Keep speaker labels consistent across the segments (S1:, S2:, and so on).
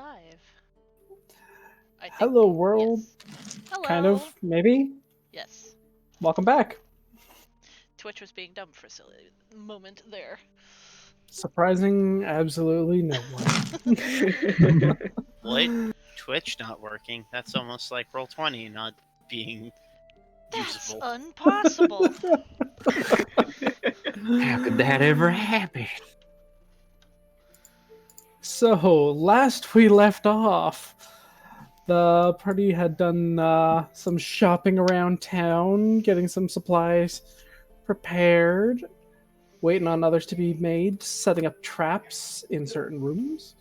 S1: live. I think.
S2: Hello, world.
S1: Yes. Hello.
S2: Kind of, maybe.
S1: Yes.
S2: Welcome back.
S1: Twitch was being dumb for a silly moment there.
S2: Surprising absolutely no one.
S3: What? Twitch not working? That's almost like Roll20 not being
S1: That's
S3: usable.
S1: impossible.
S4: How could that ever happen?
S2: So, last we left off, the party had done some shopping around town, getting some supplies prepared, waiting on others to be made, setting up traps in certain rooms.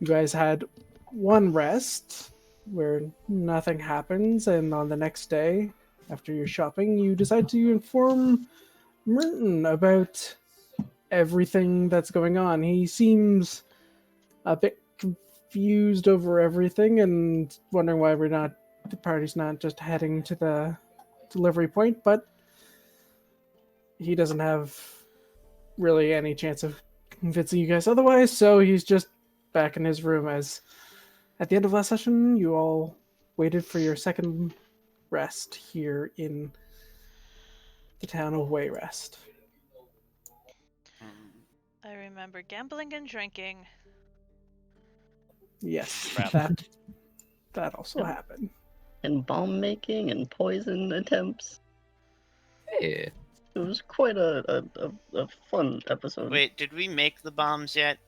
S2: You guys had one rest where nothing happens, and on the next day, after your shopping, you decide to inform Merton about everything that's going on. He seems a bit confused over everything and wondering why the party's not just heading to the delivery point, but he doesn't have really any chance of convincing you guys otherwise, so he's just back in his room. As at the end of last session, you all waited for your second rest here in the town of Wayrest.
S1: I remember gambling and drinking.
S2: Yes,
S3: Crap.
S2: that also happened.
S5: And bomb making and poison attempts.
S4: Yeah.
S5: It was quite a fun episode.
S3: Wait, did we make the bombs yet?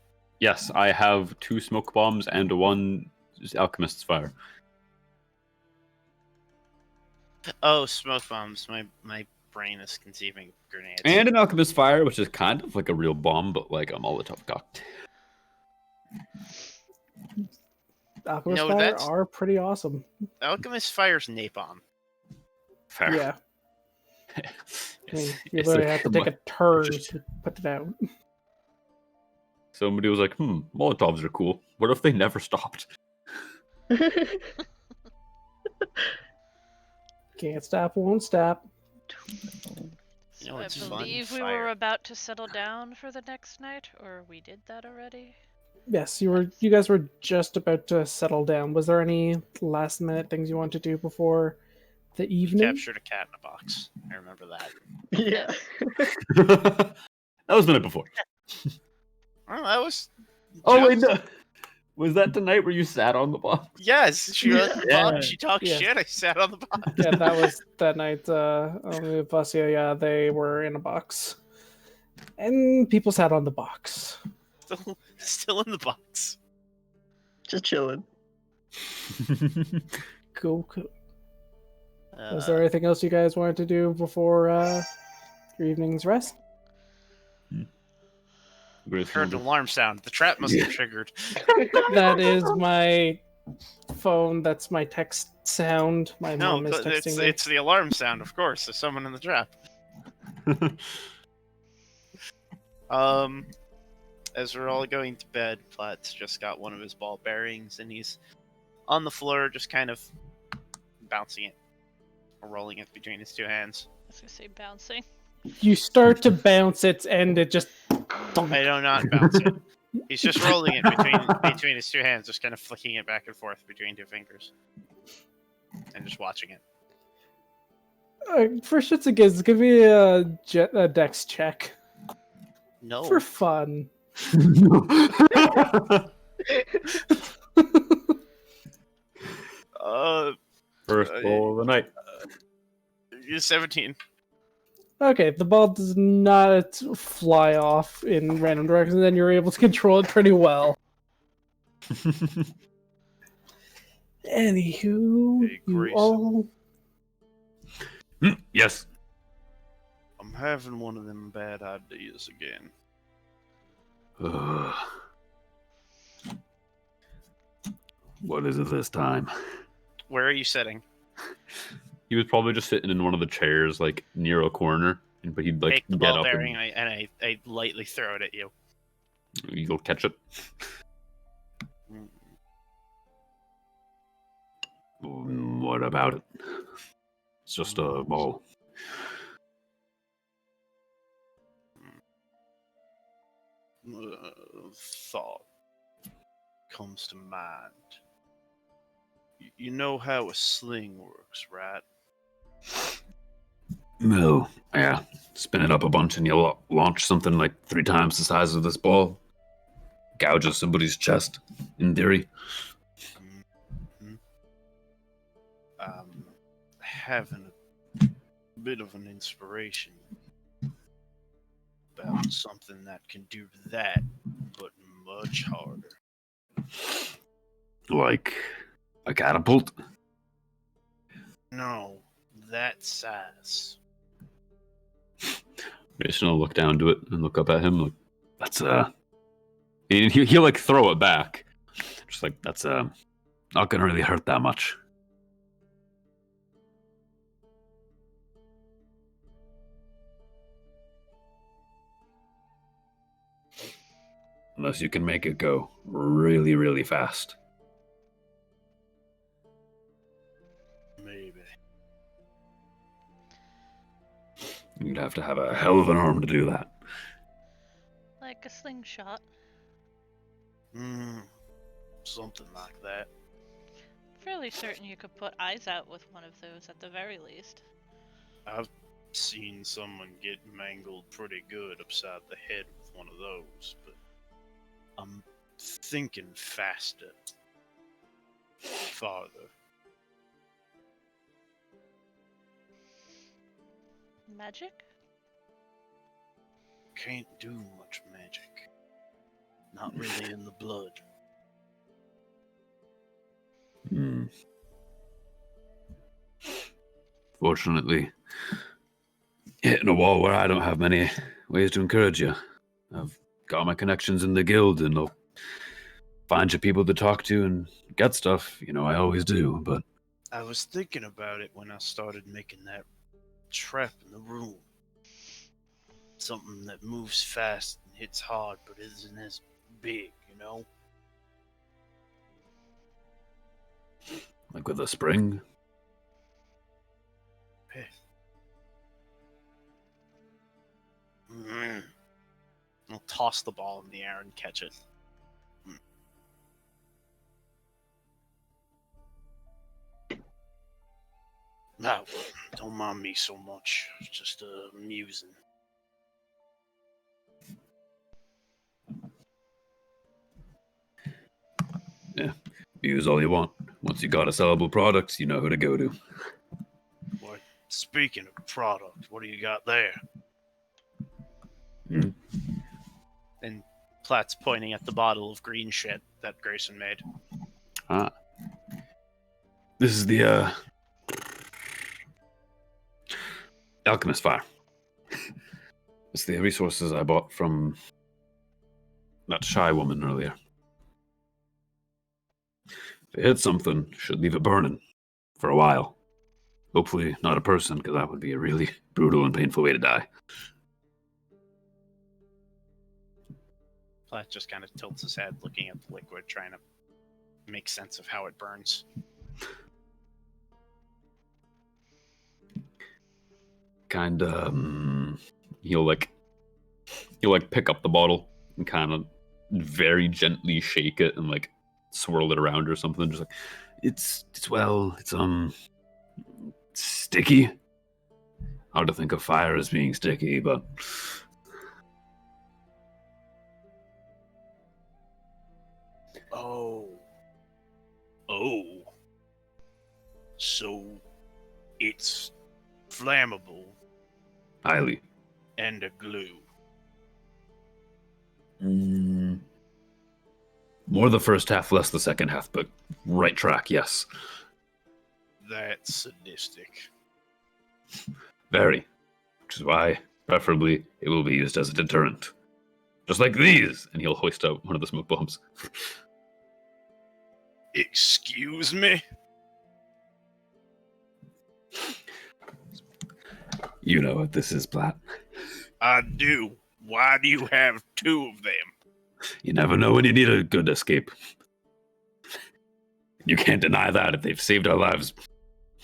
S4: Yes, I have 2 smoke bombs and 1 alchemist's fire.
S3: Oh, smoke bombs. My brain is conceiving grenades.
S4: And an alchemist's fire, which is kind of like a real bomb, but like a Molotov cocktail.
S2: Alchemist
S3: No,
S2: fire
S3: that's-
S2: are pretty awesome.
S3: Alchemist fire's napalm.
S4: Fair.
S2: Yeah, I mean,
S4: It's-
S2: you
S4: it's
S2: literally
S4: a
S2: have to take a
S4: combi-
S2: turn
S4: just-
S2: to put it out.
S4: Somebody was like, Molotovs are cool. What if they never stopped?
S2: Can't stop, won't stop.
S3: No,
S1: I
S3: it's fun.
S1: believe we
S3: Fire.
S1: were about to settle down for the next night, or we did that already.
S2: Yes, you guys were just about to settle down. Was there any last minute things you wanted to do before the evening?
S3: Captured a cat in a box. I remember that.
S5: Yeah.
S4: That was the night before.
S3: Well, that was.
S4: Oh, wait,
S3: just-
S4: no. Was that the night where you sat on the box?
S3: Yes, she wrote the
S4: Yeah.
S3: box. She talked
S2: Yeah.
S3: shit. I sat on the box.
S2: Yeah, that was that night. Amavasya, yeah, they were in a box, and people sat on the box.
S3: Still in the box.
S5: Just chilling.
S2: Cool. Was there anything else you guys wanted to do before your evening's rest?
S3: Heard an alarm sound. The trap must have triggered.
S2: That is my phone. That's my text sound. My
S3: No,
S2: mom is texting me.
S3: it's the alarm sound, of course. There's someone in the trap. As we're all going to bed, Platt's just got one of his ball bearings, and he's on the floor, just kind of bouncing it, or rolling it between his 2 hands.
S1: I was gonna say bouncing.
S2: You start to bounce it, and it just.
S3: I do not bounce it. He's just rolling it between his 2 hands, just kind of flicking it back and forth between 2 fingers, and just watching it.
S2: For shits and gigs, give me a dex check
S3: No.
S2: for fun.
S4: First roll of the night.
S3: You're 17.
S2: Okay, the ball does not fly off in random directions, and then you're able to control it pretty well. Anywho,
S3: Hey,
S2: you
S3: Grayson.
S2: all.
S4: Yes.
S3: I'm having one of them bad ideas again.
S4: What is it this time?
S3: Where are you sitting?
S4: He was probably just sitting in one of the chairs, like near a corner, but he'd like
S3: Take the
S4: get
S3: ball
S4: up
S3: bearing,
S4: and
S3: I lightly throw it at you.
S4: you go catch it. What about it? It's just a ball.
S3: Thought. comes to mind. You know how a sling works, right?
S4: No. Yeah. Spin it up a bunch and you'll launch something like 3 times the size of this ball. Gouges somebody's chest, in theory.
S3: Mm-hmm. Having a bit of an inspiration about something that can do that, but much harder.
S4: Like a catapult?
S3: No, that size.
S4: Grayson will look down to it and look up at him like, that's and he'll like throw it back. Just like, that's not gonna really hurt that much. Unless you can make it go really, really fast.
S3: Maybe.
S4: You'd have to have a hell of an arm to do that.
S1: Like a slingshot.
S3: Something like that.
S1: Fairly certain you could put eyes out with one of those at the very least.
S3: I've seen someone get mangled pretty good upside the head with one of those, but I'm thinking faster. Farther.
S1: Magic?
S3: Can't do much magic. Not really in the blood.
S4: Fortunately, hitting a wall where I don't have many ways to encourage you. I've got my connections in the guild and I'll find you people to talk to and get stuff. You know, I always do, but...
S3: I was thinking about it when I started making that trap in the room. Something that moves fast and hits hard, but isn't as big, you know?
S4: Like with a spring?
S3: Hey. I'll toss the ball in the air and catch it. No, don't mind me so much. It's just amusing.
S4: Yeah, use all you want. Once you got a sellable product, you know who to go to.
S3: Boy, speaking of product, what do you got there? And Platt's pointing at the bottle of green shit that Grayson made.
S4: This is the, Alchemist Fire. It's the resources I bought from that shy woman earlier. If it hits something, should leave it burning for a while. Hopefully not a person, because that would be a really brutal and painful way to die.
S3: Platt just kind of tilts his head, looking at the liquid, trying to make sense of how it burns.
S4: He'll pick up the bottle and kind of very gently shake it and like swirl it around or something. Just like, it's sticky. Hard to think of fire as being sticky, but
S3: Oh. So it's flammable
S4: highly.
S3: and a glue.
S4: More the first half, less the second half, but right track, yes.
S3: That's sadistic.
S4: Very. Which is why, preferably, it will be used as a deterrent. Just like these! And he'll hoist out one of the smoke bombs.
S3: Excuse me?
S4: You know what this is, Platt.
S3: I do. Why do you have 2 of them?
S4: You never know when you need a good escape. You can't deny that if they've saved our lives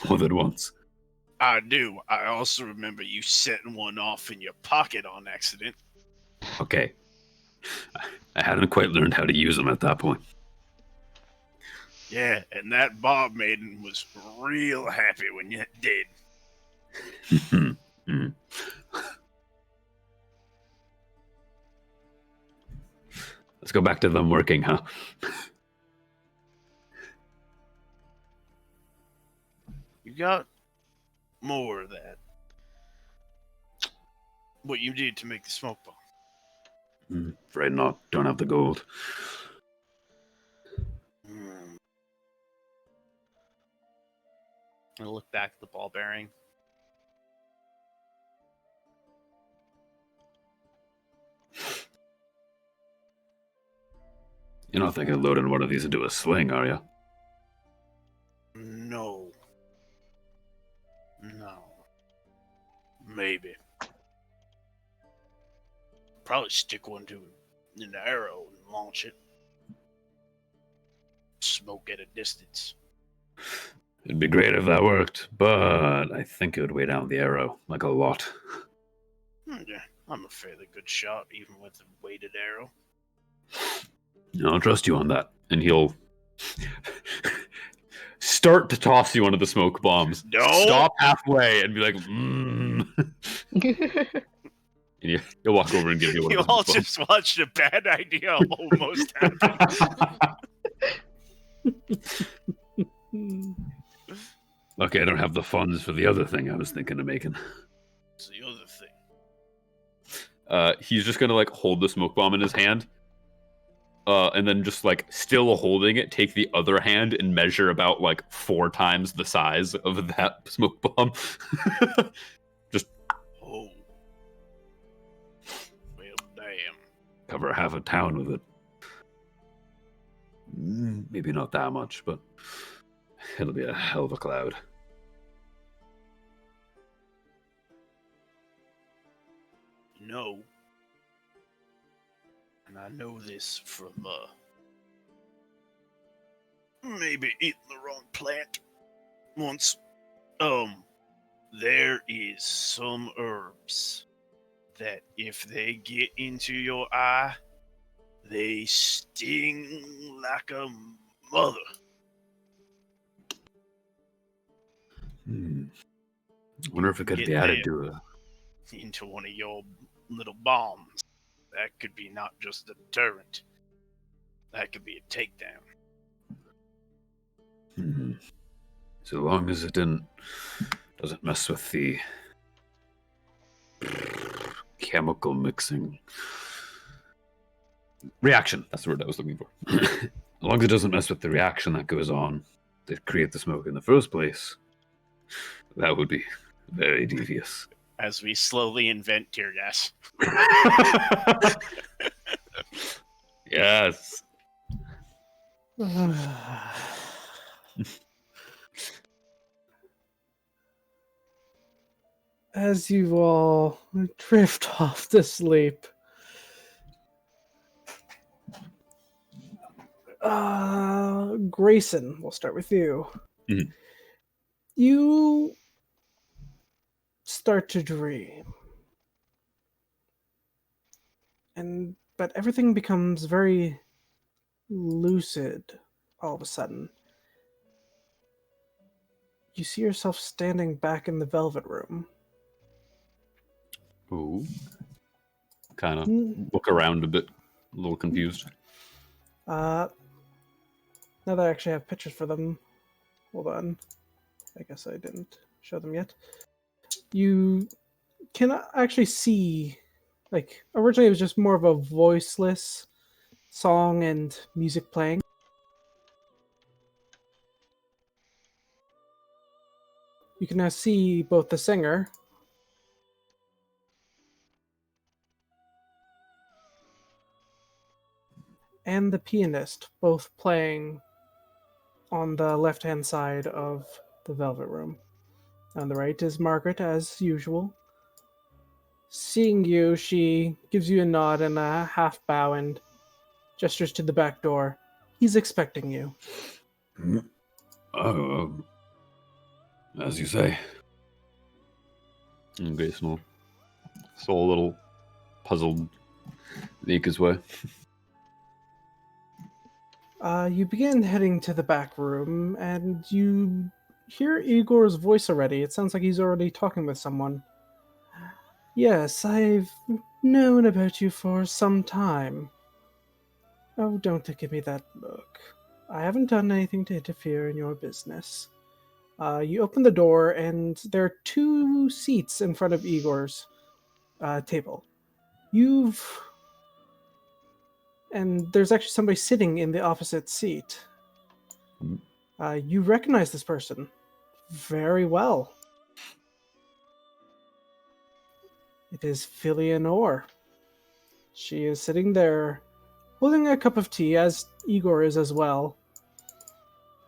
S4: more than once.
S3: I do. I also remember you setting one off in your pocket on accident.
S4: Okay. I hadn't quite learned how to use them at that point.
S3: Yeah, and that Bob maiden was real happy when you did.
S4: Hmm. Let's go back to them working, huh?
S3: You got more of that. What you did to make the smoke bomb.
S4: Afraid not. Don't have the gold.
S3: I look back at the ball bearing.
S4: You're not thinking of loading one of these into a sling, are you?
S3: No. No. Maybe. Probably stick one to an arrow and launch it. Smoke at a distance.
S4: It'd be great if that worked, but I think it would weigh down the arrow like a lot.
S3: Yeah, I'm a fairly good shot, even with a weighted arrow.
S4: I'll trust you on that. And he'll start to toss you one of the smoke bombs.
S3: No!
S4: Stop halfway and be like, And you'll walk over and give you one
S3: You
S4: of the
S3: all
S4: smoke bombs.
S3: just watched a bad idea almost happen.
S4: Okay, I don't have the funds for the other thing I was thinking of making.
S3: It's the other thing.
S4: He's just gonna like hold the smoke bomb in his hand, and then just like still holding it, take the other hand and measure about like 4 times the size of that smoke bomb.
S3: Oh. Well, damn.
S4: Cover half a town with it. Maybe not that much, but it'll be a hell of a cloud.
S3: No. And I know this from, maybe eating the wrong plant once. There is some herbs that if they get into your eye, they sting like a mother.
S4: I wonder if it could
S3: Get
S4: be added
S3: that
S4: to a...
S3: into one of your little bombs. That could be not just a deterrent. That could be a takedown.
S4: So long as it doesn't mess with the chemical mixing reaction. That's the word I was looking for. As long as it doesn't mess with the reaction that goes on to create the smoke in the first place, that would be very devious.
S3: As we slowly invent tear gas.
S4: Yes.
S2: As you all drift off to sleep, Grayson, we'll start with you.
S4: Mhm.
S2: You start to dream. But everything becomes very lucid all of a sudden. You see yourself standing back in the Velvet Room.
S4: Ooh. Kind of
S2: Mm.
S4: look around a bit, a little confused.
S2: Now that I actually have pictures for them, hold on. I guess I didn't show them yet. You can actually see, like, originally it was just more of a voiceless song and music playing. You can now see both the singer and the pianist both playing on the left-hand side of the Velvet Room. On the right is Margaret, as usual. Seeing you, she gives you a nod and a half bow and gestures to the back door. He's expecting you.
S4: Oh, as you say. And Grayson will still a little puzzled make his way.
S2: You begin heading to the back room, and you hear Igor's voice already. It sounds like he's already talking with someone. Yes, I've known about you for some time. Oh, don't give me that look. I haven't done anything to interfere in your business. You open the door, and there are 2 seats in front of Igor's table. And there's actually somebody sitting in the opposite seat. You recognize this person very well. It is Filianor. She is sitting there holding a cup of tea, as Igor is as well.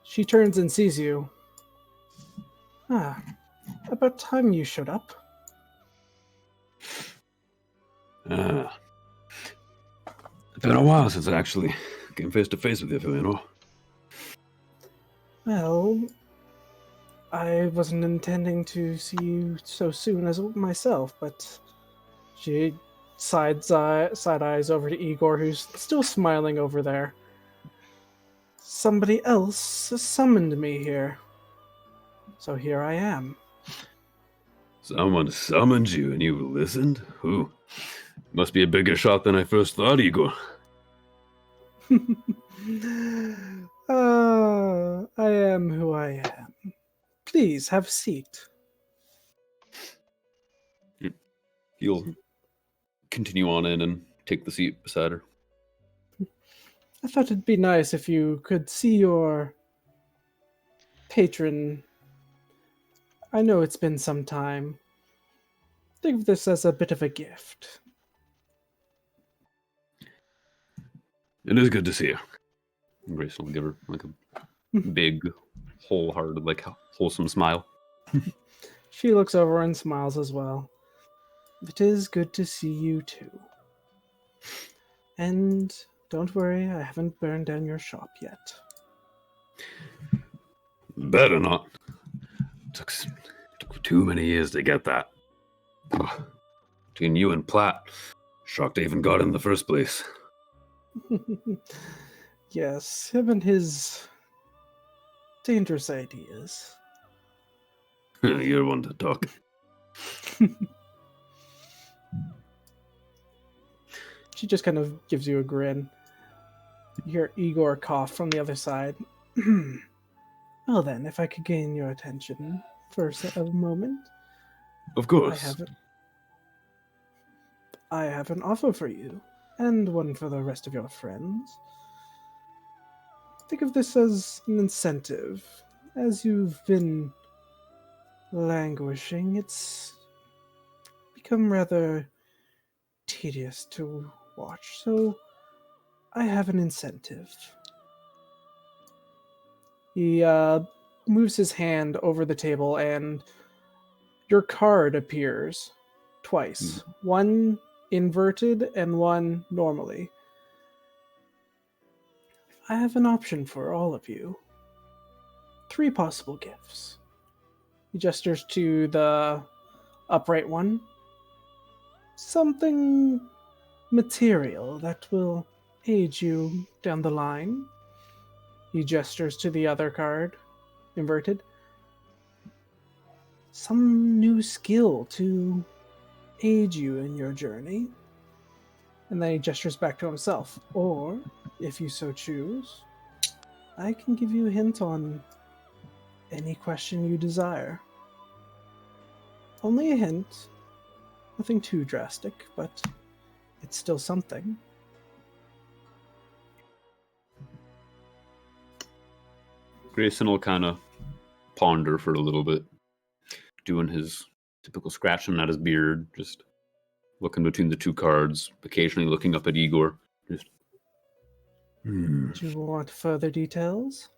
S2: She turns and sees you. Ah, about time you showed up.
S4: It's been a while since I actually came face to face with you, you know.
S2: Well, I wasn't intending to see you so soon as myself, but she side eyes over to Igor, who's still smiling over there. Somebody else summoned me here, so here I am.
S4: Someone summoned you and you listened? Who? Must be a bigger shot than I first thought, Igor.
S2: I am who I am. Please, have a seat.
S4: He'll continue on in and take the seat beside her.
S2: I thought it'd be nice if you could see your patron. I know it's been some time. Think of this as a bit of a gift.
S4: It is good to see you. Grayson will give her like a big, wholehearted, like wholesome smile.
S2: She looks over and smiles as well. It is good to see you too. And don't worry, I haven't burned down your shop yet.
S4: Better not. Took too many years to get that. Ugh. Between you and Platt, shocked I even got in the first place.
S2: Yes, him and his dangerous ideas.
S4: You're one to talk.
S2: She just kind of gives you a grin. You hear Igor cough from the other side. Well then, if I could gain your attention for a moment.
S4: Of course.
S2: I have an offer for you, and one for the rest of your friends. Think of this as an incentive. As you've been languishing, it's become rather tedious to watch, so I have an incentive. He moves his hand over the table, and your card appears twice. One inverted and one normally. I have an option for all of you. 3 possible gifts. He gestures to the upright one. Something material that will aid you down the line. He gestures to the other card, inverted. Some new skill to aid you in your journey. And then he gestures back to himself. Or, if you so choose, I can give you a hint on any question you desire. Only a hint. Nothing too drastic, but it's still something.
S4: Grayson will kind of ponder for a little bit, doing his typical scratching at his beard, just looking between the 2 cards, occasionally looking up at Igor. Just,
S2: Do you want further details?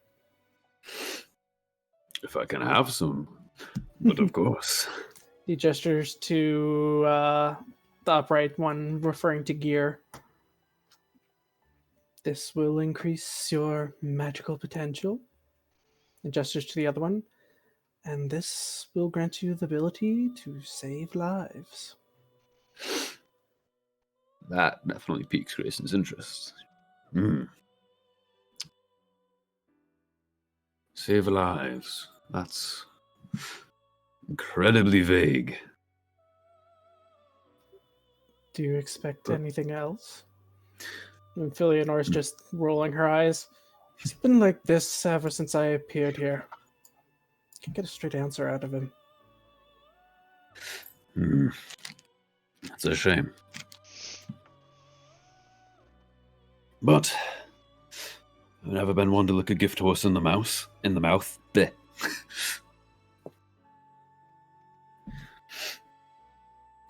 S4: if I can have some, but of course.
S2: He gestures to the upright one, referring to gear. This will increase your magical potential. He gestures to the other one. And this will grant you the ability to save lives.
S4: That definitely piques Grayson's interest. Save lives. That's incredibly vague.
S2: Do you expect anything else? And Filianor's just rolling her eyes. It's been like this ever since I appeared here. Can't get a straight answer out of him.
S4: That's a shame. But I've never been one to look a gift horse in the mouth. Blech.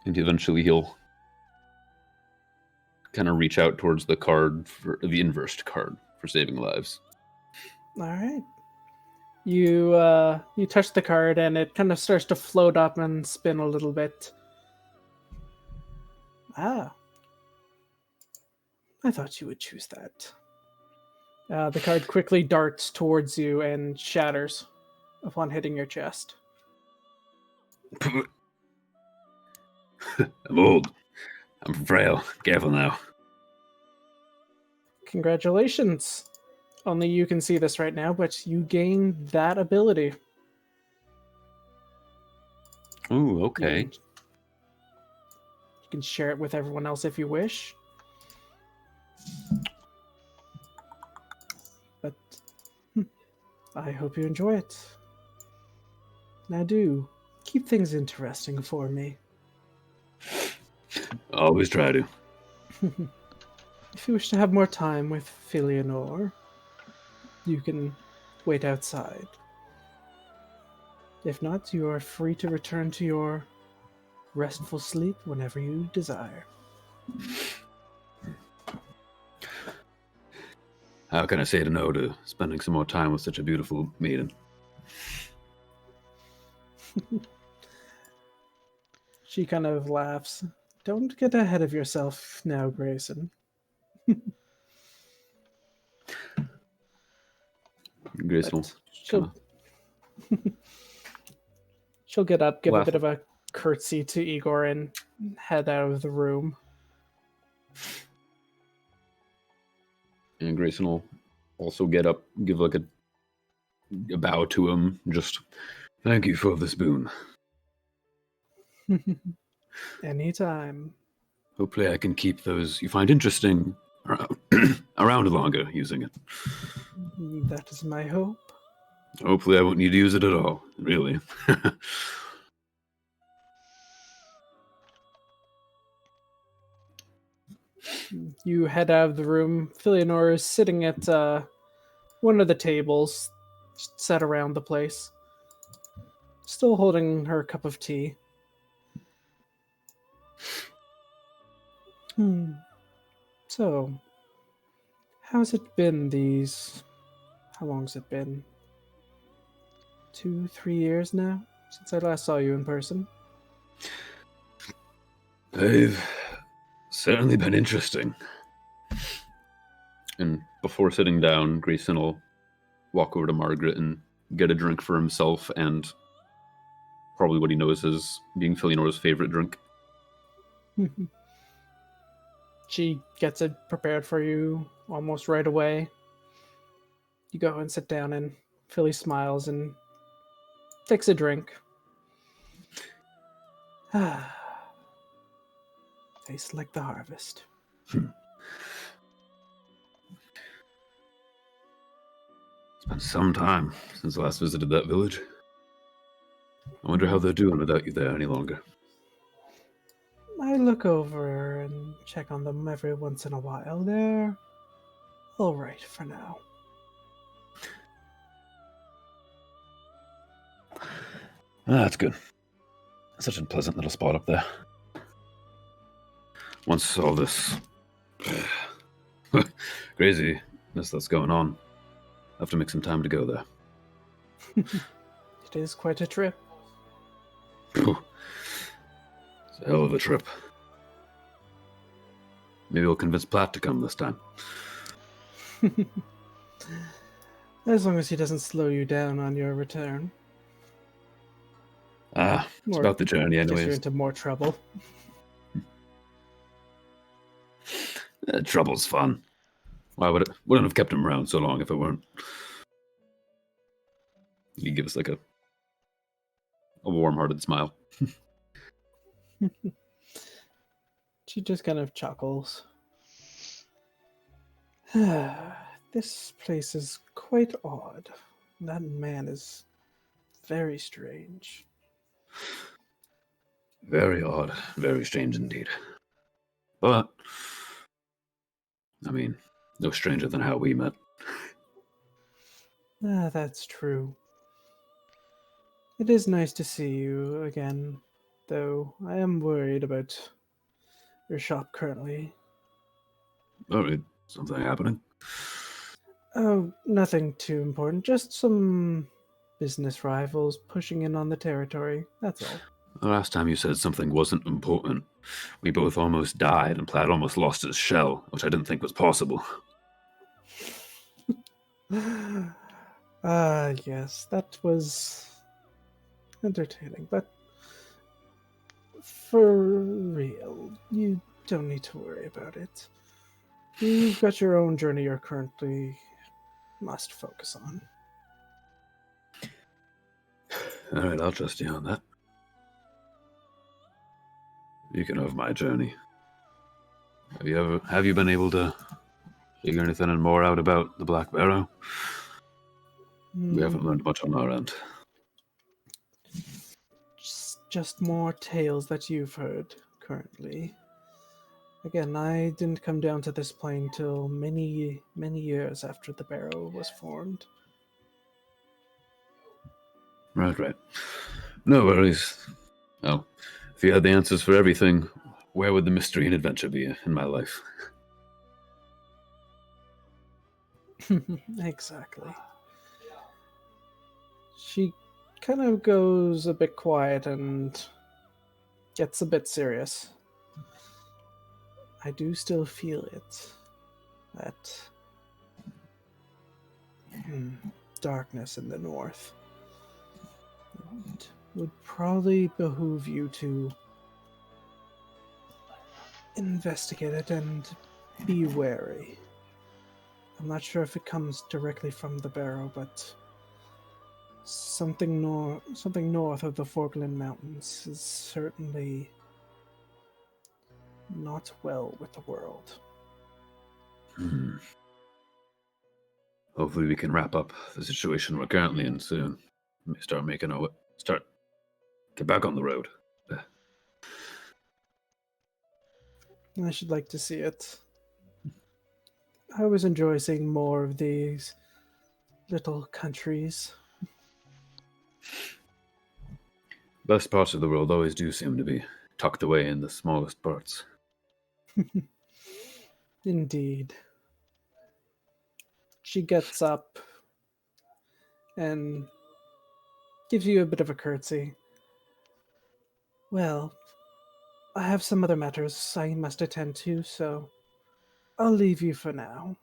S4: And eventually he'll kind of reach out towards the card, for the inversed card for saving lives.
S2: All right. You touch the card and it kind of starts to float up and spin a little bit. Ah. I thought you would choose that. The card quickly darts towards you and shatters upon hitting your chest.
S4: I'm old. I'm frail. Careful now.
S2: Congratulations. Only you can see this right now, but you gain that ability.
S4: Ooh, okay.
S2: You can share it with everyone else if you wish. But I hope you enjoy it. Now do keep things interesting for me.
S4: Always try to.
S2: If you wish to have more time with Filianor, you can wait outside. If not, you are free to return to your restful sleep whenever you desire.
S4: How can I say no to spending some more time with such a beautiful maiden?
S2: She kind of laughs. Don't get ahead of yourself now, Grayson.
S4: Grayson will
S2: She'll get up, give
S4: laugh.
S2: a bit of a curtsy to Igor, and head out of the room.
S4: And Grayson will also get up, give like a bow to him. Just thank you for this boon.
S2: Anytime.
S4: Hopefully, I can keep those you find interesting around longer using it.
S2: That is my hope.
S4: Hopefully, I won't need to use it at all. Really.
S2: You head out of the room. Filianor is sitting at one of the tables set around the place, still holding her cup of tea. So, how's it been how long's it been? 2-3 years now since I last saw you in person?
S4: They've certainly been interesting. And before sitting down, Grayson will walk over to Margaret and get a drink for himself and probably what he knows is being Filianor's favorite drink.
S2: She gets it prepared for you almost right away. You go and sit down, and Philly smiles and takes a drink. Tastes like the harvest.
S4: It's been some time since I last visited that village. I wonder how they're doing without you there any longer.
S2: I look over and check on them every once in a while. They're all right for now.
S4: That's good. Such a pleasant little spot up there. Once all this craziness that's going on, I have to make some time to go there.
S2: It is quite a trip.
S4: It's a hell of a trip. Maybe we'll convince Platt to come this time.
S2: As long as he doesn't slow you down on your return.
S4: It's about the journey
S2: Gets you
S4: anyways.
S2: into more trouble.
S4: Trouble's fun. Wouldn't have kept him around so long if it weren't. He gives like a warm-hearted smile.
S2: She just kind of chuckles. This place is quite odd. That man is very strange.
S4: Very odd, very strange indeed. But, I mean, no stranger than how we met.
S2: That's true. It is nice to see you again, though I am worried about your shop currently.
S4: Alright, something happening?
S2: Oh, nothing too important. Just some business rivals pushing in on the territory. That's all.
S4: The last time you said something wasn't important, we both almost died and Platt almost lost his shell, which I didn't think was possible.
S2: Yes, that was entertaining, but for real, you don't need to worry about it. You've got your own journey you're currently must focus on.
S4: Alright, I'll trust you on that. Speaking of my journey, have you been able to figure anything more out about the Black Barrow? We haven't learned much on our end.
S2: Just more tales that you've heard currently. Again, I didn't come down to this plane till many, many years after the Barrow was formed.
S4: Right. No worries. Oh, if you had the answers for everything, where would the mystery and adventure be in my life?
S2: Exactly. She kind of goes a bit quiet and gets a bit serious. I do still feel it. That darkness in the north. It would probably behoove you to investigate it and be wary. I'm not sure if it comes directly from the Barrow, but something north of the Falkland Mountains is certainly not well with the world.
S4: Hopefully we can wrap up the situation we're currently in soon. Get back on the road.
S2: I should like to see it. I always enjoy seeing more of these little countries.
S4: Best parts of the world always do seem to be tucked away in the smallest parts.
S2: Indeed. She gets up and gives you a bit of a curtsy. Well, I have some other matters I must attend to, so I'll leave you for now.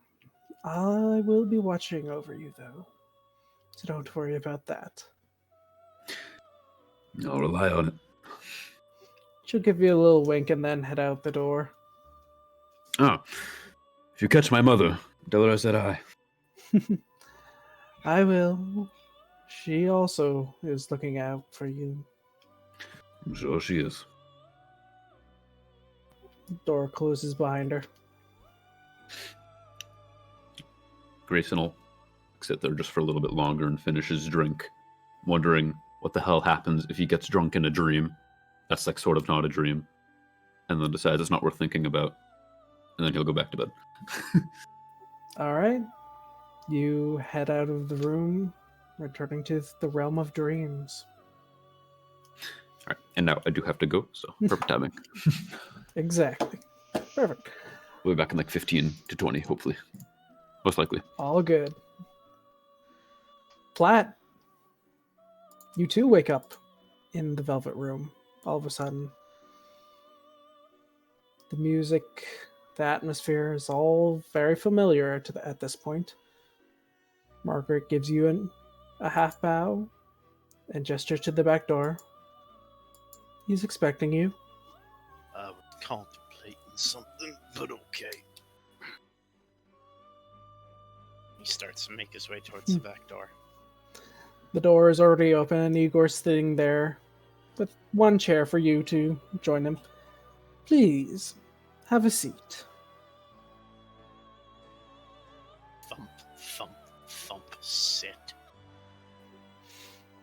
S2: I will be watching over you, though, so don't worry about that.
S4: I'll rely on it.
S2: She'll give you a little wink and then head out the door.
S4: Oh, if you catch my mother, tell her I said hi.
S2: I will. She also is looking out for you.
S4: I'm sure she is.
S2: Door closes behind her.
S4: Grayson will sit there just for a little bit longer and finish his drink, wondering what the hell happens if he gets drunk in a dream. That's like sort of not a dream. And then decides it's not worth thinking about. And then he'll go back to bed.
S2: All right. You head out of the room, returning to the realm of dreams.
S4: All right, and now I do have to go, so perfect timing.
S2: Exactly. Perfect.
S4: We'll be back in like 15 to 20, hopefully. Most likely.
S2: All good. Platt, you too wake up in the Velvet Room all of a sudden. The music, the atmosphere is all very familiar at this point. Margaret gives you a half bow and gestures to the back door. He's expecting you.
S3: I was contemplating something, but okay. He starts to make his way towards the back door.
S2: The door is already open and Igor's sitting there with one chair for you to join him. Please, have a seat.
S3: Thump, thump, thump, sit.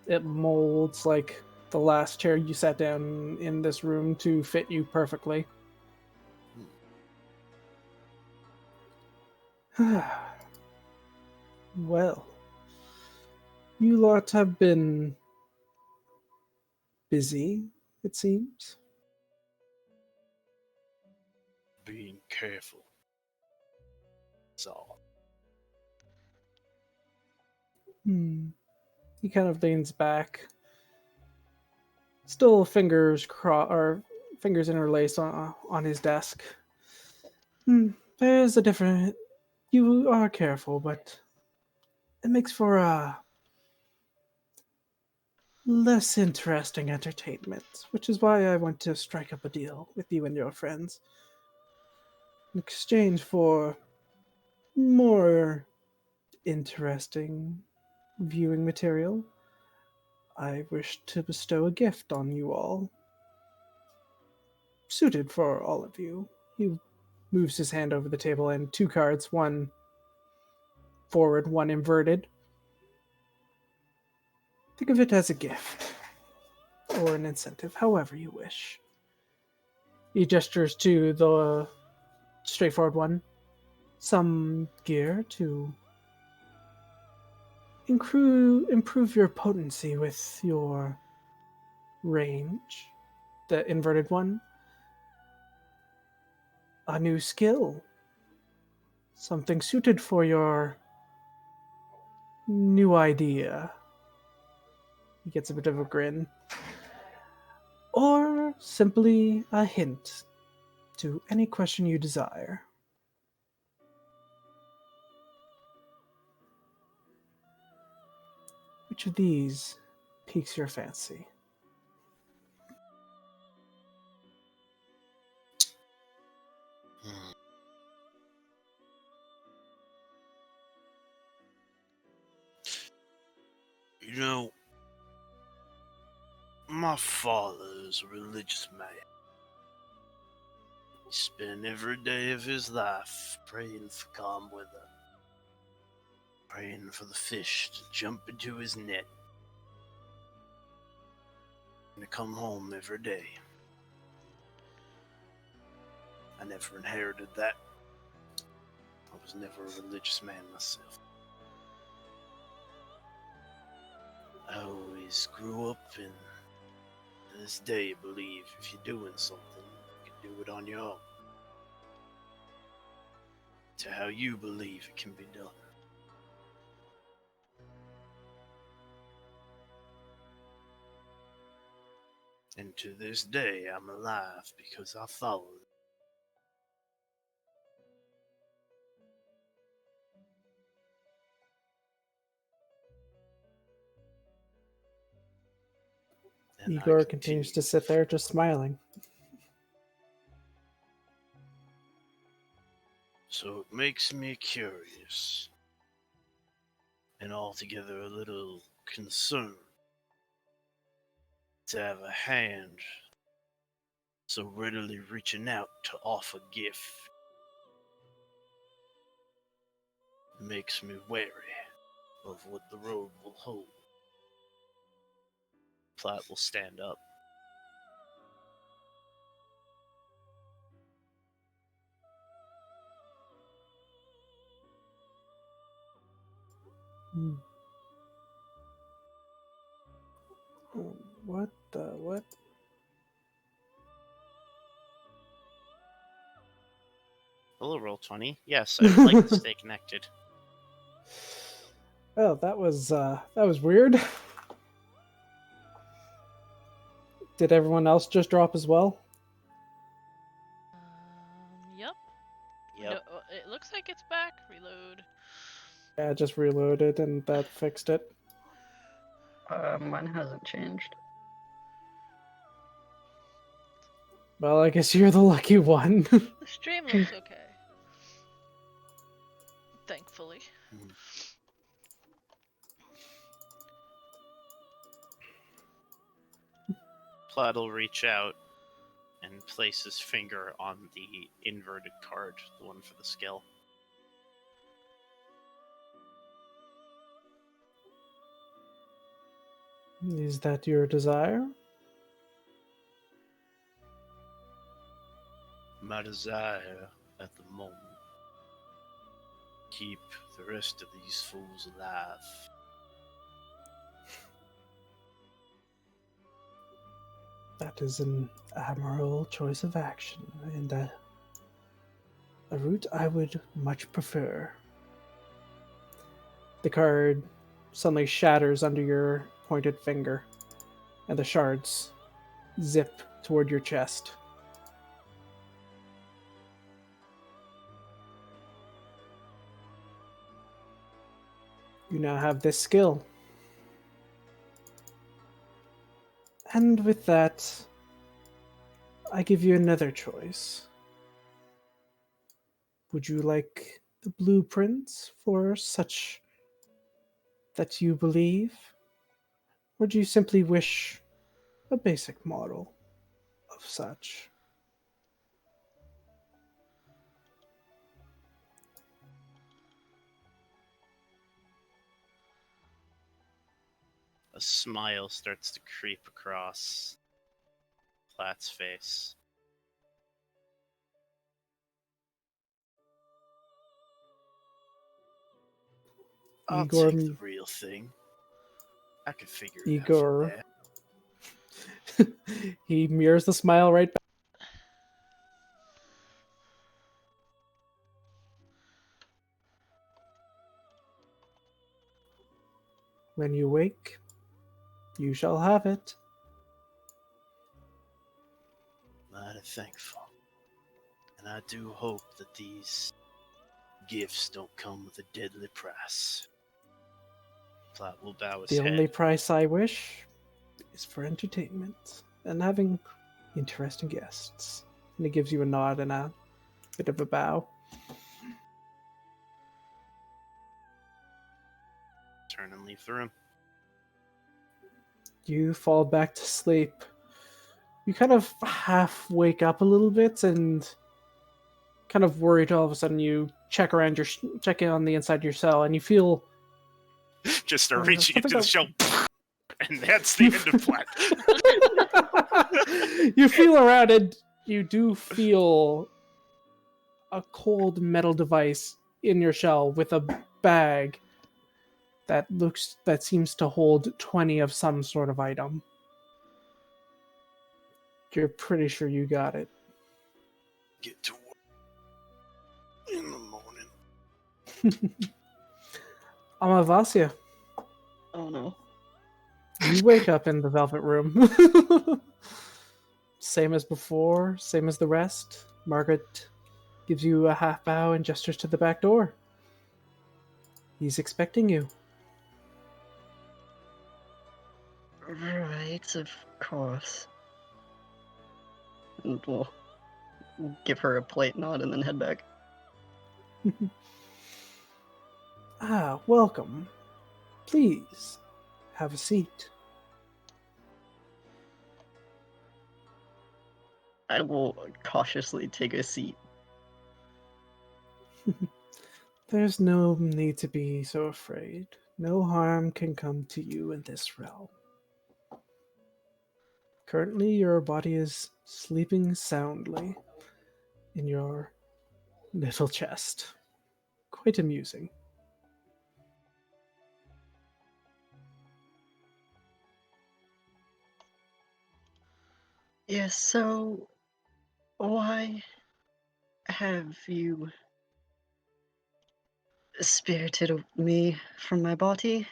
S2: It molds like the last chair you sat down in this room to fit you perfectly. Well, you lot have been busy, it seems.
S3: Being careful. That's all.
S2: He kind of leans back. Still fingers fingers interlaced on his desk. There's a different. You are careful, but it makes for a less interesting entertainment, which is why I want to strike up a deal with you and your friends. In exchange for more interesting viewing material, I wish to bestow a gift on you all. Suited for all of you. He moves his hand over the table and 2 cards, one forward, one inverted. Think of it as a gift. Or an incentive, however you wish. He gestures to the straightforward one. Some gear to improve your potency with your range. The inverted one. A new skill. Something suited for your new idea. He gets a bit of a grin. Or simply a hint to any question you desire. Which of these piques your fancy?
S3: You know, my father is a religious man. He spent every day of his life praying for calm weather, praying for the fish to jump into his net, and to come home every day. I never inherited that. I was never a religious man myself. I always grew up and to this day believe if you're doing something, you can do it on your own. To how you believe it can be done. And to this day, I'm alive because I followed it. And I
S2: Igor continues to
S3: continue.
S2: sit there just smiling.
S3: So it makes me curious and altogether a little concerned to have a hand so readily reaching out to offer gift. It makes me wary of what the road will hold. Platt will stand up.
S2: What the what?
S3: Hello, Roll20. Yes, I would like to stay connected.
S2: Oh, that was weird. Did everyone else just drop as well?
S1: Yep.
S3: Yep.
S1: No, it looks like it's back. Reload.
S2: Yeah, I just reloaded and that fixed it.
S5: Mine hasn't changed.
S2: Well, I guess you're the lucky one.
S1: The stream looks okay. Thankfully.
S3: Platt will reach out and place his finger on the inverted card, the one for the skill.
S2: Is that your desire?
S3: My desire at the moment. Keep the rest of these fools alive.
S2: That is an admirable choice of action, and a route I would much prefer. The card suddenly shatters under your pointed finger, and the shards zip toward your chest. You now have this skill. And with that, I give you another choice. Would you like the blueprint for such that you believe? Or do you simply wish a basic model of such?
S3: A smile starts to creep across Platt's face. I'll
S2: Igor-
S3: take the real thing. I can figure it
S2: Igor-
S3: out from there.
S2: He mirrors the smile right back. When you wake, you shall have it.
S3: Mighty thankful. And I do hope that these gifts don't come with a deadly price. Platt will bow his
S2: The
S3: head.
S2: only price I wish is for entertainment and having interesting guests. And he gives you a nod and a bit of a bow.
S3: Turn and leave the room.
S2: You fall back to sleep. You kind of half wake up a little bit and kind of worried. All of a sudden, you check around your check in on the inside of your cell, and you feel
S3: Just start
S2: Oh,
S3: reaching
S2: something
S3: into the
S2: that-
S3: shell. And that's the end of Platt.
S2: you feel around, and you do feel a cold metal device in your shell with a bag that seems to hold 20 of some sort of item. You're pretty sure you got it.
S3: Get to work in the morning.
S2: Amavasya,
S5: Oh no.
S2: you wake up in the velvet room. Same as before, same as the rest. Margaret gives you a half bow and gestures to the back door. He's expecting you.
S5: Right, of course. And we'll give her a polite nod and then head back.
S2: Ah, welcome. Please, have a seat.
S5: I will cautiously take a seat.
S2: There's no need to be so afraid. No harm can come to you in this realm. Currently, your body is sleeping soundly in your little chest. Quite amusing.
S5: Yes, so why have you spirited me from my body?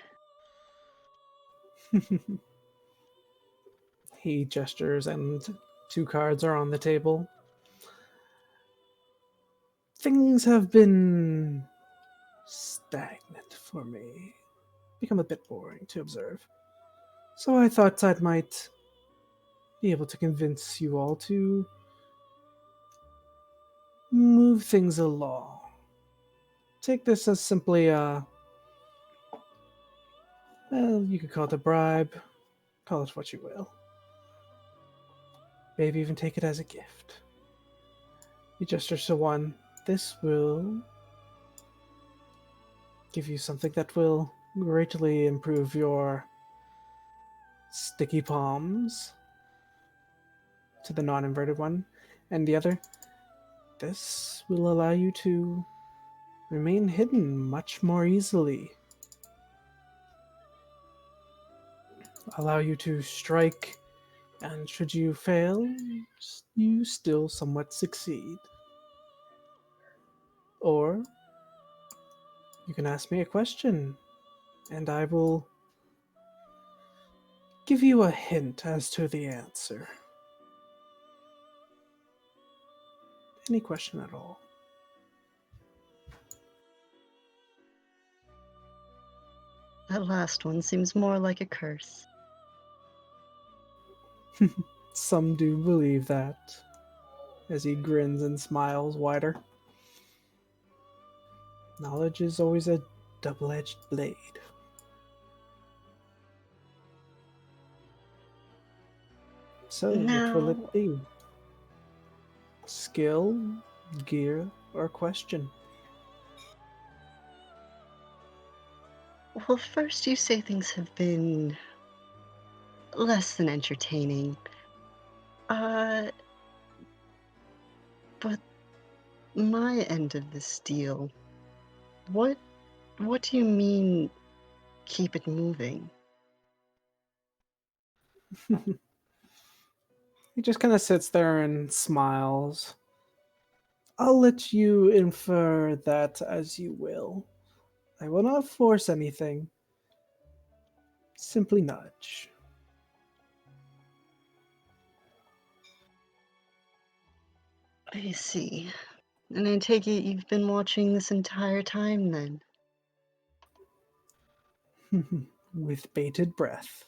S2: He gestures, and 2 cards are on the table. Things have been stagnant for me. Become a bit boring to observe. So I thought I might be able to convince you all to move things along. Take this as simply a... well, you could call it a bribe. Call it what you will. Maybe even take it as a gift. He gestures to one. This will give you something that will greatly improve your sticky palms. To the non-inverted one. And the other, this will allow you to remain hidden much more easily. Allow you to strike, and should you fail, you still somewhat succeed. Or you can ask me a question, and I will give you a hint as to the answer. Any question at all?
S5: That last one seems more like a curse.
S2: Some do believe that, as he grins and smiles wider. Knowledge is always a double-edged blade. So, what will it be? Skill, gear, or question?
S5: Well, first you say things have been less than entertaining. But my end of this deal, what do you mean keep it moving?
S2: He just kind of sits there and smiles. I'll let you infer that as you will. I will not force anything. Simply nudge.
S5: I see. And I take it you've been watching this entire time then?
S2: With bated breath.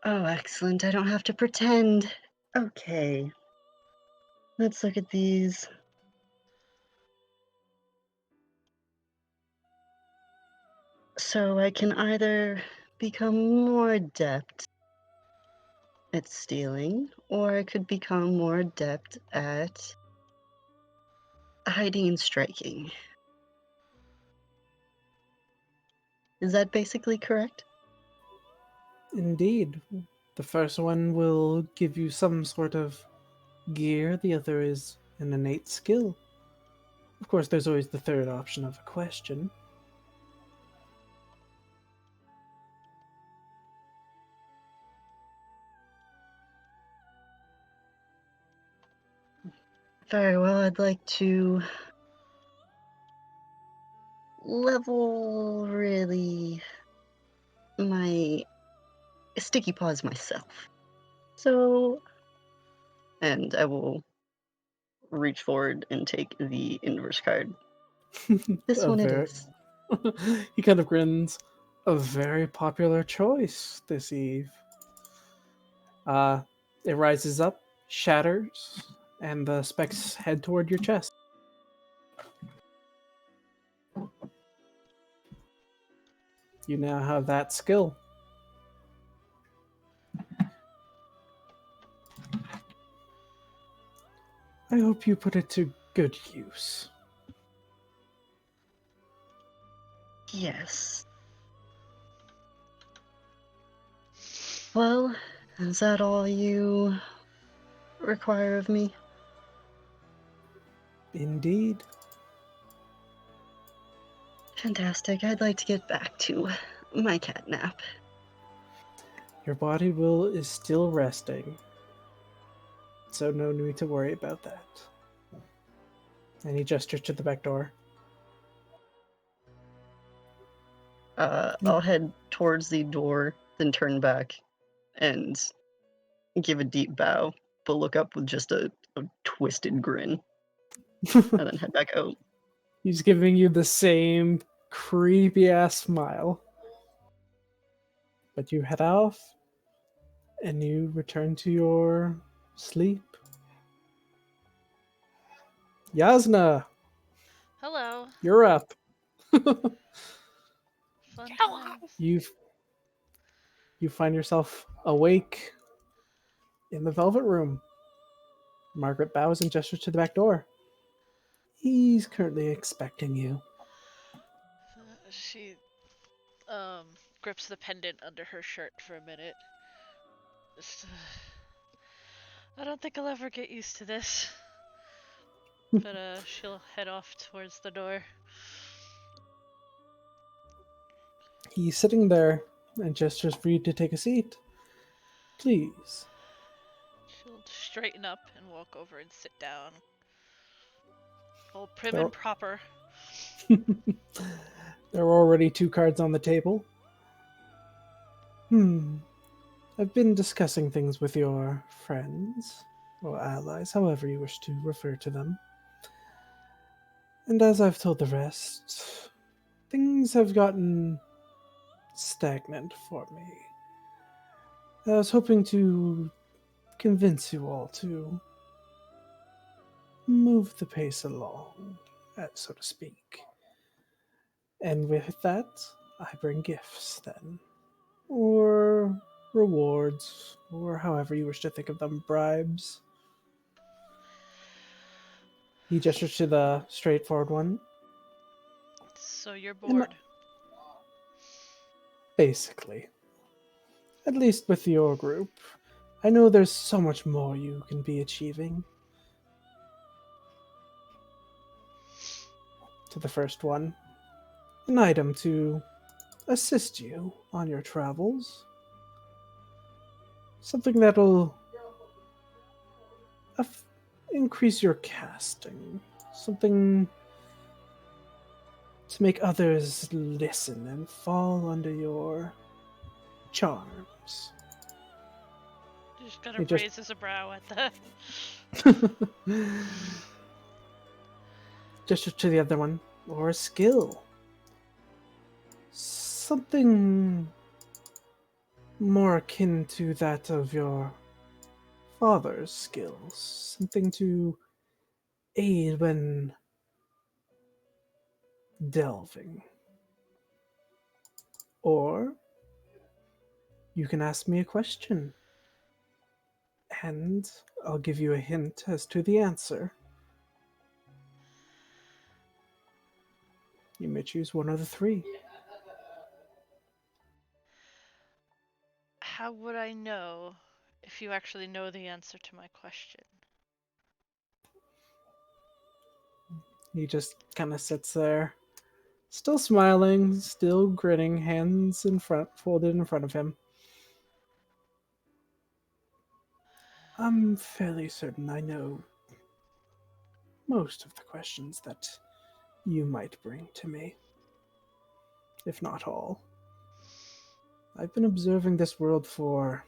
S5: Oh, excellent. I don't have to pretend. Okay. Let's look at these. So I can either become more adept at stealing, or I could become more adept at hiding and striking. Is that basically correct?
S2: Indeed. The first one will give you some sort of gear, the other is an innate skill. Of course, there's always the third option of a question.
S5: Very well, I'd like to level really my sticky paws myself. So, and I will reach forward and take the inverse card. This one it is.
S2: He kind of grins. A very popular choice this eve. It rises up, shatters, and the specks head toward your chest. You now have that skill. I hope you put it to good use.
S5: Yes. Well, is that all you require of me?
S2: Indeed.
S5: Fantastic. I'd like to get back to my cat nap.
S2: Your body is still resting, so no need to worry about that. And he gestures to the back door.
S5: I'll head towards the door, then turn back and give a deep bow, but look up with just a twisted grin, and then head back out.
S2: He's giving you the same creepy ass smile. But you head off, and you return to your sleep. Jasnah,
S1: Hello.
S2: you're up.
S1: Fun
S3: Hello.
S1: times.
S2: You find yourself awake, In the Velvet Room. Margaret bows and gestures to the back door. He's currently expecting you.
S1: She grips the pendant under her shirt for a minute. Just, I don't think I'll ever get used to this. But she'll head off towards the door.
S2: He's sitting there and gestures for you to take a seat. Please.
S1: She'll straighten up and walk over and sit down. All prim
S2: There-
S1: and proper.
S2: There are already 2 cards on the table. I've been discussing things with your friends, or allies, however you wish to refer to them. And as I've told the rest, things have gotten stagnant for me. I was hoping to convince you all to move the pace along, so to speak. And with that, I bring gifts then. Or rewards, or however you wish to think of them, bribes. He gestures to the straightforward one.
S1: So you're
S2: Am I-
S1: bored.
S2: Basically. At least with your group. I know there's so much more you can be achieving. To the first one. An item to assist you on your travels. Something that'll increase your casting. Something to make others listen and fall under your charms.
S1: Just kind
S2: He
S1: of
S2: just-
S1: raises a brow at that.
S2: Gesture to the other one. Or a skill. Something more akin to that of your father's skills. Something to aid when delving. Or you can ask me a question, and I'll give you a hint as to the answer. You may choose one of the 3.
S1: How would I know if you actually know the answer to my question?
S2: He just kind of sits there, still smiling, still grinning, hands in front, folded in front of him. I'm fairly certain I know most of the questions that you might bring to me, if not all. I've been observing this world for...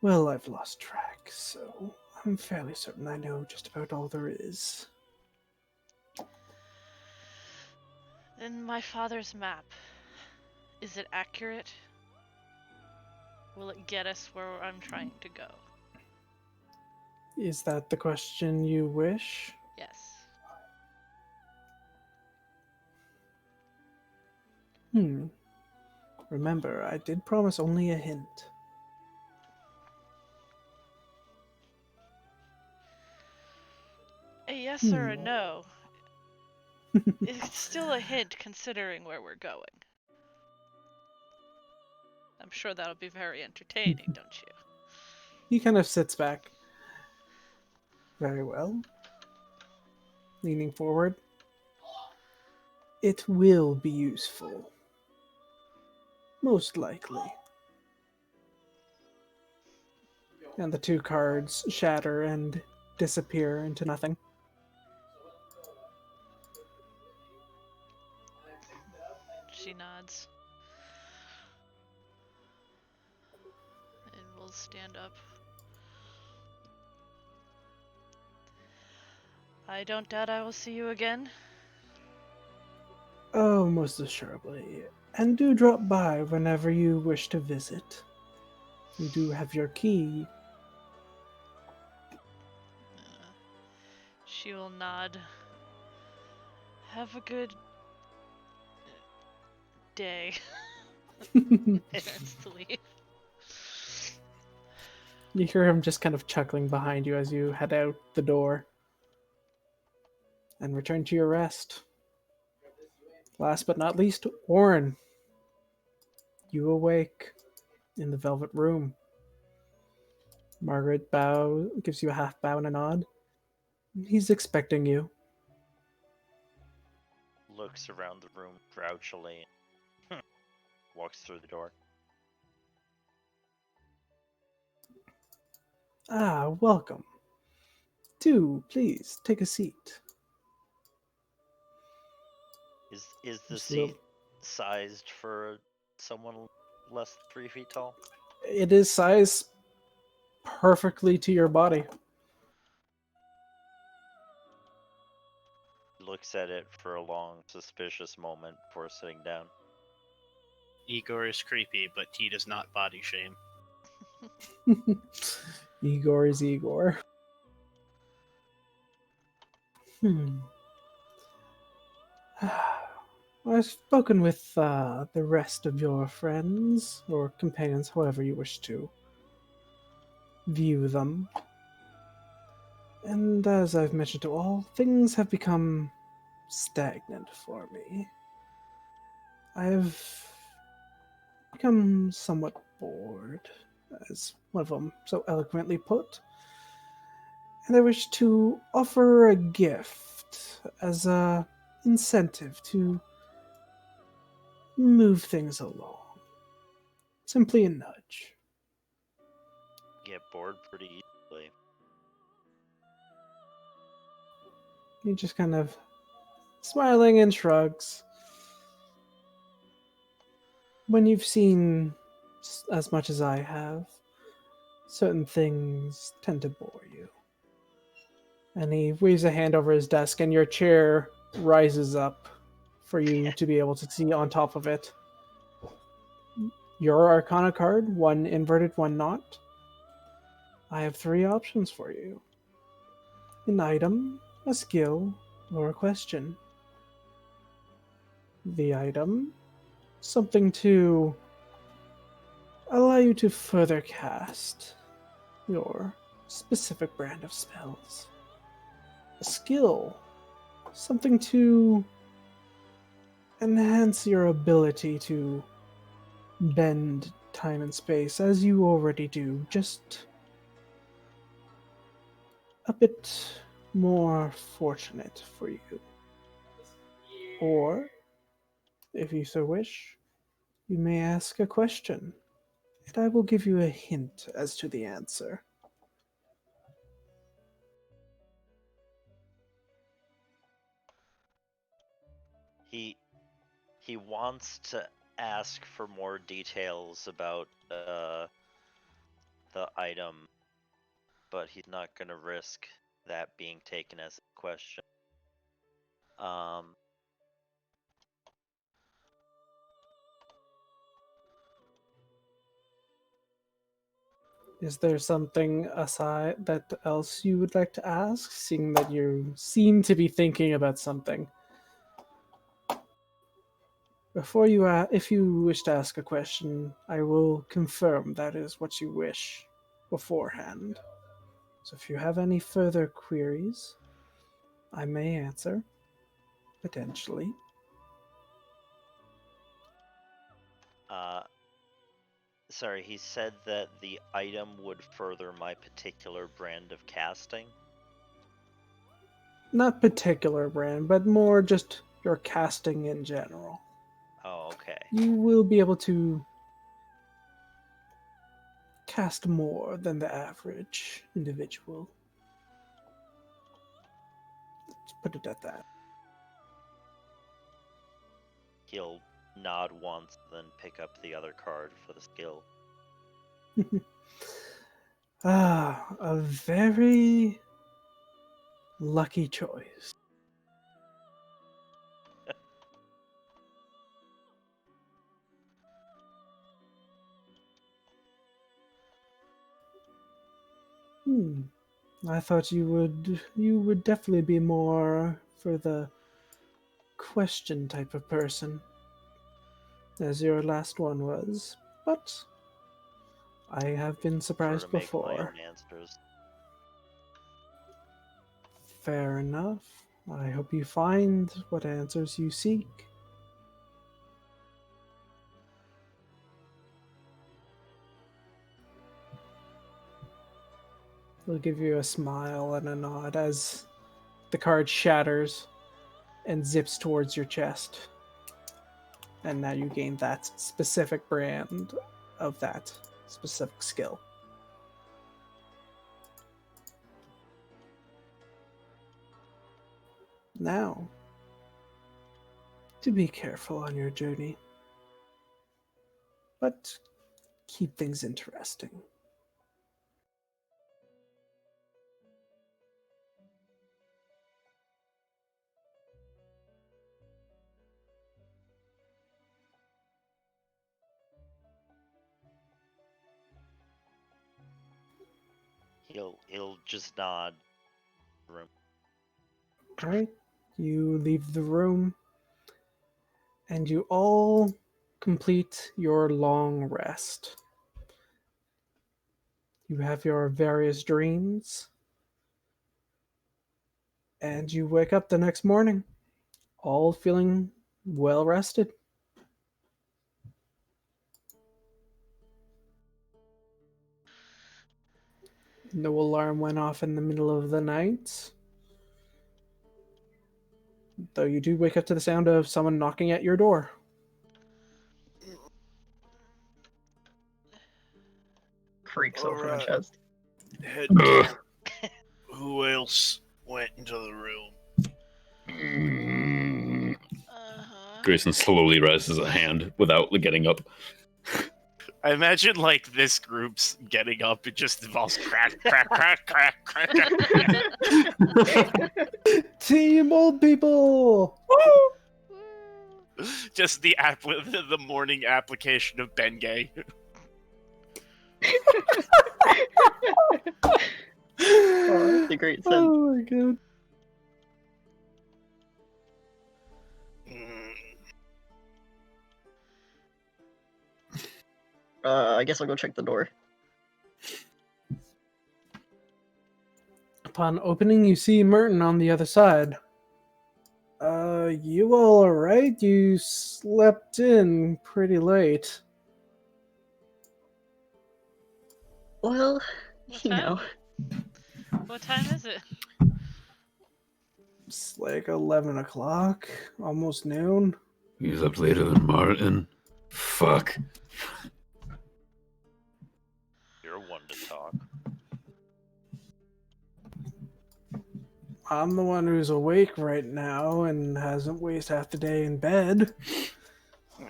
S2: well, I've lost track, so I'm fairly certain I know just about all there is.
S1: In my father's map, is it accurate? Will it get us where I'm trying to go?
S2: Is that the question you wish?
S1: Yes.
S2: Remember, I did promise only a hint.
S1: A yes or a no? It's still a hint considering where we're going. I'm sure that'll be very entertaining, don't you?
S2: He kind of sits back. Very well. Leaning forward. It will be useful. Most likely. And the 2 cards shatter and disappear into nothing.
S1: She nods. And we'll stand up. I don't doubt I will see you again.
S2: Oh, most assuredly. And do drop by whenever you wish to visit. You do have your key.
S1: She will nod. Have a good day. And turns to leave.
S2: You hear him just kind of chuckling behind you as you head out the door and return to your rest. Last but not least, Orryn. You awake in the velvet room. Margaret gives you a half bow and a nod. He's expecting you.
S6: Looks around the room grouchily and walks through the door.
S2: Ah, welcome. Do please take a seat.
S6: Is the
S2: Just a little-
S6: seat sized for someone less than 3 feet tall?
S2: It is sized perfectly to your body.
S6: Looks at it for a long, suspicious moment before sitting down.
S3: Igor is creepy, but he does not body shame.
S2: Igor is Igor. I've spoken with the rest of your friends or companions, however you wish to view them. And as I've mentioned to all, things have become stagnant for me. I've become somewhat bored, as one of them so eloquently put. And I wish to offer a gift as a incentive to move things along. Simply a nudge.
S6: Get bored pretty easily.
S2: He just kind of smiling and shrugs. When you've seen as much as I have, certain things tend to bore you. And he waves a hand over his desk, and your chair rises up for you to be able to see on top of it. Your Arcana card, one inverted, one not. I have 3 options for you. An item, a skill, or a question. The item, something to allow you to further cast your specific brand of spells. A skill, something to enhance your ability to bend time and space as you already do, just a bit more fortunate for you. Or, if you so wish, you may ask a question, and I will give you a hint as to the answer.
S6: He wants to ask for more details about the item, but he's not going to risk that being taken as a question.
S2: Is there something aside that else you would like to ask, seeing that you seem to be thinking about something? Before you, if you wish to ask a question, I will confirm that is what you wish beforehand. So if you have any further queries, I may answer, potentially.
S6: Sorry, he said that the item would further my particular brand of casting.
S2: Not particular brand, but more just your casting in general.
S6: Oh, okay.
S2: You will be able to cast more than the average individual. Let's put it at that.
S6: He'll nod once, then pick up the other card for the skill.
S2: A very lucky choice. I thought you would definitely be more for the question type of person, as your last one was. But I have been
S6: Prefer
S2: surprised
S6: to make my
S2: before.
S6: own answers.
S2: Fair enough. I hope you find what answers you seek. He'll give you a smile and a nod as the card shatters and zips towards your chest. And now you gain that specific brand of that specific skill. Now, to be careful on your journey, but keep things interesting.
S6: He'll just nod. Room.
S2: Alright, you leave the room, and you all complete your long rest. You have your various dreams, and you wake up the next morning, all feeling well rested. No alarm went off in the middle of the night. Though you do wake up to the sound of someone knocking at your door.
S5: Creaks open the
S3: Alright.
S5: chest.
S3: Head
S4: Ugh.
S3: Who else went into the room?
S1: Uh-huh.
S4: Grayson slowly raises a hand without getting up.
S3: I imagine like this group's getting up, it just involves crack, crack, crack, crack, crack, crack.
S2: Team old people!
S1: Woo.
S3: Just the morning application of Bengay.
S5: Oh, that's a great sense.
S2: Oh my god.
S5: I guess I'll go check the door.
S2: Upon opening, you see Merton on the other side. You all alright? You slept in pretty late.
S5: Well,
S1: What
S5: you
S1: time?
S5: know.
S1: What time is it?
S2: It's like 11 o'clock, almost noon.
S4: He's up later than Martin. Fuck.
S6: You're one to talk.
S2: I'm the one who's awake right now and hasn't wasted half the day in bed.
S3: 11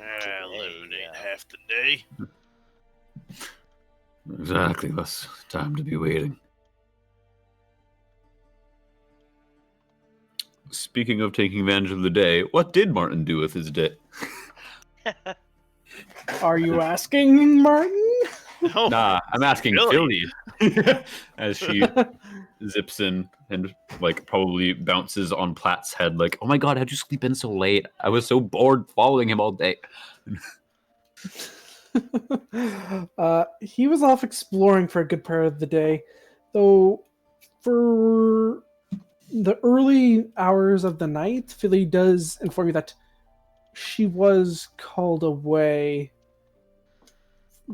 S6: yeah.
S3: ain't half the day.
S4: Exactly, less time to be waiting. Speaking of taking advantage of the day, what did Martin do with his day?
S2: Are you asking, Martin?
S3: No,
S4: Nah, I'm asking
S3: Philly.
S4: Philly. As she zips in and like probably bounces on Platt's head like, oh my god, how'd you sleep in so late? I was so bored following him all day.
S2: He was off exploring for a good part of the day, though for the early hours of the night, Philly does inform you that she was called away.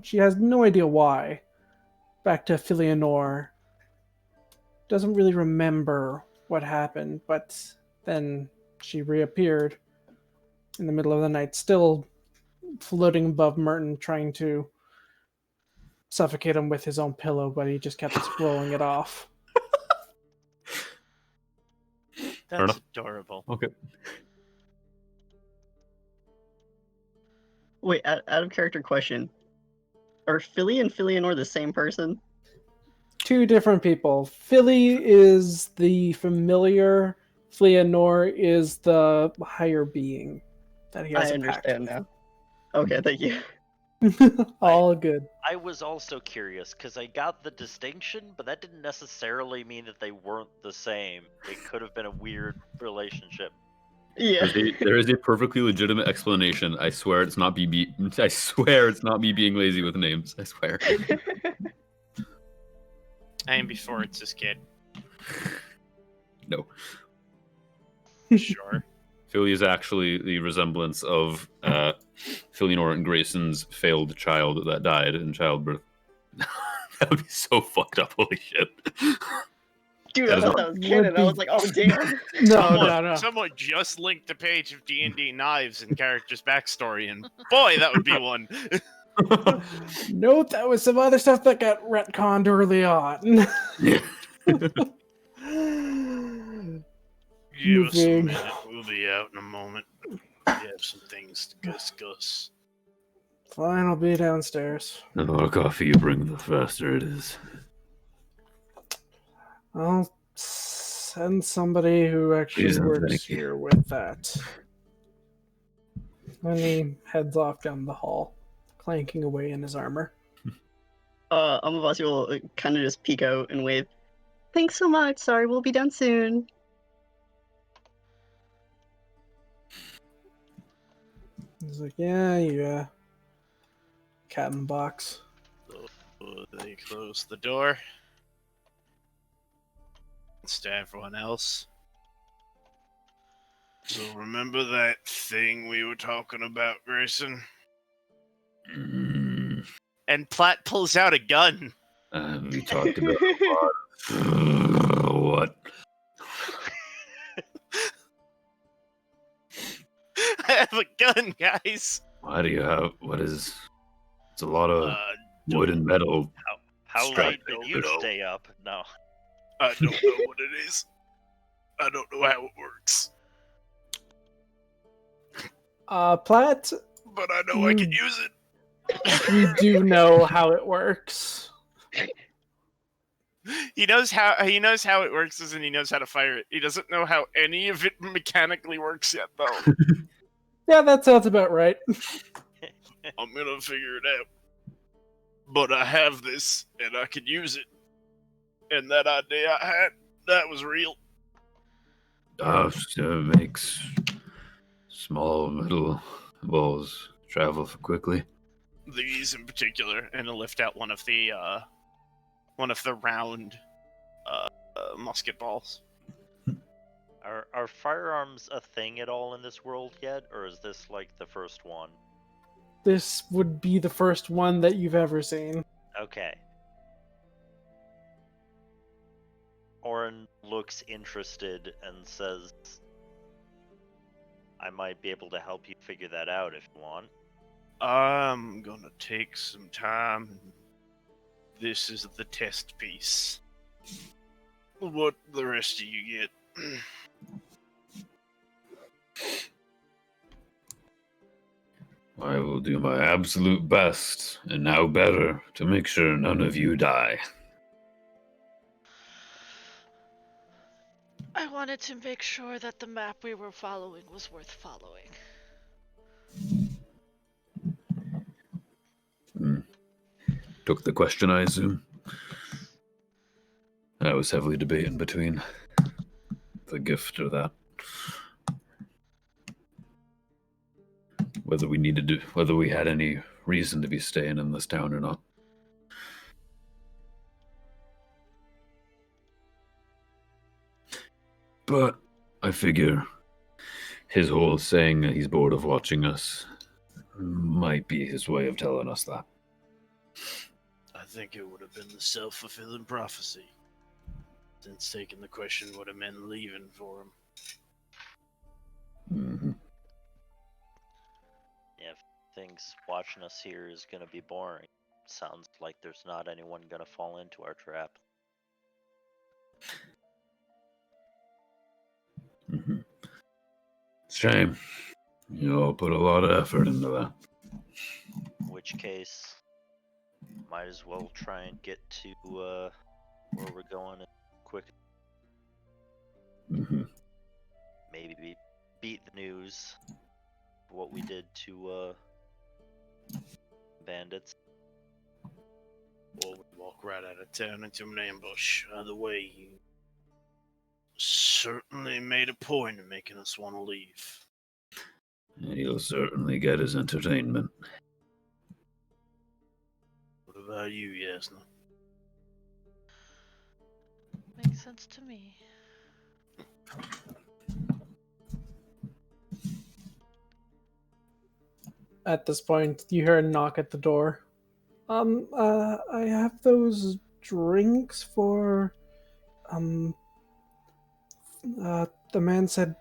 S2: She has no idea why. Back to Philionor. Doesn't really remember what happened, but then she reappeared in the middle of the night, still floating above Merton, trying to suffocate him with his own pillow, but he just kept rolling it off.
S3: That's
S4: enough.
S3: adorable.
S4: Okay.
S5: Wait, out of character question. Are Philly and Philionor the same person?
S2: Two different people. Philly is the familiar. Fleonor is the higher being that he has
S5: I
S2: a pact
S5: understand now. Okay, thank you.
S2: with. All good.
S6: I was also curious because I got the distinction, but that didn't necessarily mean that they weren't the same. It could have been a weird relationship.
S5: Yeah.
S4: There is a perfectly legitimate explanation. I swear it's not I swear it's not me being lazy with names. I swear.
S3: And before it's this kid.
S4: No.
S3: Sure.
S4: Philly is actually the resemblance of Philly and Grayson's failed child that died in childbirth. That would be so fucked up. Holy shit.
S5: Dude,
S4: That
S5: I
S4: is
S5: thought
S4: not-
S5: that was canon. I was like, oh damn.
S2: No.
S3: Someone just linked the page of D&D knives and characters' backstory, and boy, that would be one.
S2: Nope, that was some other stuff that got retconned early on.
S3: Give us a
S2: Moving.
S3: minute. We'll be out in a moment. We have some things to discuss.
S2: Fine, I'll be downstairs.
S4: The more coffee you bring, the faster it is.
S2: I'll send somebody who actually
S4: Please and
S2: works
S4: thank you.
S2: here with that. And he heads off down the hall, clanking away in his armor.
S5: Amavasya will kind of just peek out and wave. Thanks so much. Sorry, we'll be down soon.
S2: He's like, yeah, you cat in the box.
S3: So they close the door. It's to everyone else. So remember that thing we were talking about, Grayson? And Platt pulls out a gun.
S4: We talked about a lot. What?
S3: I have a gun, guys.
S4: Why do you have? What is? It's a lot of wood
S3: don't-
S4: and metal.
S6: How
S4: Strap
S6: late did you
S3: don't know.
S6: stay up? No.
S3: I don't know what it is. I don't know how it works.
S2: Platt,
S3: But I know I can use it.
S2: you do know how it works.
S3: He knows how it works, and he knows how to fire it. He doesn't know how any of it mechanically works yet, though.
S2: Yeah, that sounds about right.
S3: I'm gonna figure it out. But I have this, and I can use it. And that idea I had, that was real.
S4: Makes small metal balls travel quickly.
S3: These in particular, and to lift out one of the round musket balls.
S6: Are firearms a thing at all in this world yet, or is this like the first one?
S2: This would be the first one that you've ever seen.
S6: Okay. Orryn looks interested and says, I might be able to help you figure that out if you want.
S3: I'm gonna take some time. This is the test piece. What the rest of you get?
S4: I will do my absolute best, and now better, to make sure none of you die.
S1: I wanted to make sure that the map we were following was worth following.
S4: Took the question, I assume. I was heavily debating between the gift or that. Whether we had any reason to be staying in this town or not. But I figure his whole saying that he's bored of watching us might be his way of telling us that.
S3: I think it would have been the self-fulfilling prophecy. Since taking the question would have meant leaving for him.
S4: Mm-hmm.
S6: Yeah, if thinks watching us here is gonna be boring. Sounds like there's not anyone gonna fall into our trap.
S4: Mm-hmm. Shame. You all put a lot of effort into that.
S6: In which case, might as well try and get to where we're going quick.
S4: Mm-hmm.
S6: Maybe beat the news of what we did to bandits.
S3: Well, we walk right out of town into an ambush. Either way, you certainly made a point of making us want to leave.
S4: And he'll certainly get his entertainment.
S3: What about you, Jasnah?
S1: Makes sense to me.
S2: At this point, you hear a knock at the door. I have those drinks for, the man said,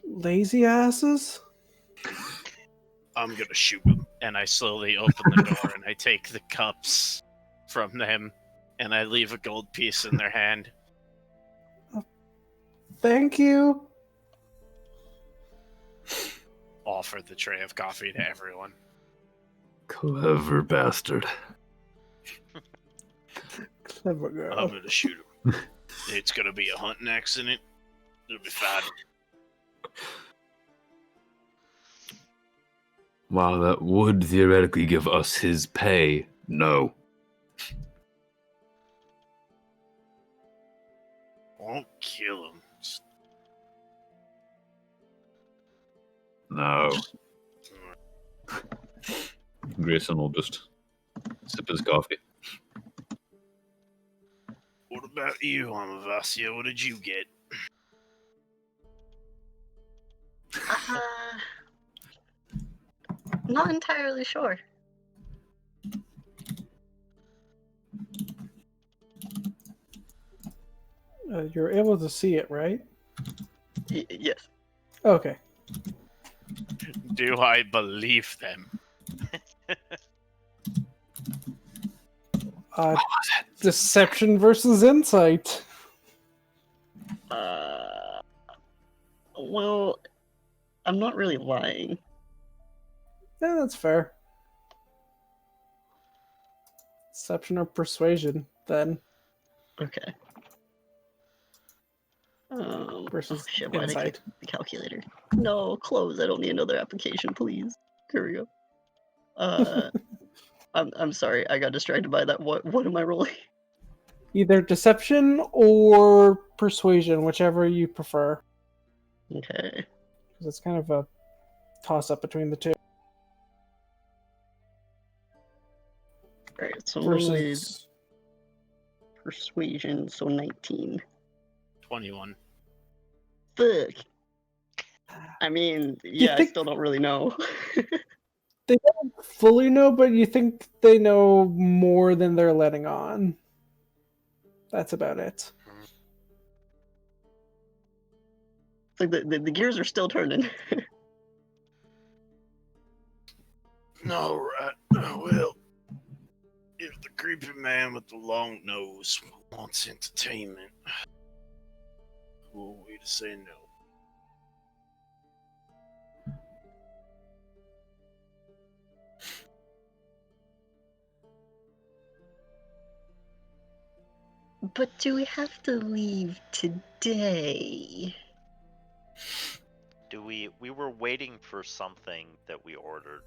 S2: lazy asses?
S3: I'm gonna shoot him. And I slowly open the door and I take the cups from them and I leave a gold piece in their hand.
S2: Thank you.
S3: Offer the tray of coffee to everyone.
S4: Clever bastard.
S2: Clever girl.
S3: I'm gonna shoot him. It's gonna be a hunting accident. It'll be fine.
S4: While that would theoretically give us his pay, no.
S3: Won't kill him.
S4: No. Grayson will just sip his coffee.
S3: What about you, Amavasya? What did you get?
S5: Not entirely sure.
S2: You're able to see it, right?
S5: Yes.
S2: Okay.
S3: Do I believe them?
S2: Deception versus insight.
S5: Well, I'm not really lying.
S2: Yeah, that's fair. Deception or persuasion, then.
S5: Okay.
S2: Versus
S5: shit, why did I
S2: insight.
S5: get the calculator? No, close. I don't need another application, please. Hurry up. I'm sorry, I got distracted by that. What am I rolling?
S2: Either deception or persuasion, whichever you prefer.
S5: Okay.
S2: Because it's kind of a toss-up between the two.
S5: Alright, so I'm going with
S2: Versus...
S5: persuasion, so 19.
S3: 21.
S5: Fuck. I mean, yeah,
S2: think-
S5: I still don't really know.
S2: They don't fully know, but you think they know more than they're letting on. That's about it.
S5: It's like the gears are still turning.
S3: No, right. Well, if the creepy man with the long nose wants entertainment, who are we to say no?
S5: But do we have to leave today?
S6: We were waiting for something that we ordered.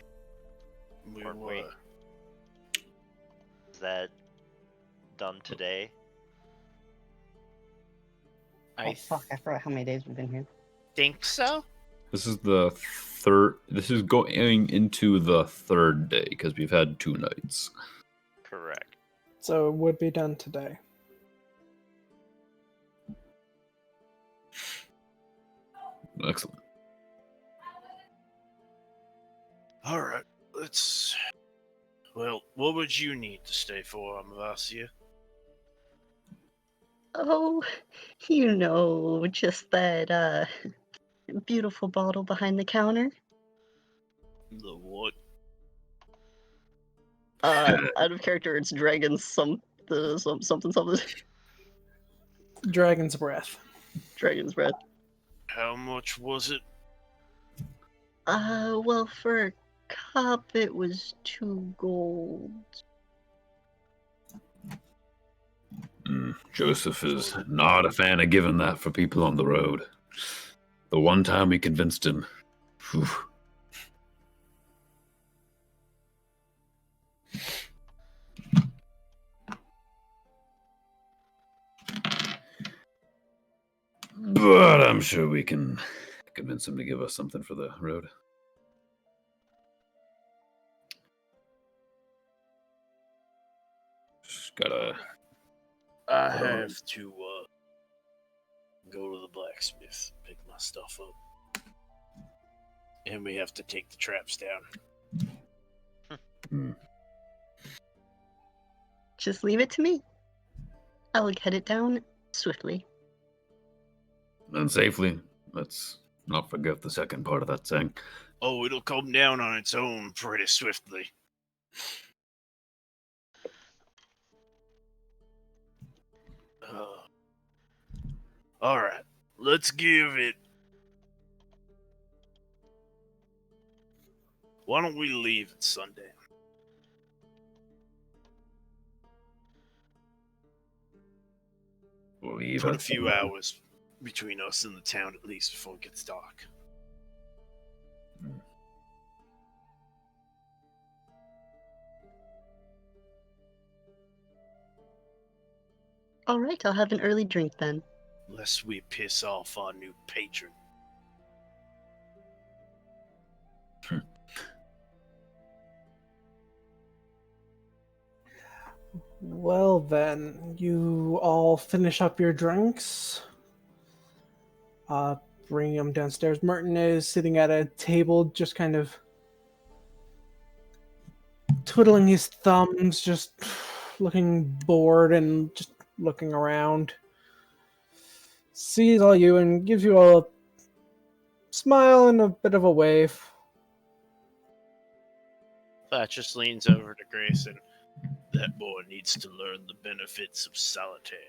S3: We
S6: Weren't
S3: were.
S6: we? Is that done today?
S3: I
S5: fuck, I forgot how many days we've been here.
S3: think so.
S4: This is the third. This is going into the third day because we've had 2 nights.
S6: Correct.
S2: So it would be done today.
S4: Excellent.
S3: All right, let's. Well, what would you need to stay for, Amavasya?
S5: Oh, you know, just that, beautiful bottle behind the counter.
S3: The what?
S5: Out of character, it's something.
S2: Dragon's breath.
S5: Dragon's breath.
S3: How much was it?
S5: Well, for a cup, it was 2 gold.
S4: Joseph is not a fan of giving that for people on the road. The one time we convinced him. Whew. But I'm sure we can convince him to give us something for the road. Just gotta...
S3: I have to go to the blacksmith, pick my stuff up. And we have to take the traps down.
S5: Just leave it to me. I'll head it down swiftly.
S4: And safely. Let's not forget the second part of that saying.
S3: Oh, it'll come down on its own pretty swiftly. Alright, let's give it... Why don't we leave at sundown?
S4: Leave
S3: Put a
S4: it.
S3: few hours between us and the town at least before it gets dark.
S5: All right, I'll have an early drink then.
S3: Lest we piss off our new patron.
S2: Well then, you all finish up your drinks. Bring them downstairs. Merton is sitting at a table, just kind of twiddling his thumbs, just looking bored and just looking around. Sees all you and gives you a smile and a bit of a wave.
S3: Platt just leans over to Grayson. That boy needs to learn the benefits of solitaire.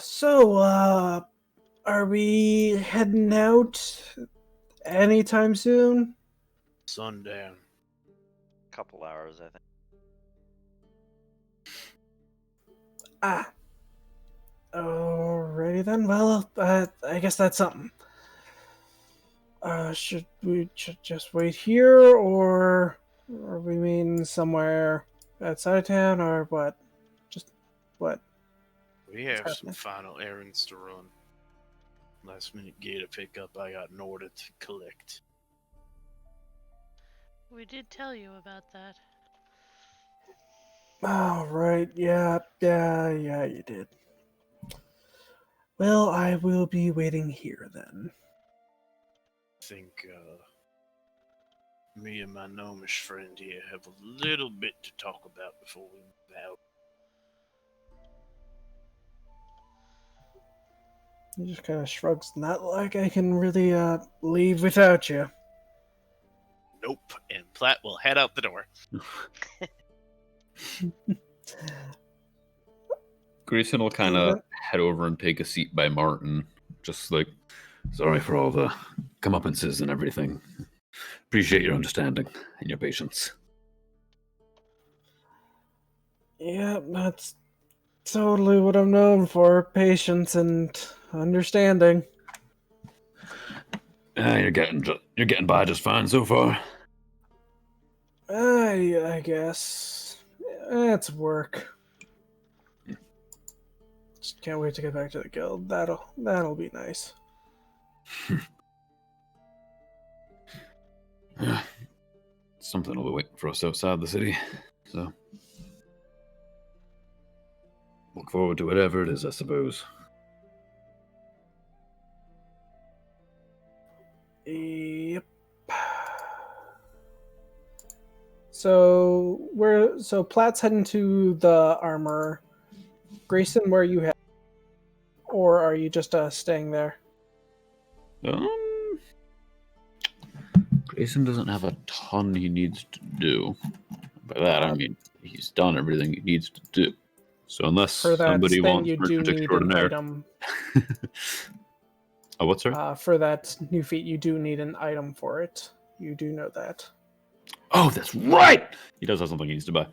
S2: So, are we heading out anytime soon?
S3: Sundown.
S6: Couple hours, I think.
S2: Alrighty then. Well, I guess that's something. Should we just wait here, or are we meeting somewhere outside of town, or what? Just what?
S3: We have some
S2: happening?
S3: final errands to run. Last minute gear to pick up, I got an order to collect.
S1: We did tell you about that.
S2: Oh, right. Yeah, you did. Well, I will be waiting here then.
S3: I think me and my gnomish friend here have a little bit to talk about before we move out.
S2: He just kind of shrugs. Not like I can really leave without you.
S3: Nope, and Platt will head out the door.
S4: Grayson will kind of head over and take a seat by Martin. Just like, sorry for all the comeuppances and everything. Appreciate your understanding and your patience.
S2: Yeah, that's totally what I'm known for. Patience and understanding.
S4: You're getting by just fine so far.
S2: I guess. It's work. Just can't wait to get back to the guild. That'll be nice.
S4: Something will be waiting for us outside the city, so look forward to whatever it is, I suppose.
S2: Yep. So Platt's heading to the armor. Grayson, where are you heading? Or are you just staying there?
S4: Grayson doesn't have a ton he needs to do. By that, I mean he's done everything he needs to do. So unless
S2: For that
S4: somebody
S2: thing,
S4: wants
S2: you do
S4: merchant
S2: need an
S4: extraordinaire,
S2: item.
S4: oh, what's that?
S2: For that new feat, you do need an item for it. You do know that.
S4: Oh, that's right. He does have something he needs to buy.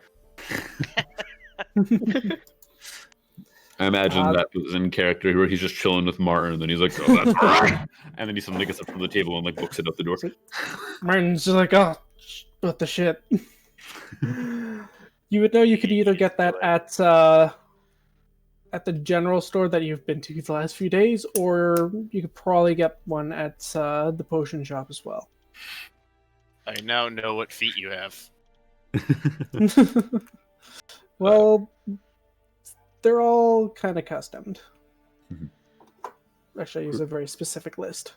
S4: I imagine that was in character where he's just chilling with Martin, and then he's like, "Oh, that's right," and then he suddenly gets up from the table and like books it out the door.
S2: Martin's just like, "Oh, what the shit." You would know you could either
S6: Please
S2: get that
S6: do
S2: at the general store that you've been to the last few days, or you could probably get one at the potion shop as well.
S3: I now know what feet you have.
S2: Well, they're all kind of customed. Actually, I use a very specific list.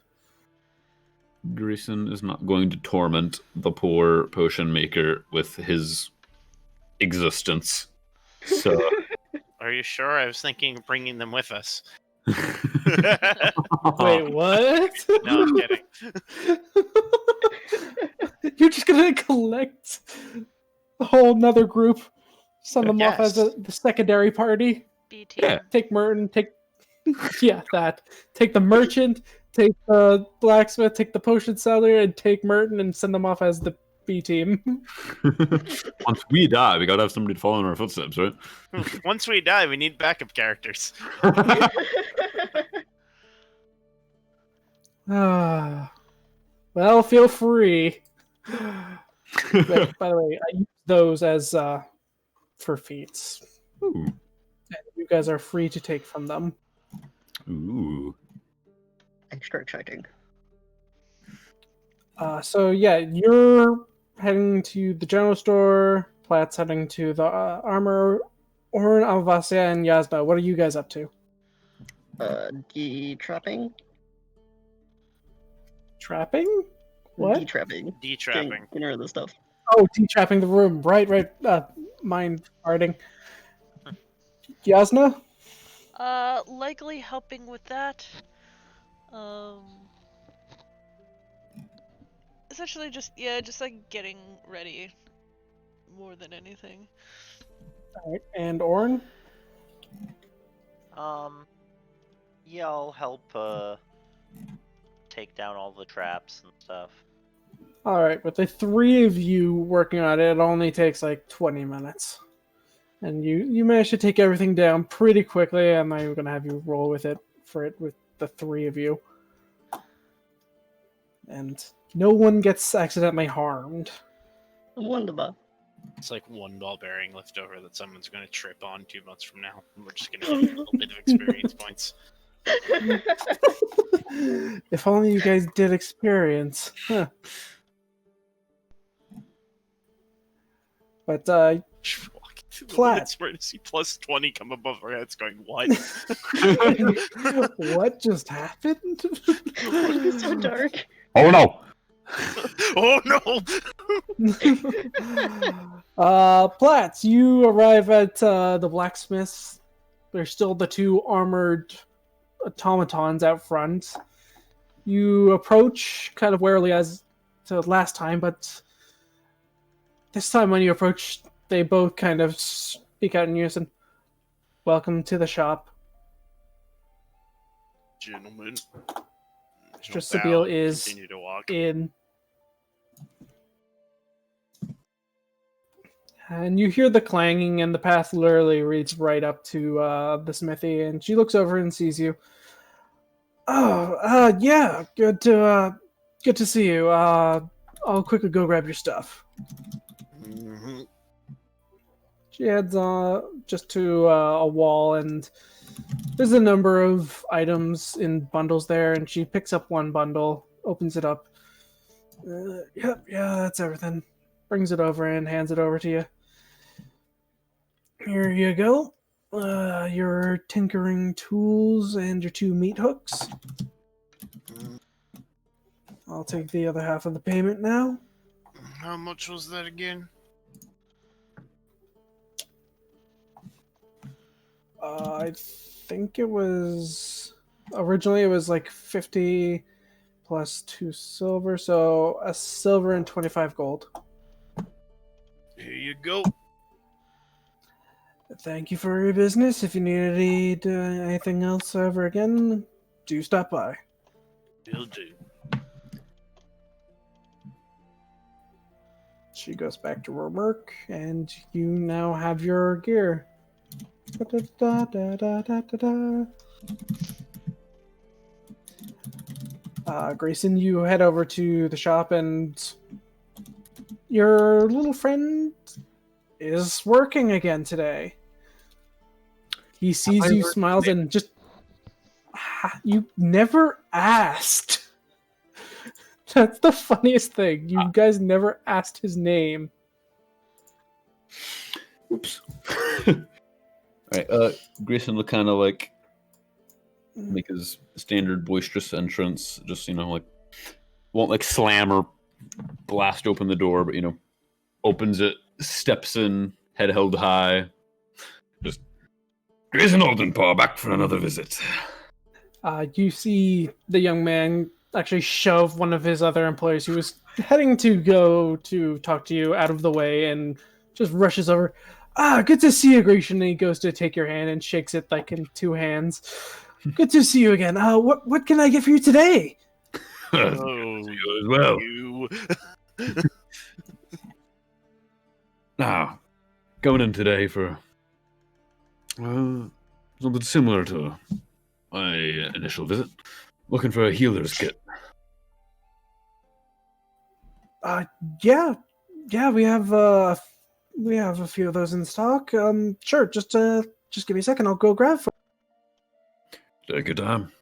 S4: Grayson is not going to torment the poor potion maker with his existence. So,
S3: Are you sure? I was thinking of bringing them with us.
S2: Wait, what?
S3: No, I'm kidding.
S2: You're just gonna collect a whole nother group, send them off as
S3: Yes.
S2: the secondary party.
S1: B team.
S4: Yeah.
S2: Take Merton, take take the merchant, take the blacksmith, take the potion seller, and take Merton and send them off as the B team.
S4: once we die, we gotta have somebody to follow in our footsteps, right?
S3: Once we die, we need backup characters.
S2: Well, feel free. Wait, by the way, I use those as for feats.
S4: Ooh.
S2: You guys are free to take from them.
S4: Ooh.
S5: Extra checking.
S2: So yeah, you're heading to the general store. Platt's heading to the armor. Orryn, Amavasya, and Jasnah. What are you guys up to?
S5: De-trapping?
S2: Trapping? What?
S5: De-trapping.
S3: De-trapping.
S5: Getting rid of the stuff.
S2: Oh, de-trapping the room. Right. Mind farting. Jasnah?
S1: Likely helping with that. Essentially just like getting ready more than anything.
S2: Alright, and Orryn?
S6: Yeah, I'll help take down all the traps and stuff.
S2: Alright, with the three of you working on it, it only takes like 20 minutes. And you manage to take everything down pretty quickly. I'm not even going to have you roll with it with the three of you. And no one gets accidentally harmed.
S5: Wonderful.
S3: It's like one ball bearing left over that someone's going to trip on 2 months from now. And we're just going to get a little bit of experience points.
S2: If only you guys did experience. Huh. But, Platt.
S3: It's where to see plus 20 come above our heads going, what?
S2: What just happened?
S5: It's so dark.
S4: Oh no!
S3: Oh no!
S2: Platt, you arrive at the blacksmith's. There's still the two armored automatons out front. You approach kind of warily as to last time, but this time when you approach, they both kind of speak out in unison. Welcome to the shop.
S3: Gentlemen.
S2: Mr. Sabille is
S3: Continue to walk.
S2: in. And you hear the clanging, and the path literally leads right up to the smithy, and she looks over and sees you. Oh, yeah, good to see you. I'll quickly go grab your stuff.
S3: Mm-hmm.
S2: She heads just to a wall, and there's a number of items in bundles there, and she picks up one bundle, opens it up. Yeah, that's everything. Brings it over and hands it over to you. Here you go. Your tinkering tools and your 2 meat hooks. I'll take the other half of the payment now.
S3: How much was that again?
S2: I think it was... Originally it was like 50 plus 2 silver, so a silver and 25 gold.
S3: Here you go.
S2: Thank you for your business. If you need anything else ever again, do stop by.
S3: Will do.
S2: She goes back to her work, and you now have your gear. Grayson, you head over to the shop, and your little friend is working again today. He sees you, smiles, and just... You never asked. That's the funniest thing. You guys never asked his name.
S4: Oops. Alright, Grayson will kind of like make his standard boisterous entrance. Just, like, won't like slam or blast open the door, but, opens it, steps in, head held high. Just, Grayson Aldenpaw back for another visit.
S2: You see the young man actually shove one of his other employees who was heading to go to talk to you out of the way and just rushes over. Good to see you, Grayson. And he goes to take your hand and shakes it like in two hands. Good to see you again. What can I get for you today?
S4: You as well.
S3: You.
S4: Now, going in today for something similar to my initial visit. Looking for a healer's kit.
S2: Yeah, we have a few of those in stock. Sure, just give me a second. I'll go grab.
S4: Take your time.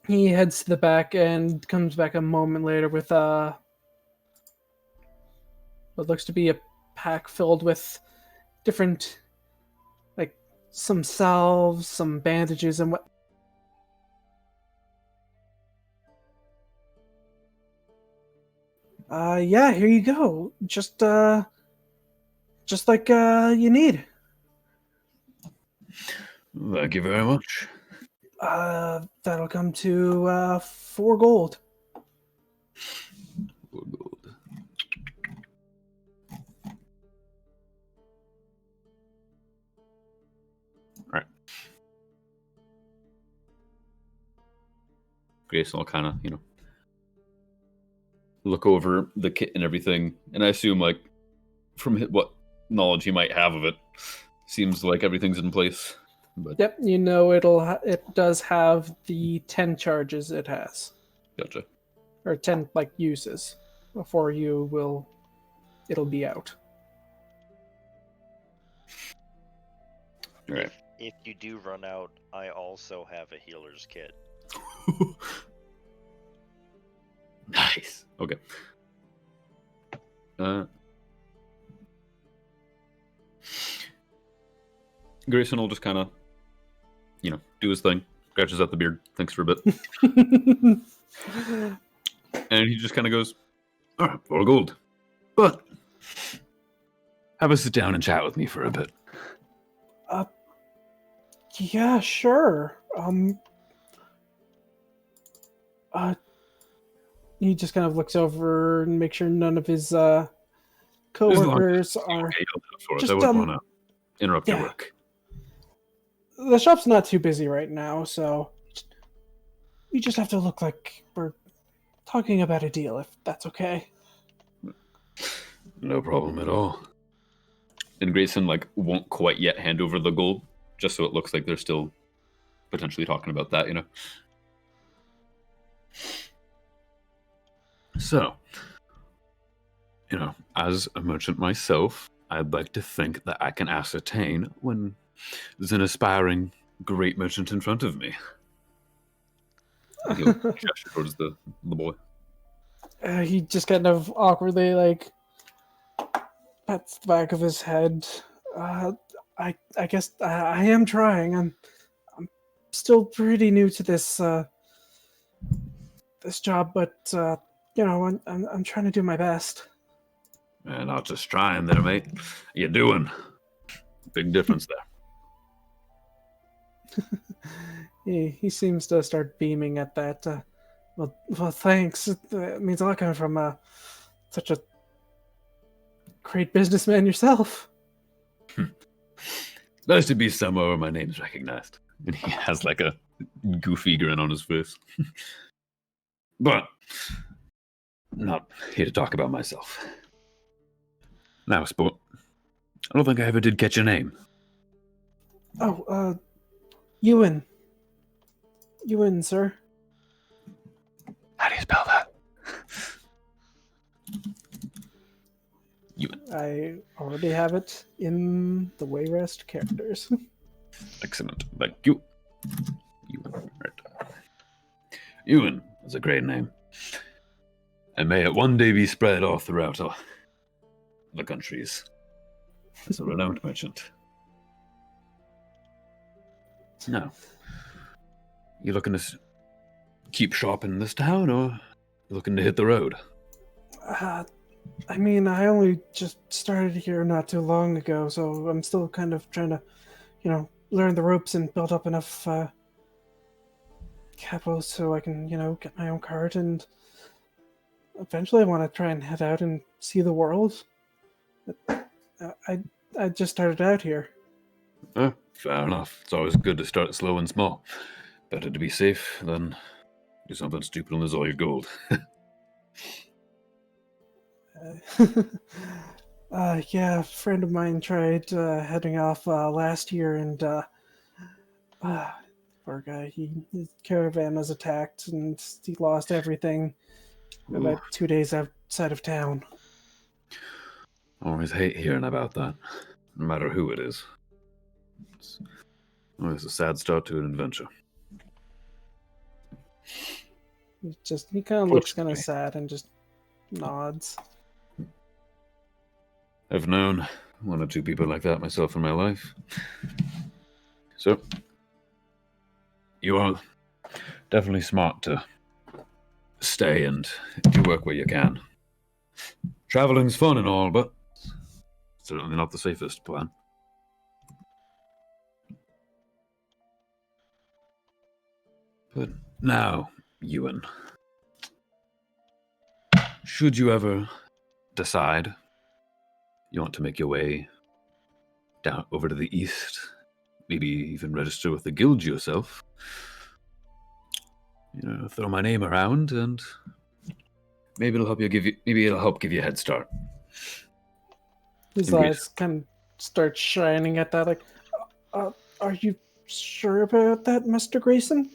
S2: He heads to the back and comes back a moment later with what looks to be a pack filled with different, like, some salves, some bandages, and what. Yeah, here you go. Just like you need.
S4: Thank you very much.
S2: That'll come to 4 gold.
S4: 4 gold. Alright. Grayson will kind of, look over the kit and everything, and I assume, like, from what knowledge he might have of it, seems like everything's in place. But
S2: Yep, it does have the 10 charges it has.
S4: Gotcha.
S2: Or 10, like, uses. Before it'll be out.
S4: Alright.
S6: If you do run out, I also have a healer's kit.
S4: Nice. Okay. Grayson will just kind of, do his thing, scratches out the beard, thanks for a bit. And he just kind of goes, all right, 4 gold. But have a sit down and chat with me for a bit.
S2: Yeah, sure. He just kind of looks over and makes sure none of his coworkers are.
S4: Okay, for us.
S2: Just,
S4: I wouldn't want to interrupt your work.
S2: The shop's not too busy right now, so we just have to look like we're talking about a deal, if that's okay.
S4: No problem at all. And Grayson, won't quite yet hand over the gold, just so it looks like they're still potentially talking about that, So, as a merchant myself, I'd like to think that I can ascertain when there's an aspiring great merchant in front of me. He'll gesture towards the boy.
S2: He just kind of awkwardly, pats the back of his head. I guess I am trying. I'm still pretty new to this job, but I'm trying to do my best.
S4: Not just trying there, mate. You're doing. Big difference there.
S2: He seems to start beaming at that. Well, thanks. It means a lot coming from such a great businessman yourself.
S4: Nice to be somewhere where my name's recognized. And he has a goofy grin on his face. But I'm not here to talk about myself. Now, sport, I don't think I ever did catch your name.
S2: Oh, Ewan. Ewan, sir.
S4: How do you spell that? Ewan.
S2: I already have it in the Wayrest characters.
S4: Excellent. Thank you. Ewan. Right. Ewan is a great name. And may it one day be spread all throughout the countries as a renowned merchant. Now, you looking to keep shop in this town, or you looking to hit the road?
S2: I mean, I only just started here not too long ago, so I'm still kind of trying to, learn the ropes and build up enough capital so I can, get my own cart, and eventually I want to try and head out and see the world. But, I just started out here.
S4: Fair enough. It's always good to start slow and small. Better to be safe than do something stupid and lose all your gold.
S2: Yeah, a friend of mine tried heading off last year, and poor guy, his caravan was attacked, and he lost everything about 2 days outside of town.
S4: Always hate hearing about that, no matter who it is. It's always a sad start to an adventure.
S2: He kind of looks kind of sad and just nods.
S4: I've known one or two people like that myself in my life. So, you are definitely smart to stay and do work where you can. Traveling's fun and all, but certainly not the safest plan. But now, Ewan, should you ever decide you want to make your way down over to the east, maybe even register with the guild yourself, throw my name around, and maybe it'll help give you a head start.
S2: His eyes kind of start shining at that, like, are you sure about that, Mr. Grayson?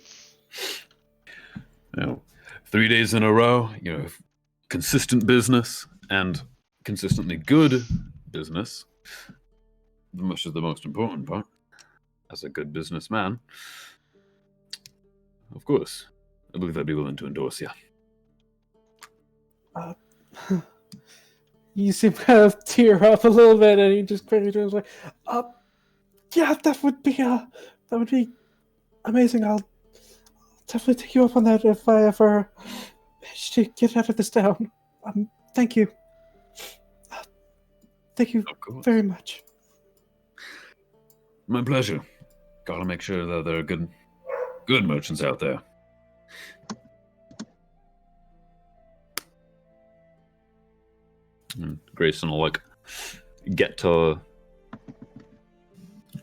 S4: 3 days in a row, consistent business and consistently good business, which is the most important part. As a good businessman, of course, I believe I'd be willing to endorse you.
S2: You seem kind of tear up a little bit, and he just quickly turns like, yeah, that would be amazing. I'll definitely take you up on that if I ever manage to get out of this town. Thank you. Thank you very much.
S4: My pleasure. Gotta make sure that there are good merchants out there. And Grayson will get to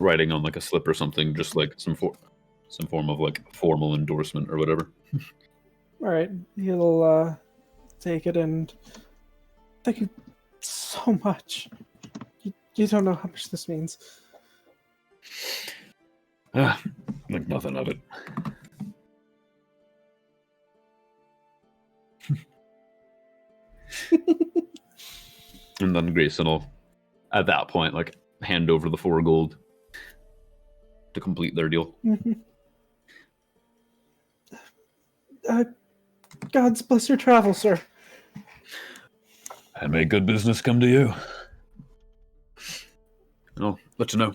S4: writing on a slip or something, just some form of formal endorsement or whatever.
S2: All right, he'll take it, and thank you so much. You don't know how much this means.
S4: Think nothing of it. And then Grayson will, at that point, hand over the 4 gold to complete their deal.
S2: Mm-hmm. God's bless your travel, sir.
S4: And may good business come to you. I'll let you know.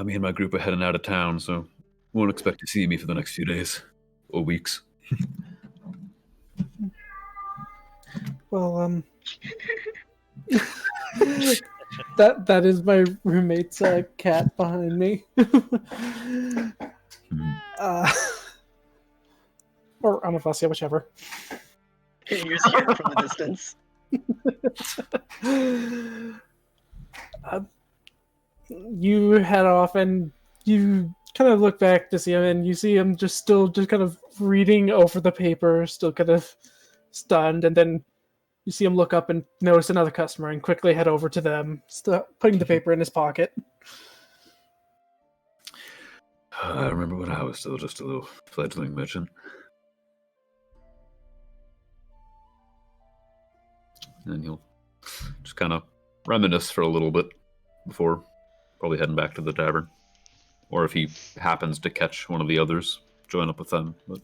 S4: Me and my group are heading out of town, so won't expect to see me for the next few days or weeks.
S2: Well, that is my roommate's cat behind me. Or Amavasya, whichever.
S5: You see her from the distance.
S2: You head off, and you kind of look back to see him, and you see him just kind of reading over the paper, still kind of stunned, and then you see him look up and notice another customer and quickly head over to them, putting the paper in his pocket.
S4: I remember when I was still just a little fledgling merchant. And he'll just kind of reminisce for a little bit before probably heading back to the tavern. Or if he happens to catch one of the others, join up with them. But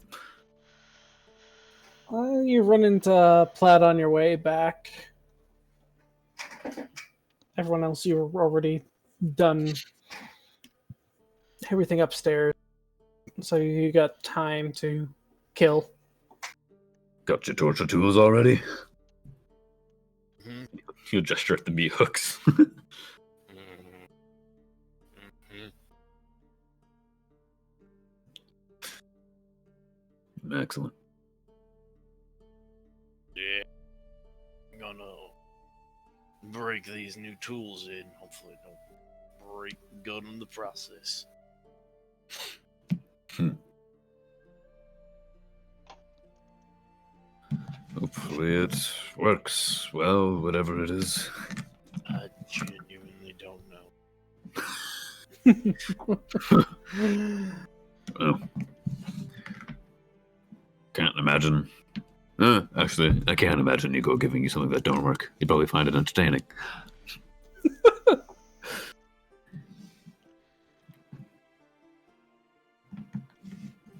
S2: You run into Platt on your way back. Everyone else, you're already done everything upstairs. So you got time to kill.
S4: got your torture tools already?
S3: Mhm.
S4: You gesture at the meat hooks.
S3: Mhm.
S4: Excellent.
S3: Yeah. I'm gonna break these new tools in. Hopefully, don't break the gun in the process.
S4: Hopefully it works well, whatever it is.
S3: I genuinely don't know.
S4: Well, can't imagine. Actually, I can't imagine Nico giving you something that don't work. You'd probably find it entertaining.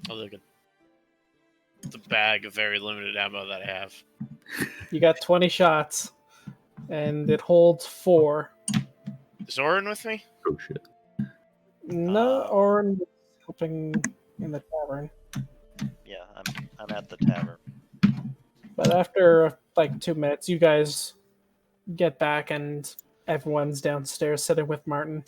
S3: I'll look at the bag of very limited ammo that I have.
S2: You got 20 shots, and it holds 4.
S3: Is Orryn with me?
S4: Oh shit.
S2: No, Orryn was helping in the tavern.
S6: Yeah, I'm at the tavern.
S2: But after like 2 minutes, you guys get back, and everyone's downstairs sitting with Martin.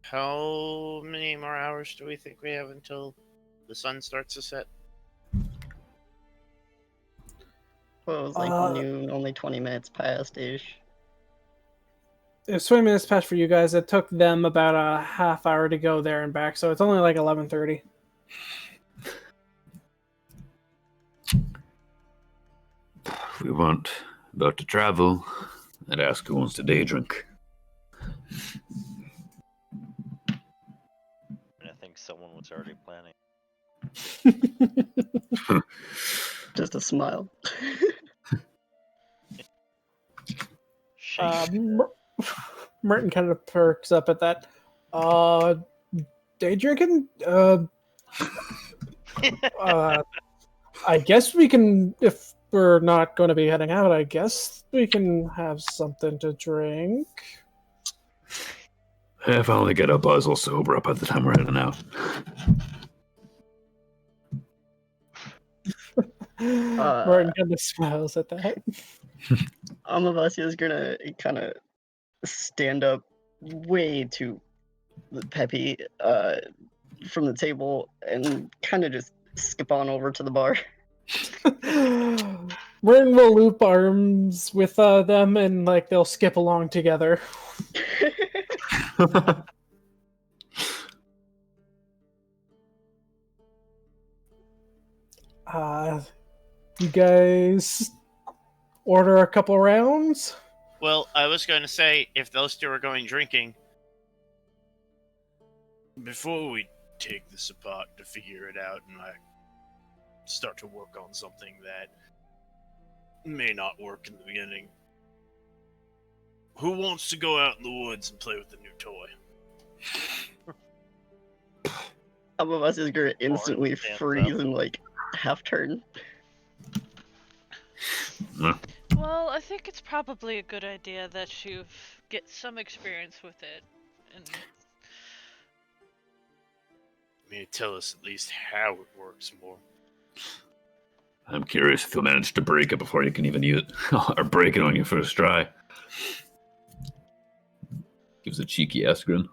S3: How many more hours do we think we have until the sun starts to set?
S5: Well, it was like noon, only 20 minutes past-ish.
S2: It was 20 minutes past for you guys. It took them about a half hour to go there and back, so it's only like 11:30.
S4: If we weren't about to travel, I'd ask who wants to day drink.
S6: I think someone was already planning.
S5: Just a smile.
S6: Shake.
S2: Martin kind of perks up at that. Day drinking? I guess we can, if we're not going to be heading out, I guess we can have something to drink.
S4: If I only get a buzz, I'll sober up at the time we're heading out.
S2: Martin kind of smiles at that.
S5: Amavasya is gonna kind of stand up way too peppy from the table and kind of just skip on over to the bar.
S2: Martin will loop arms with them, and like they'll skip along together. You guys order a couple rounds?
S3: Well, I was going to say, if those two are going drinking, before we take this apart to figure it out and like start to work on something that may not work in the beginning, who wants to go out in the woods and play with the new toy?
S5: Amavasya is gonna instantly
S6: stands
S5: freeze
S6: up.
S5: and like half turn.
S1: Well, I think it's probably a good idea that you get some experience with it. And
S3: I mean, tell us at least how it works more.
S4: I'm curious if you'll manage to break it before you can even use it, or break it on your first try. Gives a cheeky ass grin.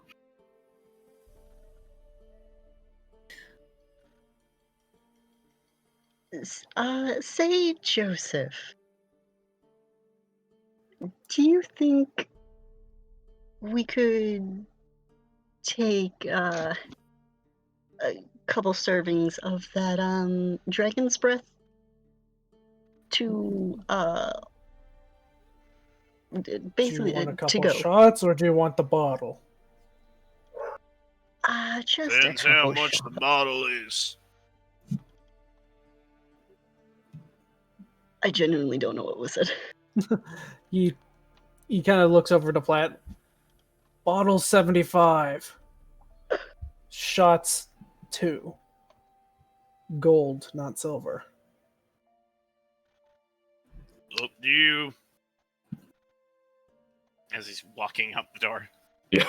S5: Say, Joseph, do you think we could take a couple servings of that dragon's breath to basically
S2: do you want a
S5: to
S2: couple
S5: go?
S2: shots, or do you want the bottle?
S5: Just
S3: Depends
S5: a
S3: how
S5: couple
S3: much
S5: shots.
S3: the bottle is.
S5: I genuinely don't know what was said.
S2: He kind of looks over to Platt. Bottle 75. Shots 2. Gold, not silver.
S3: Up to you. As he's walking out the door.
S4: Yeah.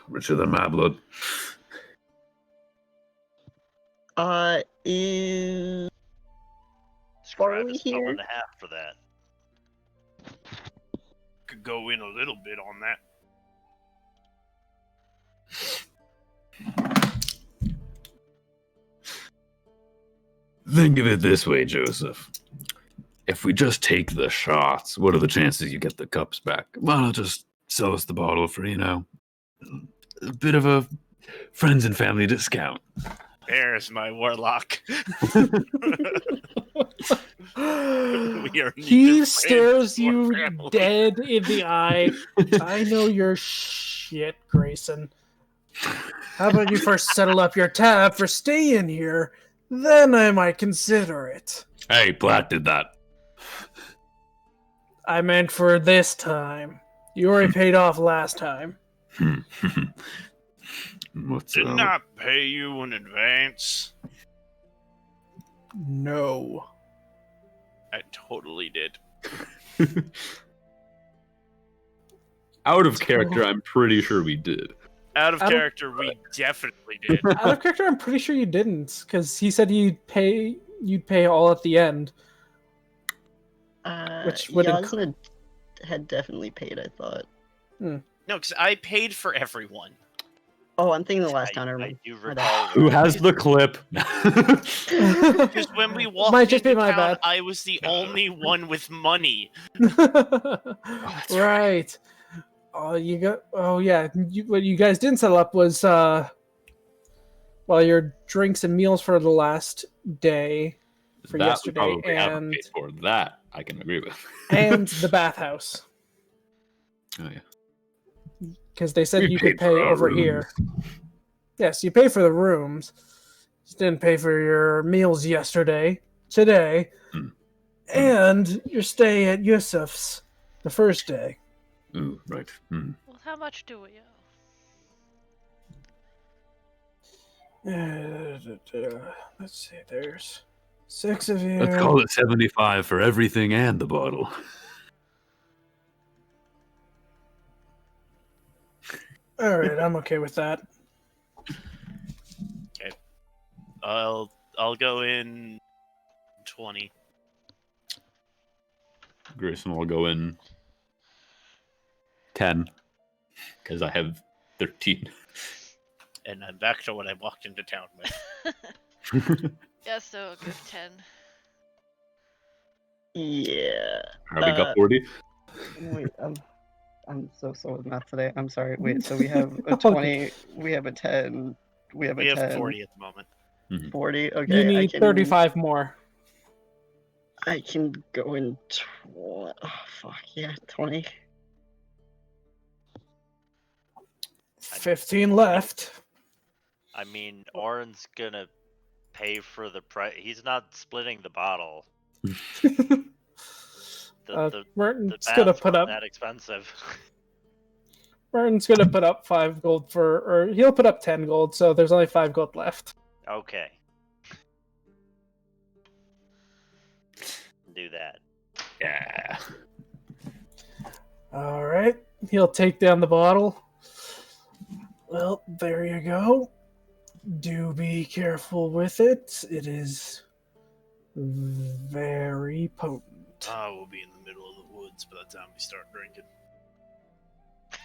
S4: Richer than my blood.
S5: Is
S6: Scribe
S5: Barley
S6: is
S5: here?
S6: 12.5 for that.
S3: Could go in a little bit on that.
S4: Think of it this way, Joseph. If we just take the shots, what are the chances you get the cups back? Why not just sell us the bottle for, a bit of a friends and family discount?
S3: There's my warlock. We are
S2: He
S3: neither
S2: stares
S3: friends nor
S2: you
S3: family.
S2: dead in the eye. I know your shit, Grayson. How about you first settle up your tab for staying here? Then I might consider it.
S4: Hey, Platt did that.
S2: I meant for this time. You already paid off last time.
S4: What's
S3: Didn't I pay you in advance?
S2: No.
S3: I totally did.
S4: Out of character, I'm pretty sure we did.
S3: Out of
S2: Out of-
S3: character, we definitely did.
S2: Out of character, I'm pretty sure you didn't, because he said you'd pay all at the end. Which would
S5: Jasnah had definitely paid, I thought.
S3: No, because I paid for everyone.
S5: Oh, I'm thinking the last
S6: I
S5: counter.
S6: do
S5: My
S6: recall.
S4: Who has the clip?
S3: Because when we walked
S2: Might just
S3: into
S2: be my
S3: town,
S2: bad.
S3: I was the only one with money.
S2: Right. Oh, yeah. What you guys didn't settle up was your drinks and meals for the last day for
S4: That we
S2: yesterday,
S4: probably haven't
S2: and
S4: paid for. That I can agree with.
S2: and the bathhouse,
S4: Oh yeah.
S2: because they said
S4: We
S2: you could
S4: paid for
S2: pay
S4: our
S2: over
S4: rooms.
S2: here. Yes, you pay for the rooms. Just didn't pay for your meals today, and your stay at Yusuf's the first day.
S4: Ooh, right. Hmm.
S1: Well, how much do we owe?
S2: Let's see, there's 6 of you.
S4: Let's call it 75 for everything and the bottle.
S2: All right, I'm okay with that.
S3: I'll go in 20.
S4: Grayson will go in 10 because I have 13.
S3: And I'm back to what I walked into town with.
S1: Yeah, so a good 10.
S5: Yeah.
S4: Have we got 40?
S5: Wait, I'm so slow with math today. I'm sorry. Wait, so we have a 20, we have a 10, we have a
S3: We
S5: 10.
S3: have 40 at the moment.
S5: 40. Okay.
S2: You need 35 more.
S5: I can go in. Oh, fuck yeah, 20.
S2: 15 left.
S6: I mean, Orryn's gonna pay for the price. He's not splitting the bottle. The
S2: Merton's
S6: baths
S2: gonna put
S6: weren't
S2: up.
S6: that expensive.
S2: Merton's gonna put up 5 gold or he'll put up 10 gold. So there's only 5 gold left.
S6: Okay. Do that.
S4: Yeah.
S2: All right, he'll take down the bottle. Well, there you go. Do be careful with it. It is very potent.
S3: We'll be in the middle of the woods by the time we start drinking.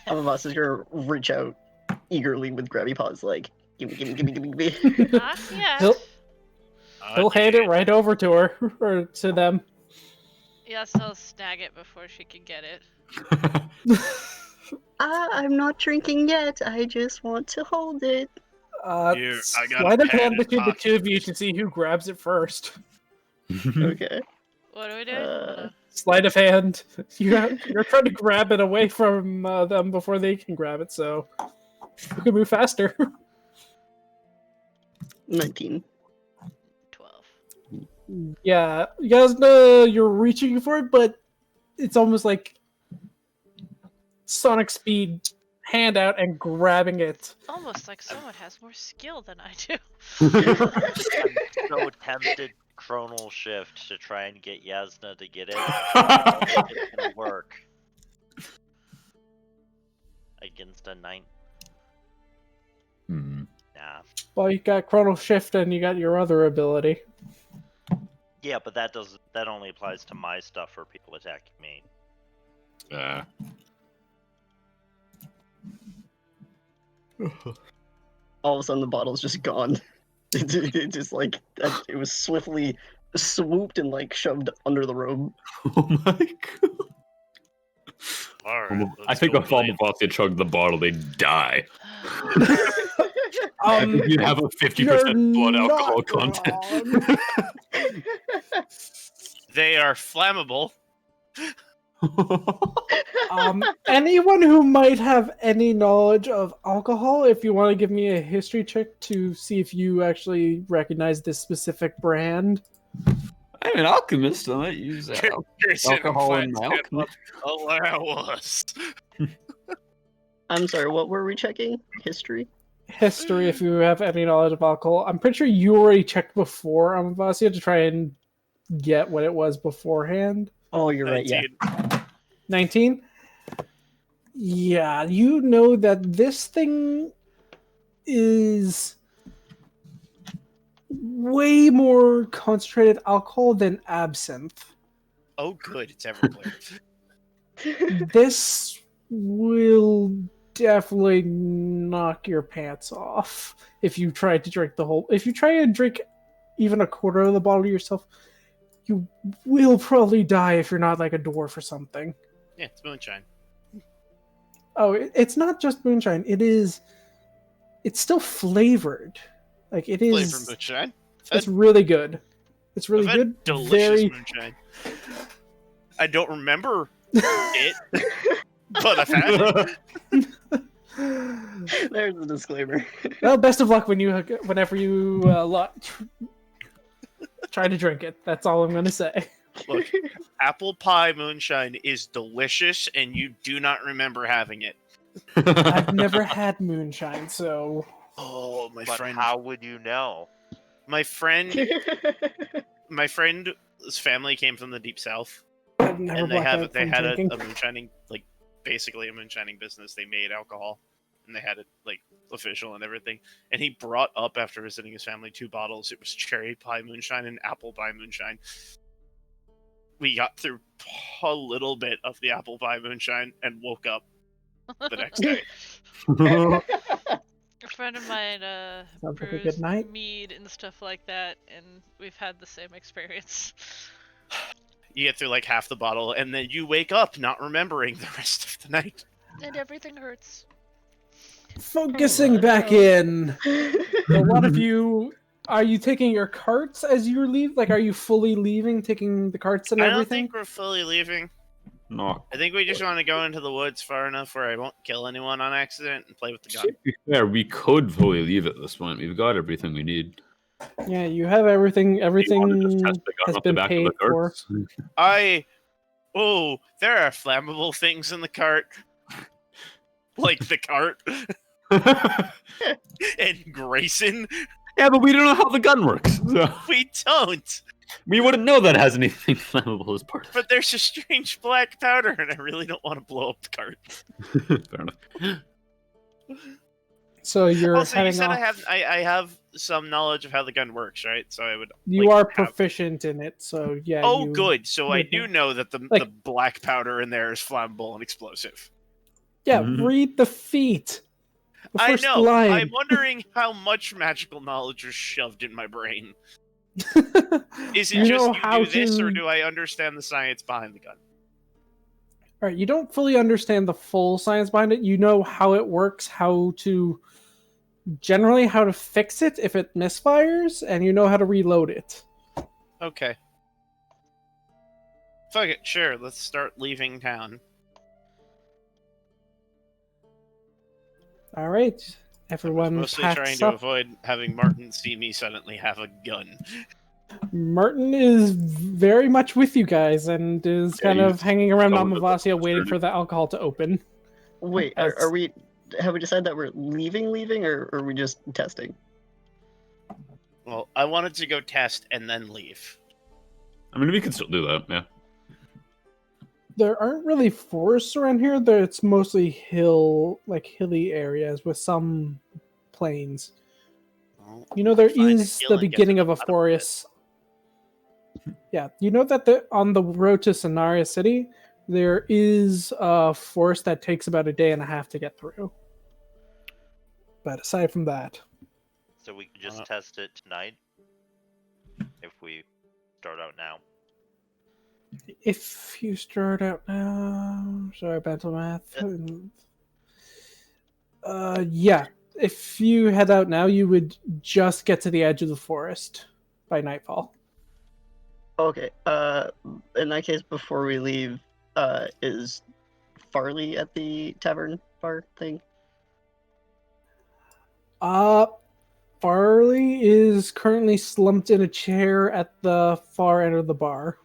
S5: Amavasya is gonna reach out eagerly with grabby paws, like, gimme, gimme, gimme, gimme, gimme.
S1: Not yet.
S2: He'll hand it right over to her or to them.
S1: Yes, I'll snag it before she can get it.
S5: I'm not drinking yet. I just want to hold it.
S3: Here, I got a
S2: Sleight of hand
S3: padded
S2: between the
S3: pocket.
S2: two of you to see who grabs it first.
S5: Okay.
S1: What are we doing? Hold on.
S2: Sleight of hand. You're trying to grab it away from them before they can grab it, so you can move faster.
S5: 19.
S1: 12.
S2: Yeah, Jasnah, you're reaching for it, but it's almost like sonic speed, hand out and grabbing it.
S1: Almost like someone has more skill than I do.
S6: I'm so tempted chronal shift to try and get Jasnah to get it. I don't think it's gonna work against a 9.
S4: Hmm.
S6: Nah.
S2: Well, you got Chrono Shift and you got your other ability.
S6: Yeah, but that only applies to my stuff or people attacking me.
S5: All of a sudden, the bottle's just gone. It just like it was swiftly swooped and like shoved under the robe.
S4: Oh my god.
S3: Alright,
S4: I think if Amavasya chugged the bottle, they'd die. You'd have a 50% blood alcohol content.
S3: They are flammable.
S2: Anyone who might have any knowledge of alcohol, if you want to give me a history check to see if you actually recognize this specific brand.
S4: I'm an alchemist. I might use alcohol in my alchemy.
S3: Allow us.
S5: I'm sorry, what were we checking? History?
S2: History, if you have any knowledge of alcohol. I'm pretty sure you already checked before Amavasya to try and get what it was beforehand.
S5: Oh, you're right, yeah.
S2: 19? Yeah, you know that this thing is way more concentrated alcohol than absinthe.
S3: Oh, good. It's Everclear.
S2: This will definitely knock your pants off if you try to drink the whole. If you try and drink even a quarter of the bottle yourself, you will probably die if you're not like a dwarf or something.
S3: Yeah, it's moonshine.
S2: Oh, it's not just moonshine. It's still flavored. Like it is.
S3: Flavor moonshine.
S2: It's really good. It's really
S3: I've had
S2: good.
S3: Delicious moonshine. I don't remember it, but I've had it.
S5: There's the disclaimer.
S2: Well, best of luck whenever you try to drink it. That's all I'm going to say.
S3: Look, apple pie moonshine is delicious, and you do not remember having it.
S2: I've never had moonshine, so.
S3: Oh, my
S6: But
S3: friend.
S6: how would you know?
S3: My friend's family came from the deep south,
S2: I've never
S3: and they had a
S2: drinking.
S3: moonshining, like basically a moonshining business. They made alcohol, and they had it like official and everything. And he brought up after visiting his family 2 bottles. It was cherry pie moonshine and apple pie moonshine. We got through a little bit of the apple pie moonshine and woke up the next day.
S1: A friend of mine
S2: Sounds like a
S1: brews
S2: good night.
S1: mead and stuff like that, and we've had the same experience.
S3: You get through like half the bottle, and then you wake up not remembering the rest of the night.
S1: And everything hurts.
S2: Focusing back in. A lot of you. Are you taking your carts as you leave? Like, are you fully leaving, taking the carts and
S3: I don't
S2: everything?
S3: think we're fully leaving.
S4: No.
S3: I think we just want to go into the woods far enough where I won't kill anyone on accident and play with the gun.
S4: To be fair, we could fully leave at this point. We've got everything we need.
S2: Yeah, you have everything. Everything has been paid for.
S3: Oh, there are flammable things in the cart. Like the cart. And Grayson.
S4: Yeah, but we don't know how the gun works. So
S3: We don't.
S4: we wouldn't know that has anything flammable as part of
S3: But there's a strange black powder, and I really don't want to blow up the cart.
S4: it. Fair enough.
S2: So you're
S3: Also, you
S2: heading
S3: said
S2: off.
S3: I have some knowledge of how the gun works, right? So I would.
S2: You
S3: like,
S2: are
S3: have-
S2: proficient in it, so yeah.
S3: Oh,
S2: you-
S3: good. So I
S2: would
S3: do
S2: know.
S3: know that the black powder in there is flammable and explosive.
S2: Yeah,
S4: Mhm.
S2: read the feat. The
S3: I
S2: first
S3: know.
S2: line.
S3: I'm wondering how much magical knowledge is shoved in my brain. Is it
S2: You
S3: just
S2: know
S3: you
S2: how
S3: do this, or
S2: to-
S3: do I understand the science behind the gun?
S2: All right, you don't fully understand the full science behind it. You know how it works, how to fix it if it misfires, and you know how to reload it.
S3: Okay. Fuck it, sure. Let's start leaving town.
S2: All right,
S3: I'm
S2: everyone
S3: mostly trying
S2: packs
S3: to
S2: up.
S3: avoid having Martin see me suddenly have a gun.
S2: Martin is very much with you guys and is kind of hanging around Amavasya waiting for the alcohol to open.
S5: Wait, are we? Have we decided that we're leaving, or are we just testing?
S3: Well, I wanted to go test and then leave.
S4: I mean, we can still do that, yeah.
S2: There aren't really forests around here. It's mostly hilly areas with some plains.
S3: Well,
S2: You know, there
S3: find a
S2: is
S3: hill
S2: the
S3: and get to
S2: beginning
S3: the
S2: of a
S3: bottom it.
S2: forest. Yeah, you know that on the road to Sonaria City, there is a forest that takes about a day and a half to get through. But aside from that,
S6: So we can just test it tonight if we start out now.
S2: if you start out now, sorry, mental math. Yeah, if you head out now, you would just get to the edge of the forest by nightfall.
S5: Okay. In that case, before we leave, is Farley at the tavern bar thing?
S2: Farley is currently slumped in a chair at the far end of the bar.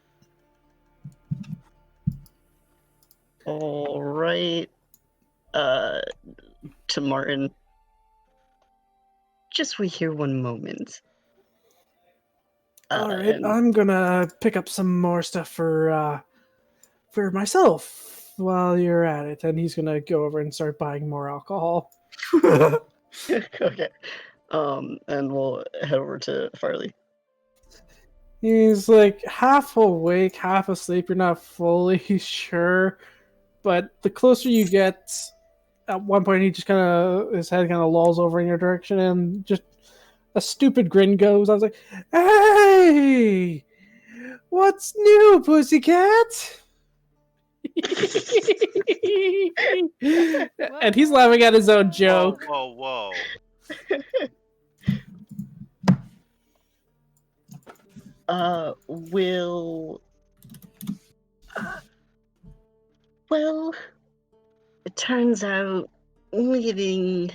S5: All right. To Martin. Just wait here one moment.
S2: All right,
S5: And
S2: I'm gonna pick up some more stuff for myself while you're at it, and he's gonna go over and start buying more alcohol.
S5: okay. And we'll head over to Farley.
S2: He's like half awake, half asleep. You're not fully sure, but the closer you get, at one point he just his head kind of lolls over in your direction, and just a stupid grin goes. I was like, "Hey, what's new, pussycat?" And he's laughing at his own joke.
S6: Whoa.
S5: Well, it turns out leaving a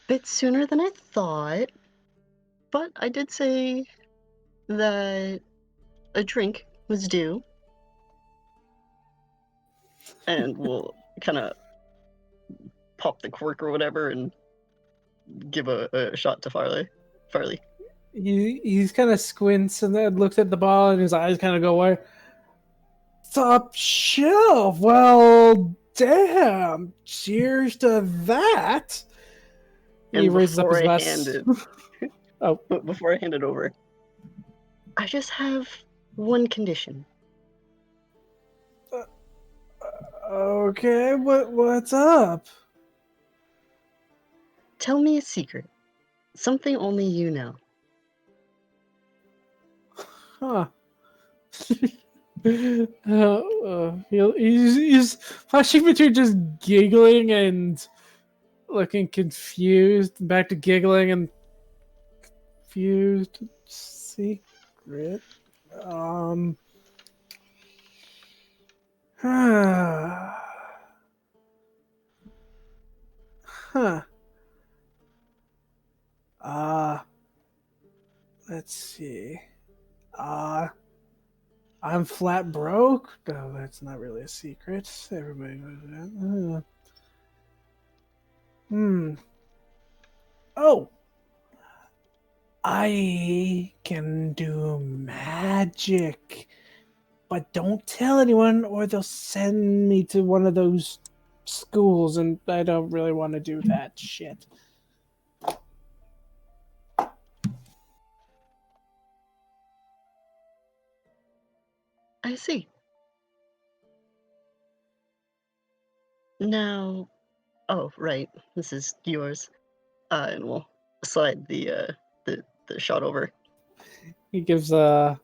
S5: bit sooner than I thought, but I did say that a drink was due, and we'll kind of pop the cork or whatever and give a shot to Farley.
S2: He's kind of squints and then looks at the ball, and his eyes kind of go away. Top shelf. Well, damn. Cheers to that. He
S5: And
S2: raises up his
S5: before I
S2: glass.
S5: hand it,
S2: Oh,
S5: before I hand it over, I just have one condition.
S2: okay. What's up?
S5: Tell me a secret, something only you know.
S2: Huh. He's flashing between just giggling and looking confused, back to giggling and confused. Secret. Huh. Let's see. I'm flat broke? No, that's not really a secret. Everybody knows that. Oh! I can do magic. But don't tell anyone or they'll send me to one of those schools, and I don't really want to do that shit.
S5: I see. Now, oh right, this is yours. And we'll slide the shot over.
S2: He gives a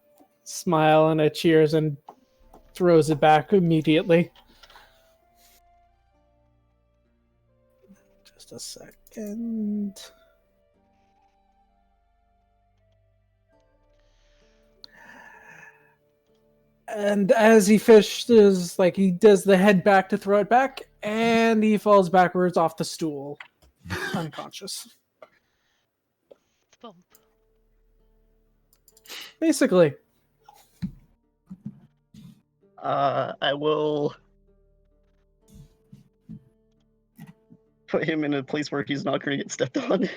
S2: smile and a cheers and throws it back immediately. Just a second. And as he fishes, he does the head back to throw it back, and he falls backwards off the stool, unconscious.
S1: Bump.
S2: Basically.
S5: I will put him in a place where he's not going to get stepped on.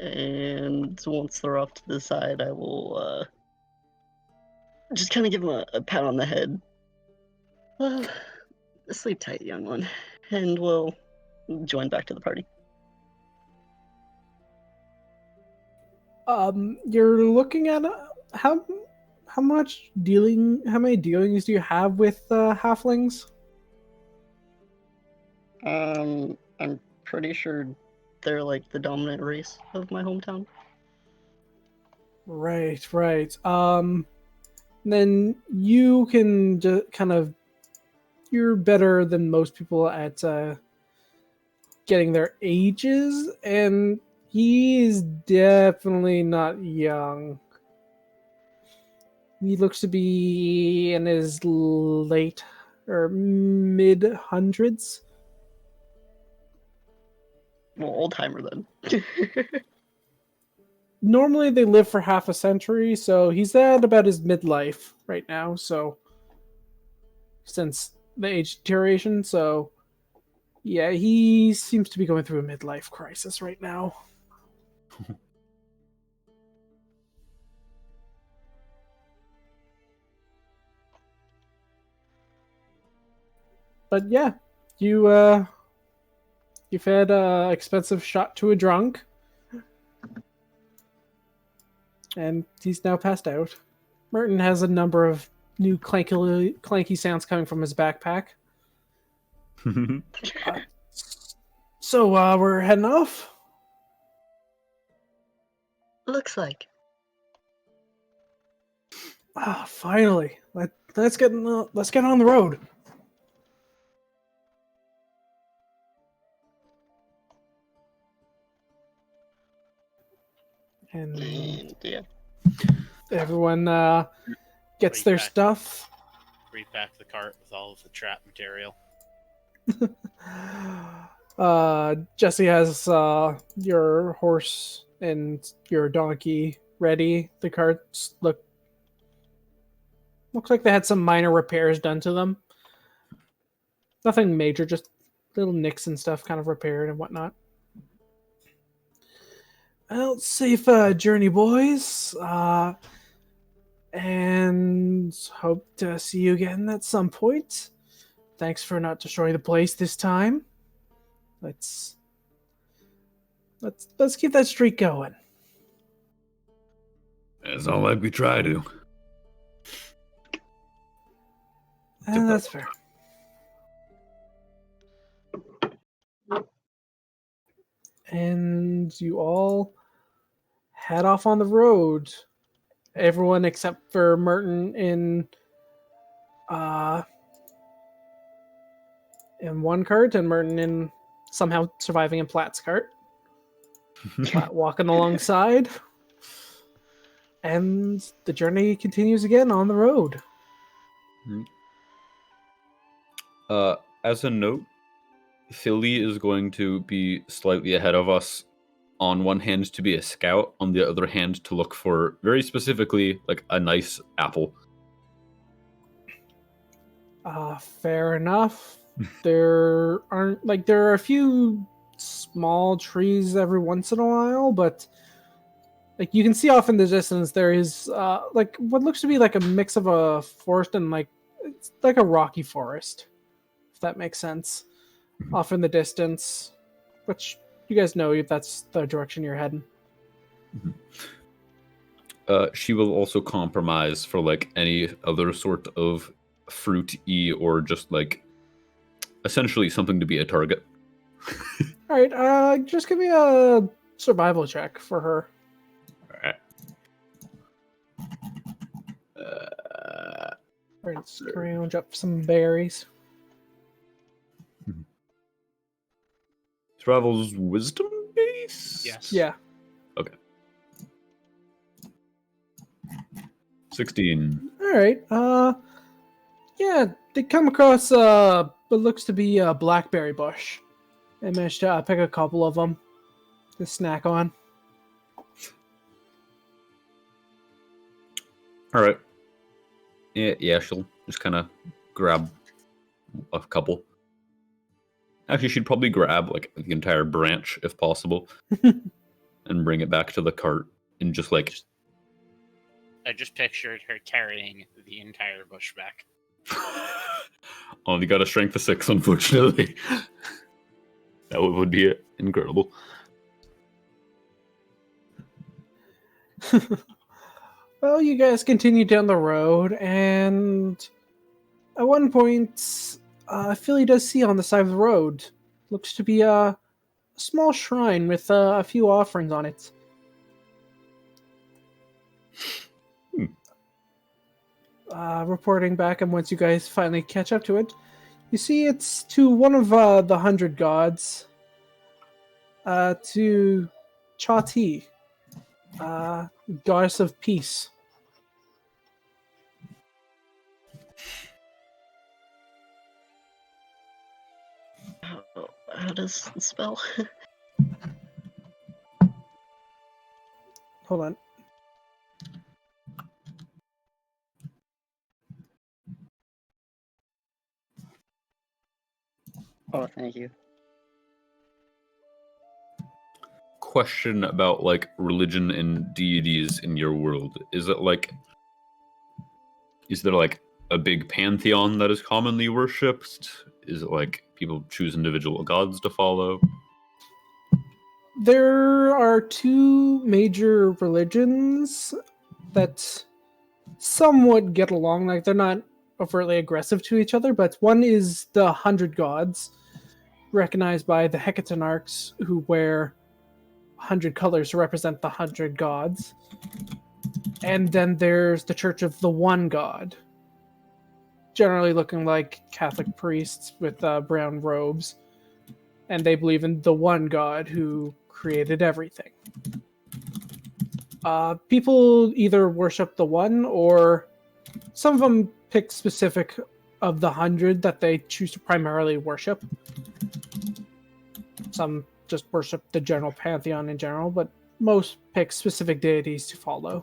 S5: And once they're off to the side, I will just kind of give him a pat on the head. Sleep tight, young one. And we'll join back to the party.
S2: You're looking at how many dealings do you have with halflings?
S5: I'm pretty sure they're like the dominant race of my hometown.
S2: Right. Then you can just kind of, you're better than most people at getting their ages, and he's definitely not young. He looks to be in his late or mid hundreds.
S5: Well, old timer then.
S2: Normally they live for half a century, so he's at about his midlife right now. So since the age deterioration, so yeah, he seems to be going through a midlife crisis right now. But yeah, you've had a expensive shot to a drunk, and he's now passed out. Merton has a number of new clanky sounds coming from his backpack. So we're heading off.
S5: Looks like.
S2: Finally. Let's get on the road. And
S5: Yeah.
S2: everyone gets their stuff.
S3: Repack the cart with all of the trap material.
S2: Jesse has your horse and your donkey ready. The carts looks like they had some minor repairs done to them. Nothing major, just little nicks and stuff kind of repaired and whatnot. Well, safe journey, boys. And hope to see you again at some point. Thanks for not destroying the place this time. Let's keep that streak going.
S4: It's not like we try to.
S2: And that's fair. And you all head off on the road. Everyone except for Merton in one cart, and Merton in somehow surviving in Platt's cart. Platt walking alongside. And the journey continues again on the road.
S4: As a note, Philly is going to be slightly ahead of us. On one hand, to be a scout. On the other hand, to look for, very specifically, like a nice apple.
S2: Fair enough. There are a few small trees every once in a while, but like you can see off in the distance, there is like what looks to be like a mix of a forest and it's like a rocky forest, if that makes sense.
S4: Mm-hmm.
S2: Off in the distance, which you guys know if that's the direction you're heading.
S4: Mm-hmm. She will also compromise for like any other sort of fruity or just like essentially something to be a target.
S2: All right, just give me a survival check for her.
S4: All right.
S2: Scrounge up some berries.
S4: Survival's wisdom base?
S3: Yes.
S2: Yeah.
S4: Okay. 16.
S2: All right. Yeah. They come across what looks to be a blackberry bush. They managed to pick a couple of them to snack on.
S4: All right. Yeah, she'll just kind of grab a couple. Actually, she'd probably grab like the entire branch if possible, and bring it back to the cart and just like.
S7: I just pictured her carrying the entire bush back.
S4: Only got a strength of 6, unfortunately. That would be incredible.
S2: Well, you guys continue down the road, and at one point, Philly does see on the side of the road. Looks to be a small shrine with a few offerings on it. Reporting back, and once you guys finally catch up to it, you see it's to one of the 100 gods, to Chati, goddess of peace.
S5: How does it spell?
S2: Hold on.
S5: Oh, thank you.
S4: Question about like religion and deities in your world. Is there like a big pantheon that is commonly worshipped? Is it like people choose individual gods to follow?
S2: There are two major religions that somewhat get along. Like, they're not overtly aggressive to each other, but one is the 100 gods, recognized by the Hecatonarchs, who wear 100 colors to represent the 100 gods. And then there's the Church of the One God, generally looking like Catholic priests with brown robes. And they believe in the one God who created everything. People either worship the one, or some of them pick specific of the 100 that they choose to primarily worship. Some just worship the general pantheon in general, but most pick specific deities to follow.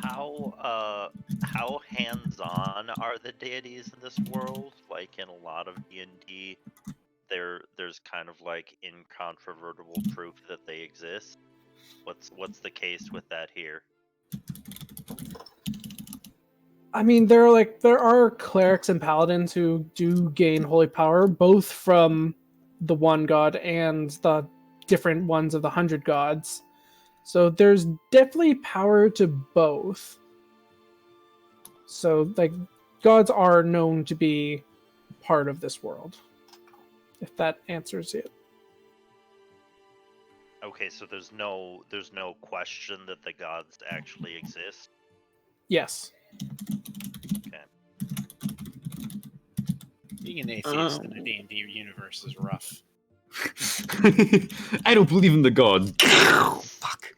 S6: How hands-on are the deities in this world? Like in a lot of D&D, there's kind of like incontrovertible proof that they exist. What's the case with that here?
S2: I mean, there are clerics and paladins who do gain holy power, both from the one god and the different ones of the 100 gods. So there's definitely power to both. So, like, gods are known to be part of this world, if that answers it.
S6: Okay, so there's no question that the gods actually exist.
S2: Yes.
S6: Okay.
S7: Being an atheist in a D&D universe is rough.
S4: I don't believe in the gods. Fuck.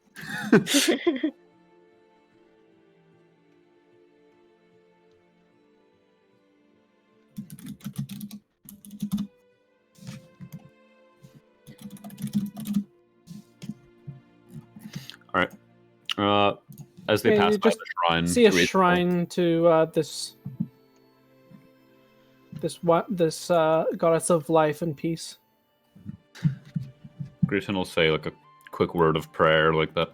S4: All right. As they
S2: Okay,
S4: pass
S2: you
S4: by
S2: just
S4: the shrine,
S2: see a
S4: Grayson
S2: shrine to this goddess of life and peace.
S4: Grayson will say like a quick word of prayer, like that.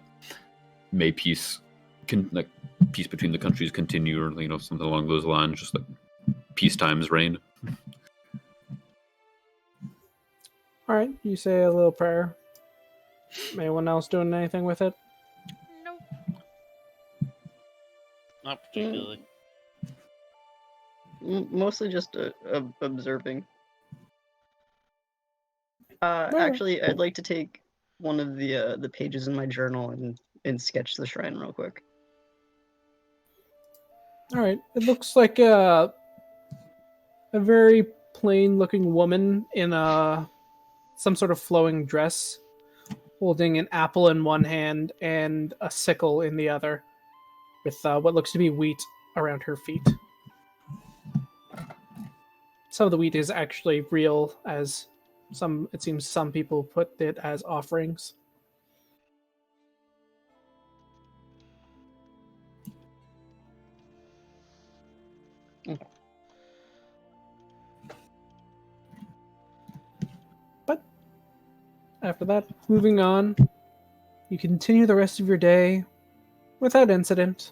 S4: May peace, peace between the countries continue, or something along those lines. Just like peace times reign.
S2: All right, you say a little prayer. Anyone else doing anything with it?
S1: Nope.
S7: Not particularly.
S5: Mostly just observing.
S2: Alright.
S5: Actually, I'd like to take one of the pages in my journal and sketch the shrine real quick.
S2: All right, it looks like a very plain-looking woman in some sort of flowing dress, holding an apple in one hand and a sickle in the other, with what looks to be wheat around her feet. some of the wheat is actually real, as it seems some people put it as offerings. But after that, moving on, you continue the rest of your day without incident.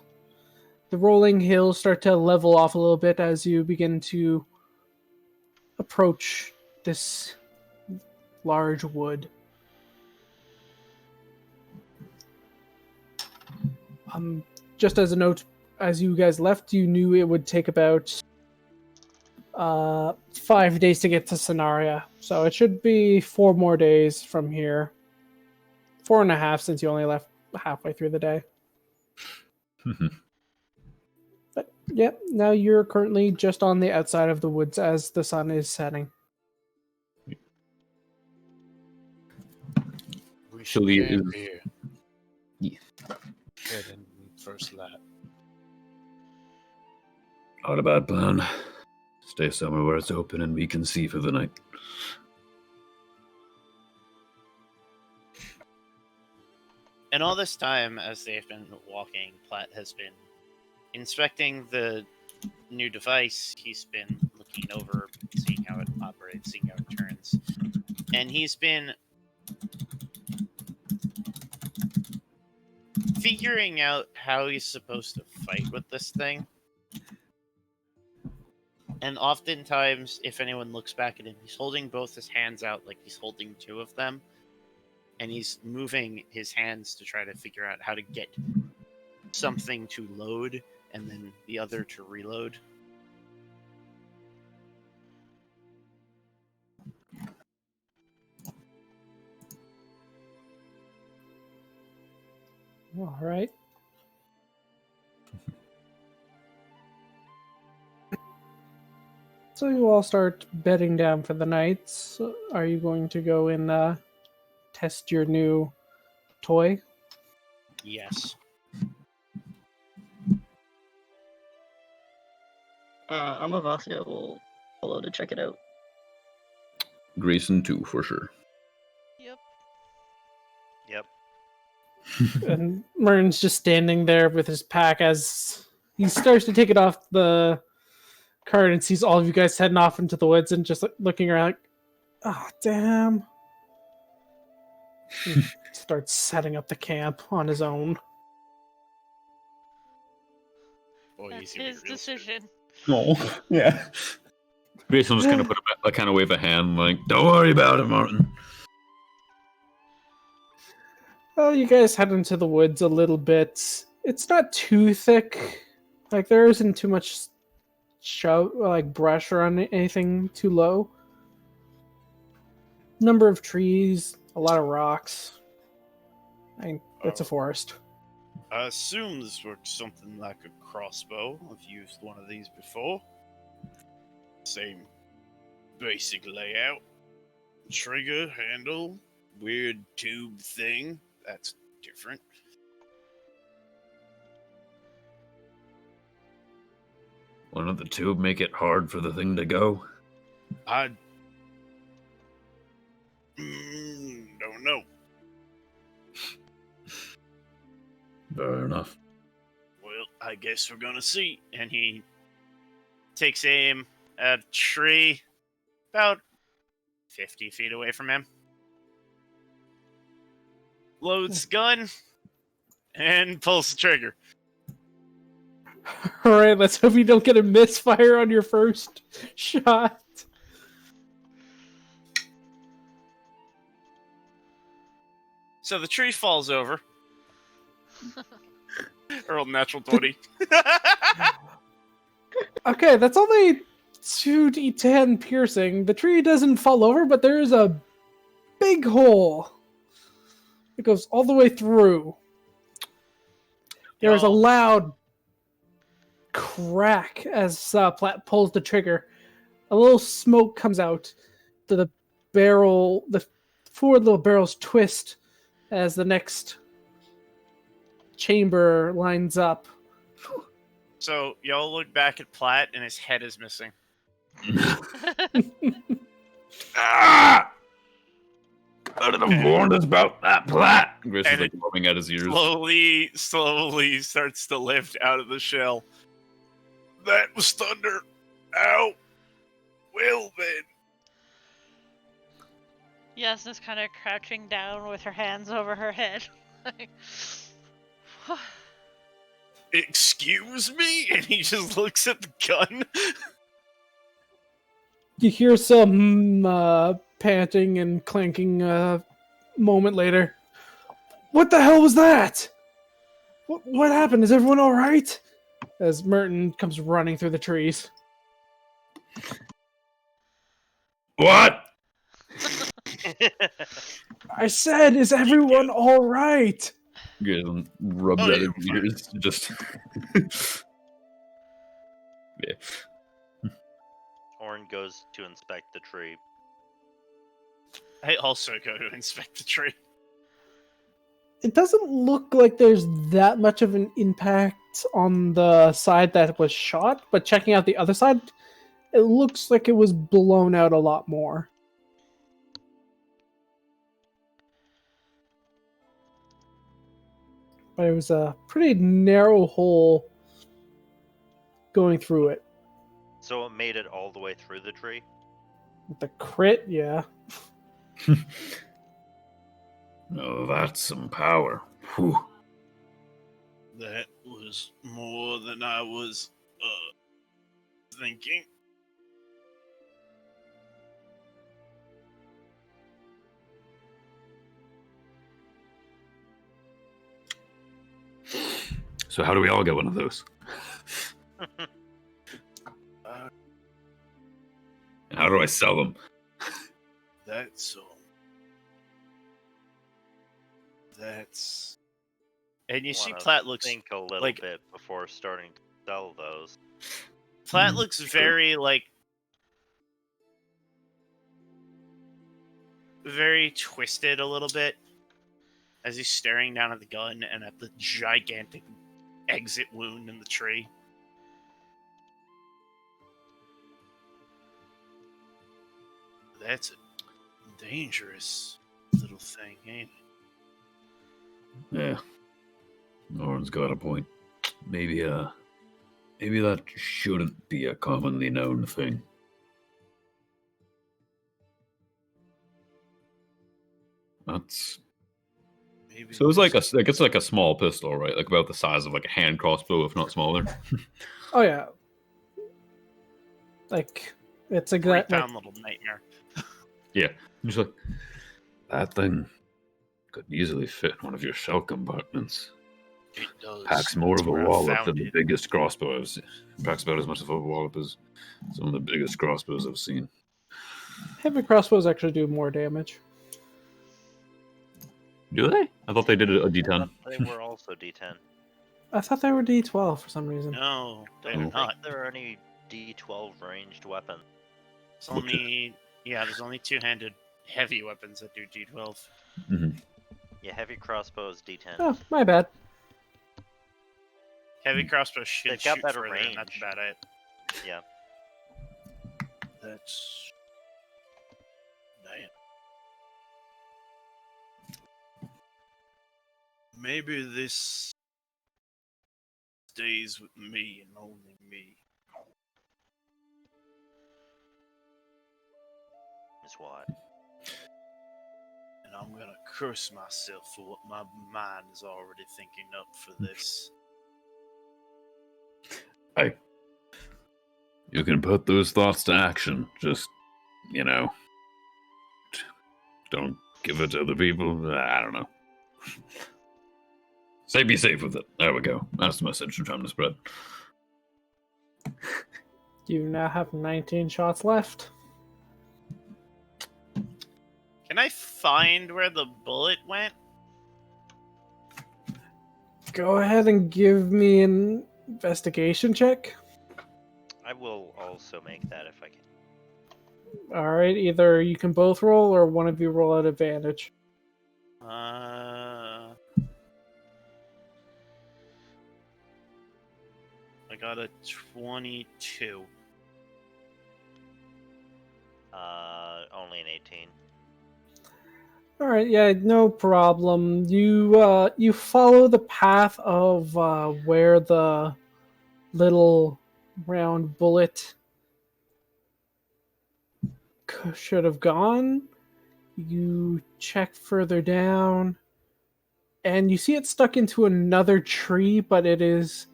S2: The rolling hills start to level off a little bit as you begin to approach this large wood. Just as a note, as you guys left, you knew it would take about 5 days to get to Sonaria. So it should be 4 more days from here. 4.5 since you only left halfway through the day. But yeah, now you're currently just on the outside of the woods as the sun is setting.
S7: We
S4: So
S7: should
S4: the-
S7: camp here.
S4: Yeah.
S7: Good and first lap.
S4: Not a bad plan. Stay somewhere where it's open and we can see for the night.
S7: And all this time, as they've been walking, Platt has been inspecting the new device. He's been looking over, seeing how it operates, seeing how it turns. And he's been figuring out how he's supposed to fight with this thing. And oftentimes, if anyone looks back at him, he's holding both his hands out like he's holding 2 of them. And he's moving his hands to try to figure out how to get something to load and then the other to reload.
S2: All right. So you all start bedding down for the night. So are you going to go and test your new toy?
S7: Yes.
S5: Amavasya will follow to check it out.
S4: Grayson too, for sure.
S1: Yep.
S6: Yep.
S2: And Mern's just standing there with his pack as he starts to take it off the cart and sees all of you guys heading off into the woods and just looking around like, oh, damn. He starts setting up the camp on his own.
S7: Boy,
S1: That's
S7: he's gonna be
S1: his
S7: real screwed.
S1: decision.
S4: Oh, yeah. Grayson just kind of put a kind of wave a hand, like, "Don't worry about it, Martin."
S2: Well, you guys head into the woods a little bit. It's not too thick. Like, there isn't too much brush or anything too low. Number of trees, a lot of rocks. It's a forest.
S3: I assume this works something like a crossbow. I've used one of these before. Same basic layout. Trigger, handle, weird tube thing. That's different.
S4: One of the two make it hard for the thing to go.
S3: I don't know.
S4: Fair enough.
S3: Well, I guess we're gonna see.
S7: And he takes aim at a tree about 50 feet away from him. Loads gun and pulls the trigger.
S2: Alright, let's hope you don't get a misfire on your first shot.
S7: So the tree falls over. Earl natural 20.
S2: Okay, that's only 2d10 piercing. The tree doesn't fall over, but there is a big hole. It goes all the way through. There is a loud crack as Platt pulls the trigger. A little smoke comes out. The four little barrels twist as the next chamber lines up.
S7: So y'all look back at Platt and his head is missing.
S4: Ah! Better have warned us about that Platt. Grayson's
S7: And
S4: like rubbing at his ears.
S7: slowly starts to lift out of the shell.
S3: That was thunder. Ow. Well then.
S1: Jasnah's kind of crouching down with her hands over her head.
S3: Excuse me?
S7: And he just looks at the gun.
S2: You hear some panting and clanking a moment later. What the hell was that? What happened? Is everyone all right? As Merton comes running through the trees.
S4: What?
S2: I said, is everyone all right?
S4: Grayson rubs
S3: Oh,
S4: at his
S3: you're fine.
S4: ears. Just. Yeah.
S6: Orryn goes to inspect the tree.
S7: I also go to inspect the tree.
S2: It doesn't look like there's that much of an impact on the side that was shot, but checking out the other side, it looks like it was blown out a lot more. But it was a pretty narrow hole going through it.
S6: So it made it all the way through the tree?
S2: The crit, yeah.
S4: Oh, that's some power. Whew.
S3: That was more than I was thinking.
S4: So how do we all get one of those? And how do I sell them?
S3: That's all. That's
S7: And you see
S6: Wanna
S7: Platt looks
S6: think a little
S7: like-
S6: bit before starting to sell those.
S7: Platt looks very very twisted a little bit as he's staring down at the gun and at the gigantic exit wound in the tree.
S3: that's a dangerous little thing, ain't it?
S4: Yeah. Orryn's got a point. Maybe that shouldn't be a commonly known thing. That's
S3: Maybe
S4: so. It's like
S3: there's-
S4: it's like a small pistol, right? Like about the size of like a hand crossbow, if not smaller.
S2: Oh yeah. Like it's exact.
S7: 3-pound little nightmare.
S4: Just like that thing could easily fit in one of your shell compartments.
S3: it does.
S4: Packs more of a
S7: where I
S4: wallop
S7: found
S4: than the
S7: it.
S4: biggest crossbow I've seen. Packs about as much of a wallop as some of the biggest crossbows I've seen.
S2: Heavy crossbows actually do more damage.
S4: Do they? I thought they did a D10.
S6: They were also D10.
S2: I thought they were D12 for some reason.
S7: No, they're
S6: Don't
S7: not.
S6: think there are any D12 ranged weapons.
S7: It's only there's only two-handed heavy weapons that do D12.
S6: Yeah, heavy crossbows D10.
S2: Oh, my bad.
S7: Heavy crossbows should
S6: They've got
S7: shoot
S6: better
S7: further, and that's
S6: range.
S7: about it.
S6: Yeah.
S3: That's damn. Maybe this stays with me and only me.
S6: Is what?
S3: And I'm gonna curse myself for what my mind is already thinking up for this.
S4: You can put those thoughts to action. Just, don't give it to other people. I don't know. Say be safe with it. There we go. That's the message I'm trying to spread.
S2: You now have 19 shots left.
S7: Can I find where the bullet went?
S2: Go ahead and give me an investigation check.
S6: I will also make that if I can.
S2: Alright, either you can both roll or one of you roll at advantage.
S7: I got a 22.
S6: Only an 18.
S2: All right, yeah, no problem. You follow the path of where the little round bullet should have gone. You check further down, and you see it stuck into another tree, but it is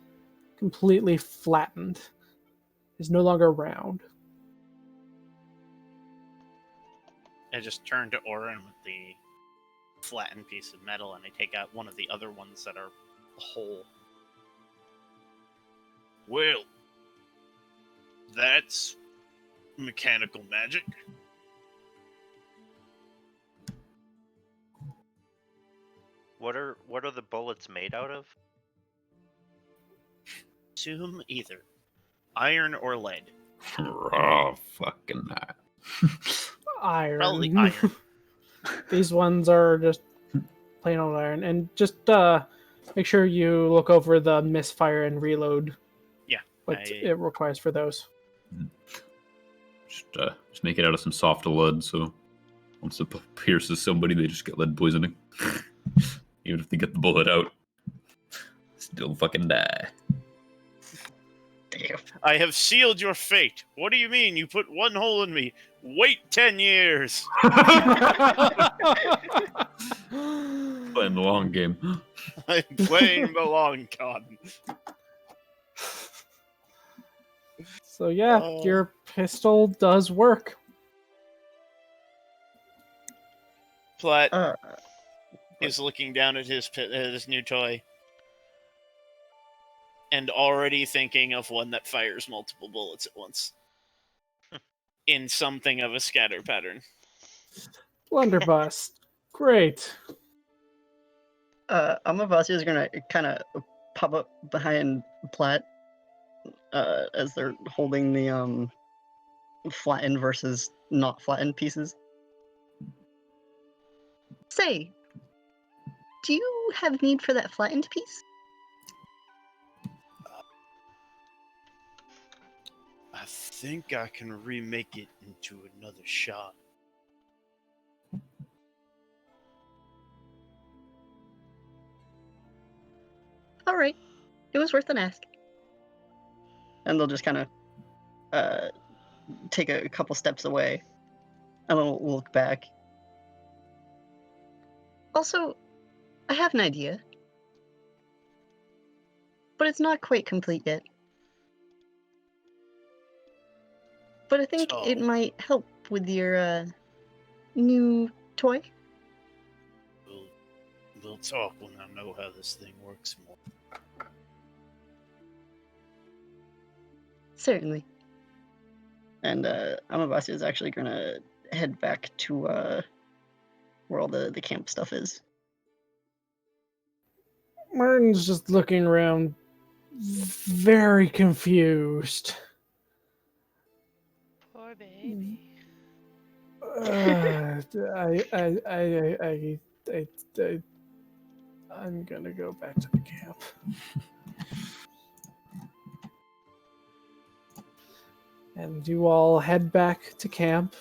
S2: completely flattened. It's no longer round.
S7: I just turn to Orryn with the flattened piece of metal, and I take out one of the other ones that are whole.
S3: Well, that's mechanical magic.
S6: What are the bullets made out of?
S7: Assume either iron or lead.
S4: Oh, fucking that.
S2: Iron.
S7: Probably iron.
S2: These ones are just plain old iron. And just make sure you look over the misfire and reload.
S7: Yeah.
S2: What it requires for those.
S4: Just make it out of some soft lead, so once it pierces somebody, they just get lead poisoning. Even if they get the bullet out, still fucking die.
S5: Damn.
S7: I have sealed your fate. What do you mean? You put one hole in me. Wait 10 years.
S4: Playing the long game.
S7: I'm playing the long con.
S2: So yeah, your pistol does work.
S7: Platt is looking down at his new toy and already thinking of one that fires multiple bullets at once in something of a scatter pattern.
S2: Blunderbuss. Great.
S5: Amavasya is gonna kind of pop up behind Platt as they're holding the flattened versus not flattened pieces. Say, do you have need for that flattened piece?
S3: I think I can remake it into another shot.
S5: All right, it was worth an ask. And they'll just kind of take a couple steps away, and they'll look back. Also, I have an idea, but it's not quite complete yet. But I think it might help with your new toy.
S3: We'll talk when I know how this thing works more.
S5: Certainly. And Amavasya is actually going to head back to where all the camp stuff is.
S2: Martin's just looking around, very confused.
S1: Poor baby.
S2: I'm gonna go back to the camp. And you all head back to camp,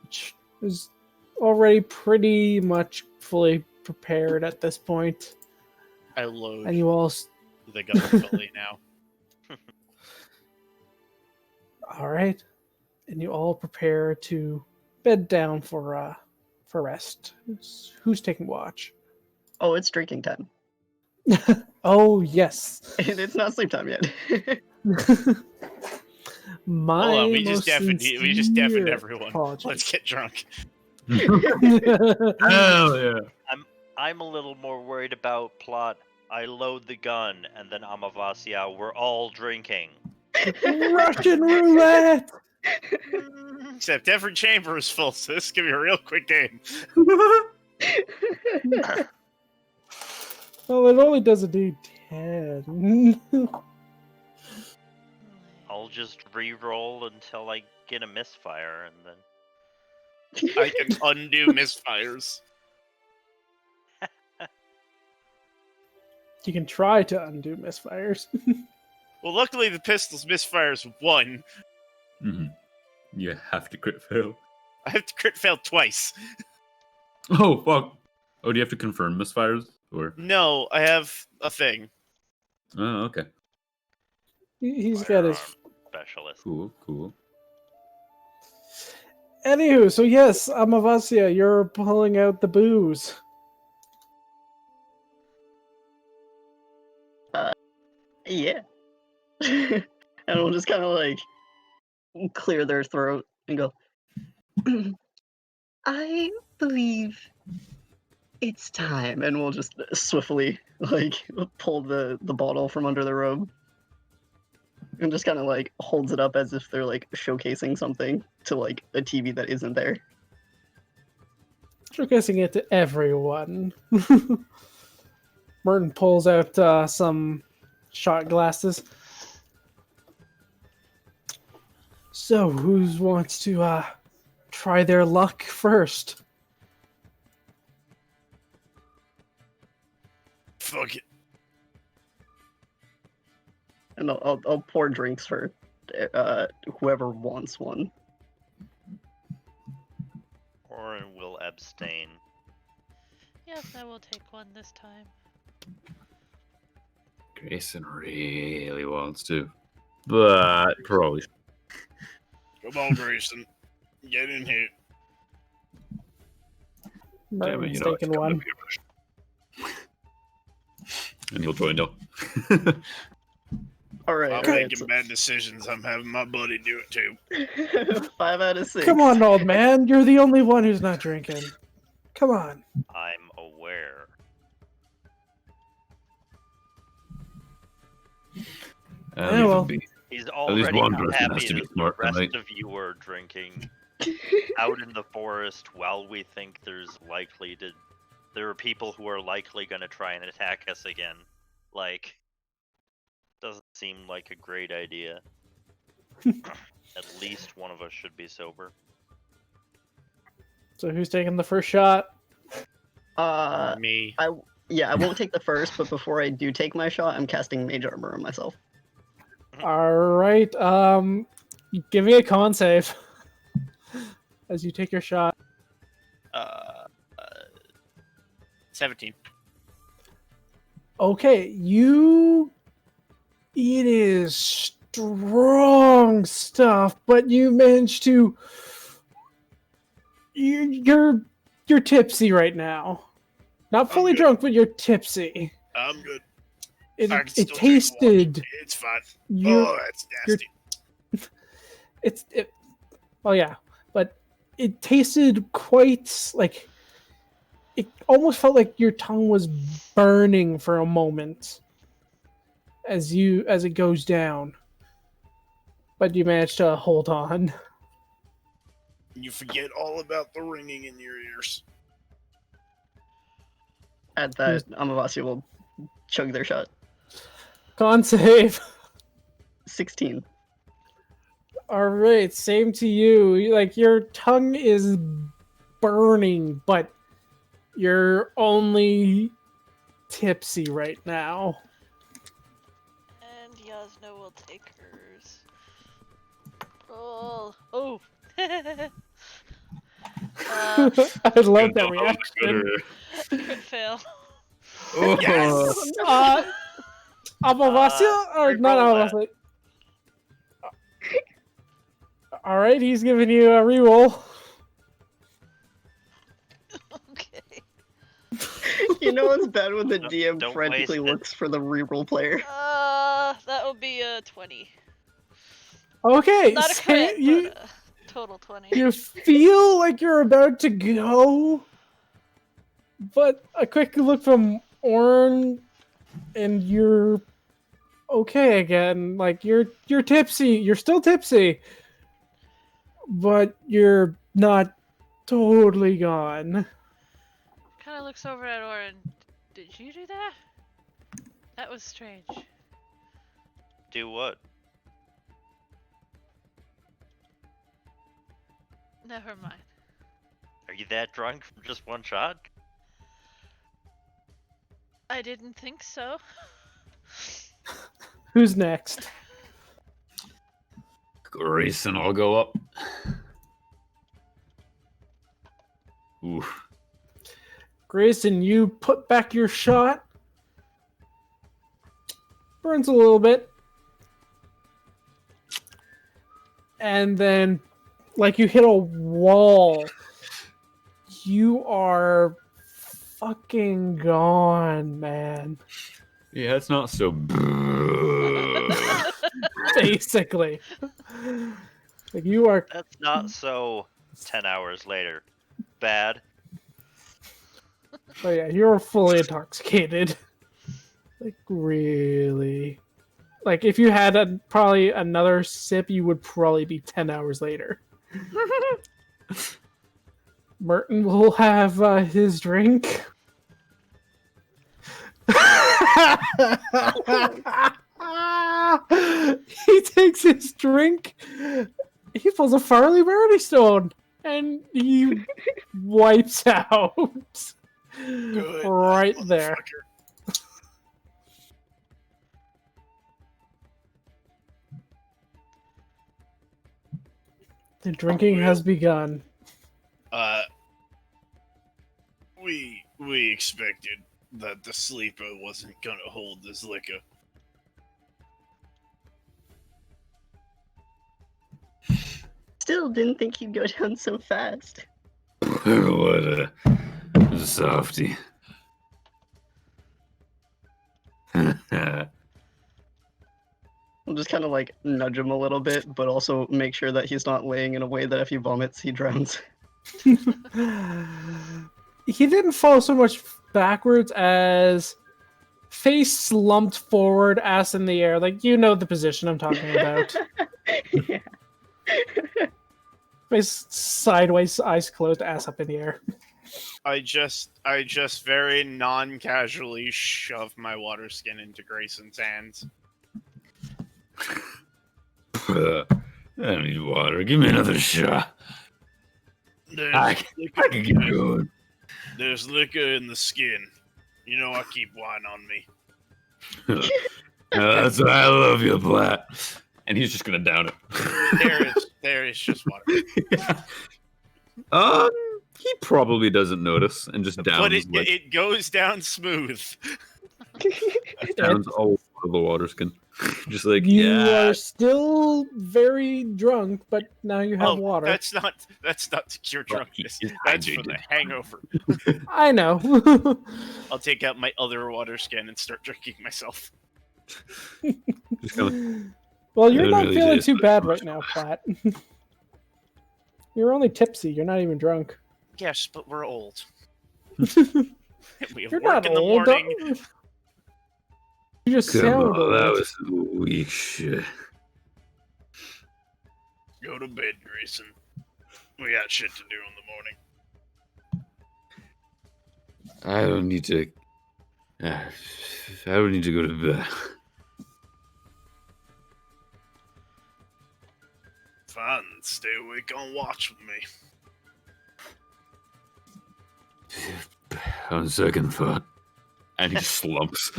S2: which is already pretty much fully prepared at this point.
S7: I load
S2: And you all
S7: the gun fully now.
S2: all right, and you all prepare to bed down for rest. Who's taking watch?
S5: Oh, it's drinking time.
S2: Oh yes.
S5: It's not sleep time yet.
S2: My
S7: Hold on, we
S2: most
S7: just deafened
S2: sincere
S7: everyone.
S2: apologies.
S7: Let's get drunk.
S4: Hell yeah.
S6: I'm a little more worried about Plot. I load the gun, and then Amavasya, we're all drinking.
S2: Russian roulette.
S7: Except every chamber is full, so this is gonna be a real quick game.
S2: Well, it only does a D10.
S6: I'll just re-roll until I get a misfire, and then...
S7: I can undo misfires.
S2: You can try to undo misfires.
S7: Well, luckily the pistol's misfires 1.
S4: Mm-hmm. You have to crit fail.
S7: I have to crit fail twice.
S4: Oh, fuck. Oh, do you have to confirm misfires? Or
S7: No, I have a thing.
S4: Oh, okay.
S2: He's got his...
S6: Firearm specialist.
S4: Cool.
S2: Anywho, so yes, Amavasya, you're pulling out the booze.
S5: Yeah. And we'll just kind of like clear their throat and go, I believe it's time. And we'll just swiftly like pull the bottle from under the robe and just kind of like holds it up as if they're like showcasing something to like a TV that isn't there.
S2: Showcasing it to everyone. Merton pulls out some shot glasses. So, who wants to try their luck first?
S3: Fuck it.
S5: And I'll pour drinks for whoever wants one.
S6: Orryn will abstain.
S1: Yes, I will take one this time.
S4: Grayson really wants to, but probably.
S3: Come on, Grayson. Get in here.
S2: Merton's taking one.
S4: And he'll join up.
S5: Alright,
S3: I'm
S5: alright.
S3: making bad decisions. I'm having my buddy do it too.
S5: 5 out of 6.
S2: Come on, old man. You're the only one who's not drinking. Come on.
S6: I'm aware.
S2: Yeah, well.
S6: He's
S4: least
S6: already
S4: one person has
S6: happy
S4: to be
S6: that the
S4: smart
S6: rest
S4: tonight.
S6: of you are drinking out in the forest while we think there are people who are likely going to try and attack us again. Like, doesn't seem like a great idea. At least one of us should be sober.
S2: So who's taking the first shot?
S7: Me.
S5: I won't take the first, but before I do take my shot, I'm casting Mage Armor on myself.
S2: Alright, give me a con save. As you take your shot.
S7: 17.
S2: Okay, it is strong stuff, but you managed to... You're tipsy right now. Not fully
S3: good.
S2: drunk, but you're tipsy.
S3: I'm good.
S2: It
S3: I can still drink
S2: tasted...
S3: water. It's fine.
S2: You,
S3: Oh, that's nasty.
S2: well, yeah, but it tasted quite like it almost felt like your tongue was burning for a moment as it goes down, but you managed to hold on.
S3: You forget all about the ringing in your ears.
S5: At that, Amavasya will chug their shot.
S2: Con save.
S5: 16.
S2: All right, same to you. Like your tongue is burning, but you're only tipsy right now.
S1: And Jasnah will take hers. Oh.
S2: I love that reaction.
S1: Crit fail.
S4: Oh,
S3: Yes!
S2: Amavasya? Or not
S6: reroll
S2: Amavasya? Alright, he's giving you a reroll.
S1: Okay.
S5: You know what's bad when the
S6: Don't-
S5: DM
S6: don't
S5: frantically
S6: waste it.
S5: looks for the reroll player?
S1: That would be a 20.
S2: Okay,
S1: Not a
S2: so
S1: crit,
S2: you,
S1: but total 20.
S2: you feel like you're about to go, but a quick look from Orryn, and you're okay again. Like you're tipsy. You're still tipsy, but you're not totally gone.
S1: Kind of looks over at Orryn. Did you do that? That was strange.
S6: Do what?
S1: Never mind.
S6: Are you that drunk from just one shot?
S1: I didn't think so.
S2: Who's next?
S4: Grayson, I'll go up. Oof.
S2: Grayson, you put back your shot. Burns a little bit. And then, like, you hit a wall. You are fucking gone, man.
S4: Yeah, it's not so.
S2: Basically. Like, you are...
S6: That's not so 10 hours later. Bad.
S2: Oh yeah, you're fully intoxicated. Like, really. Like, if you had probably another sip, you would probably be 10 hours later. Merton will have his drink. He takes his drink. He pulls a Farley Burning Stone. And he wipes out.
S3: Good.
S2: Right there.
S3: Motherfucker.
S2: The drinking has begun.
S3: We expected that the sleeper wasn't gonna hold this liquor.
S5: Still didn't think he'd go down so fast.
S4: What a softy.
S5: I'll just kind of like nudge him a little bit, but also make sure that he's not laying in a way that if he vomits, he drowns.
S2: He didn't fall so much backwards as face slumped forward, ass in the air. Like, you know the position I'm talking about.
S5: Yeah.
S2: Face sideways, eyes closed, ass up in the air.
S7: I just very non-casually shove my water skin into Grayson's hands.
S4: I don't need water. Give me another shot. I can get going.
S3: There's liquor in the skin. You know I keep wine on me.
S4: That's why I love you, Platt. And he's just gonna down it.
S7: There is just water.
S4: Yeah. He probably doesn't notice and just downs.
S7: But it goes down smooth.
S4: Downs all of the water skin. Just like,
S2: You
S4: yeah.
S2: are still very drunk, but now you have water.
S7: That's not to cure drunkenness. That's for the hangover.
S2: I know.
S7: I'll take out my other water skin and start drinking myself.
S4: Just kinda,
S2: Well, you're
S4: It
S2: not
S4: really
S2: feeling
S4: is.
S2: too bad right now, Platt. You're only tipsy. You're not even drunk.
S7: Yes, but we're old. We have
S2: You're
S7: work
S2: not
S7: in the
S2: old.
S7: morning.
S2: You just
S4: come
S2: sound
S4: on,
S2: old.
S4: that was weak shit.
S3: Go to bed, Grayson. We got shit to do in the morning.
S4: I don't need to. I don't need to go to bed.
S3: Fine, stay awake on watch with me.
S4: On second thought. And he slumps.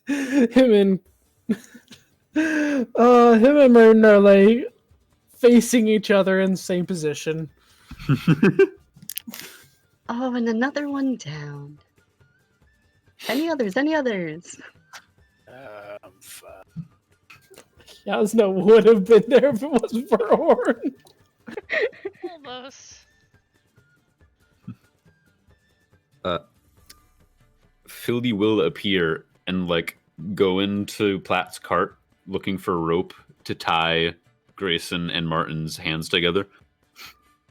S2: Him and Merton are like facing each other in the same position.
S5: Oh, and another one down. Any others? Any others?
S3: I'm fine.
S2: Jasnah would have been there if it wasn't for Orryn.
S1: Almost.
S4: Fildy will appear and like go into Platt's cart looking for a rope to tie Grayson and Martin's hands together.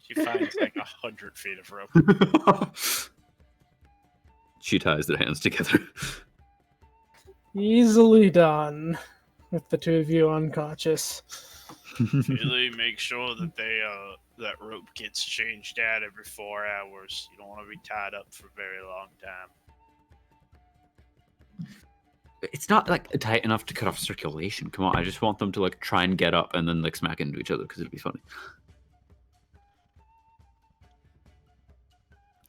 S7: She finds like 100 feet of rope.
S4: She ties their hands together.
S2: Easily done. With the two of you unconscious.
S3: Really make sure that that rope gets changed out every 4 hours. You don't want to be tied up for a very long time.
S4: It's not like tight enough to cut off circulation. Come on, I just want them to like try and get up and then like smack into each other because it'd be funny.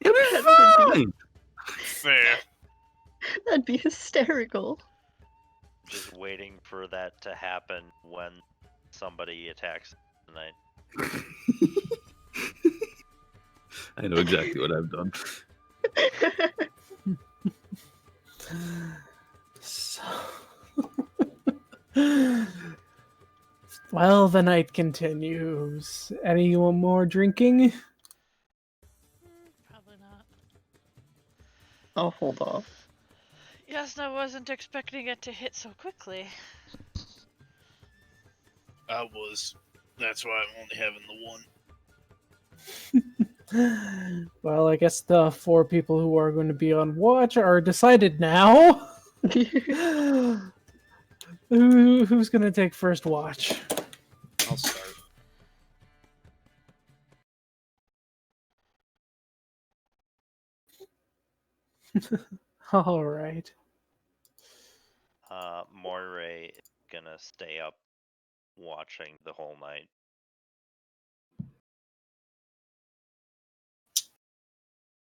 S4: It'll be fine.
S3: Fair.
S5: That'd be hysterical.
S6: Just waiting for that to happen when somebody attacks tonight.
S4: I know exactly what I've done.
S2: So... Well, the night continues. Anyone more drinking?
S1: Probably not.
S5: I'll hold off.
S1: Jasnah wasn't expecting it to hit so quickly.
S3: I was. That's why I'm only having the one.
S2: Well, I guess the 4 people who are going to be on watch are decided now. Who's going to take first watch?
S7: I'll start.
S2: All right.
S6: Moray is gonna stay up watching the whole night.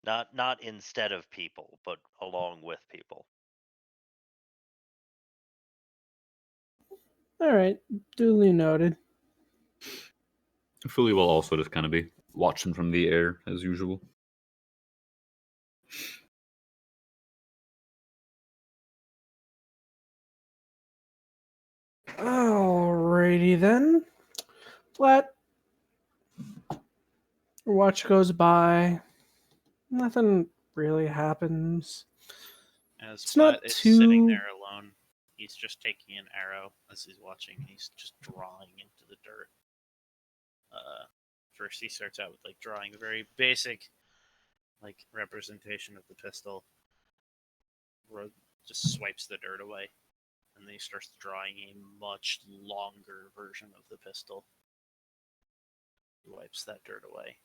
S6: Not instead of people, but along with people.
S2: All right. Duly noted.
S4: Fully will also just kind of be watching from the air as usual.
S2: Alrighty then. Platt. Watch goes by. Nothing really happens.
S7: As
S2: It's
S7: Platt
S2: not
S7: is
S2: too-
S7: sitting there alone, he's just taking an arrow as he's watching, and he's just drawing into the dirt. First, he starts out with like drawing a very basic, like representation of the pistol. Where just swipes the dirt away, and then he starts drawing a much longer version of the pistol. He wipes that dirt away,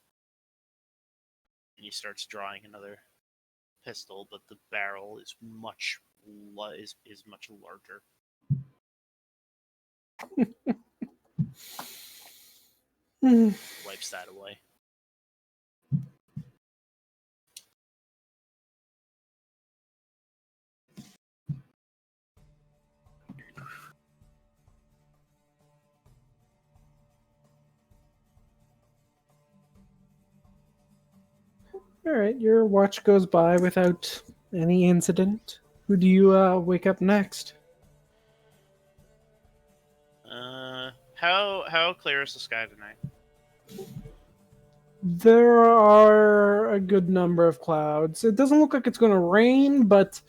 S7: and he starts drawing another pistol, but the barrel is much much larger. Wipes that away.
S2: Alright, your watch goes by without any incident. Who do you wake up next?
S7: How clear is the sky tonight?
S2: There are a good number of clouds. It doesn't look like it's going to rain, but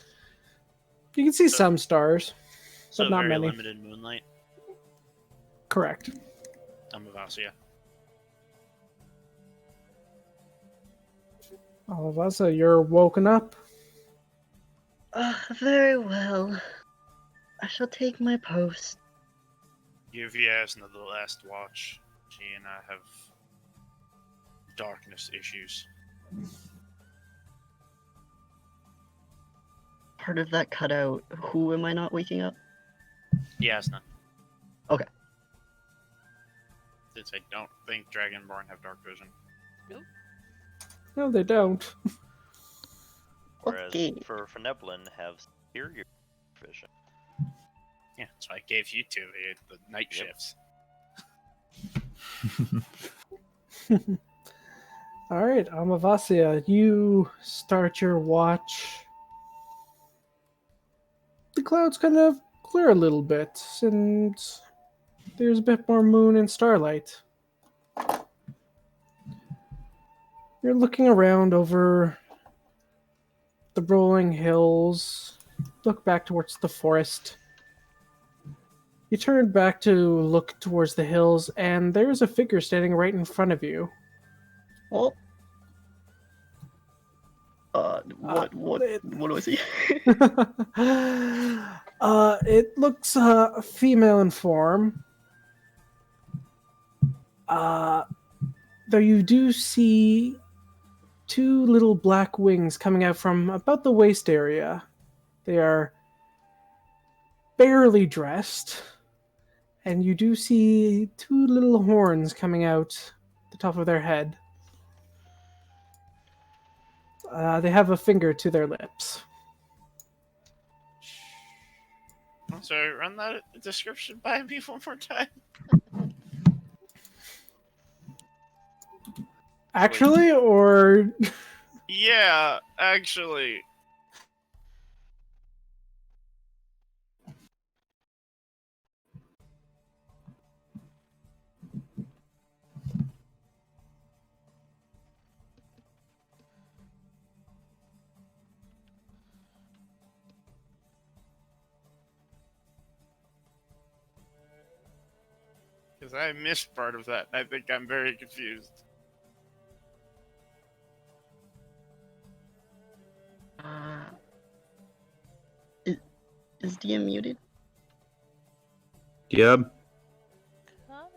S2: you can see some stars,
S7: So
S2: but not
S7: very
S2: many.
S7: limited moonlight.
S2: Correct.
S7: Amavasya.
S2: All of us, you're woken up.
S5: Very well. I shall take my post.
S7: Give Jasnah the last watch. She and I have darkness issues.
S5: Part of that cut out. Who am I not waking up?
S7: Jasnah.
S5: Okay.
S7: Since I don't think Dragonborn have dark vision.
S2: No, they don't.
S6: Whereas
S5: Okay.
S6: Svirfneblin have superior vision.
S7: Yeah, so I gave you two the night
S6: Yep.
S7: shifts.
S2: All right, Amavasya, you start your watch. The clouds kind of clear a little bit, and there's a bit more moon and starlight. You're looking around over the rolling hills, look back towards the forest. You turn back to look towards the hills, and there's a figure standing right in front of you.
S5: Well. What do I see?
S2: It looks female in form. Though you do see 2 little black wings coming out from about the waist area. They are barely dressed, and you do see 2 little horns coming out the top of their head. They have a finger to their lips.
S7: I'm sorry, run that description by me one more time.
S2: Actually, or
S7: Yeah, actually. Because I missed part of that. I think I'm very confused.
S5: Is, is DM muted?
S4: Yep.
S1: Connor.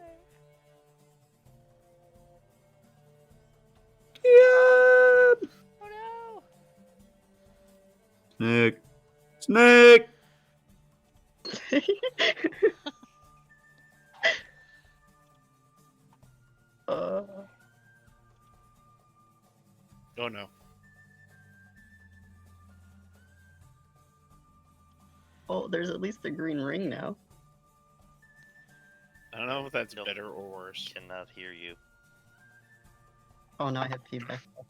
S4: Yep.
S1: Oh
S4: Snake. Snake.
S5: uh,
S7: Oh no.
S5: oh, there's at least a green ring now.
S7: I don't know if that's
S6: Nope.
S7: better or worse.
S6: Cannot hear you.
S5: Oh, now I have feedback.
S1: no.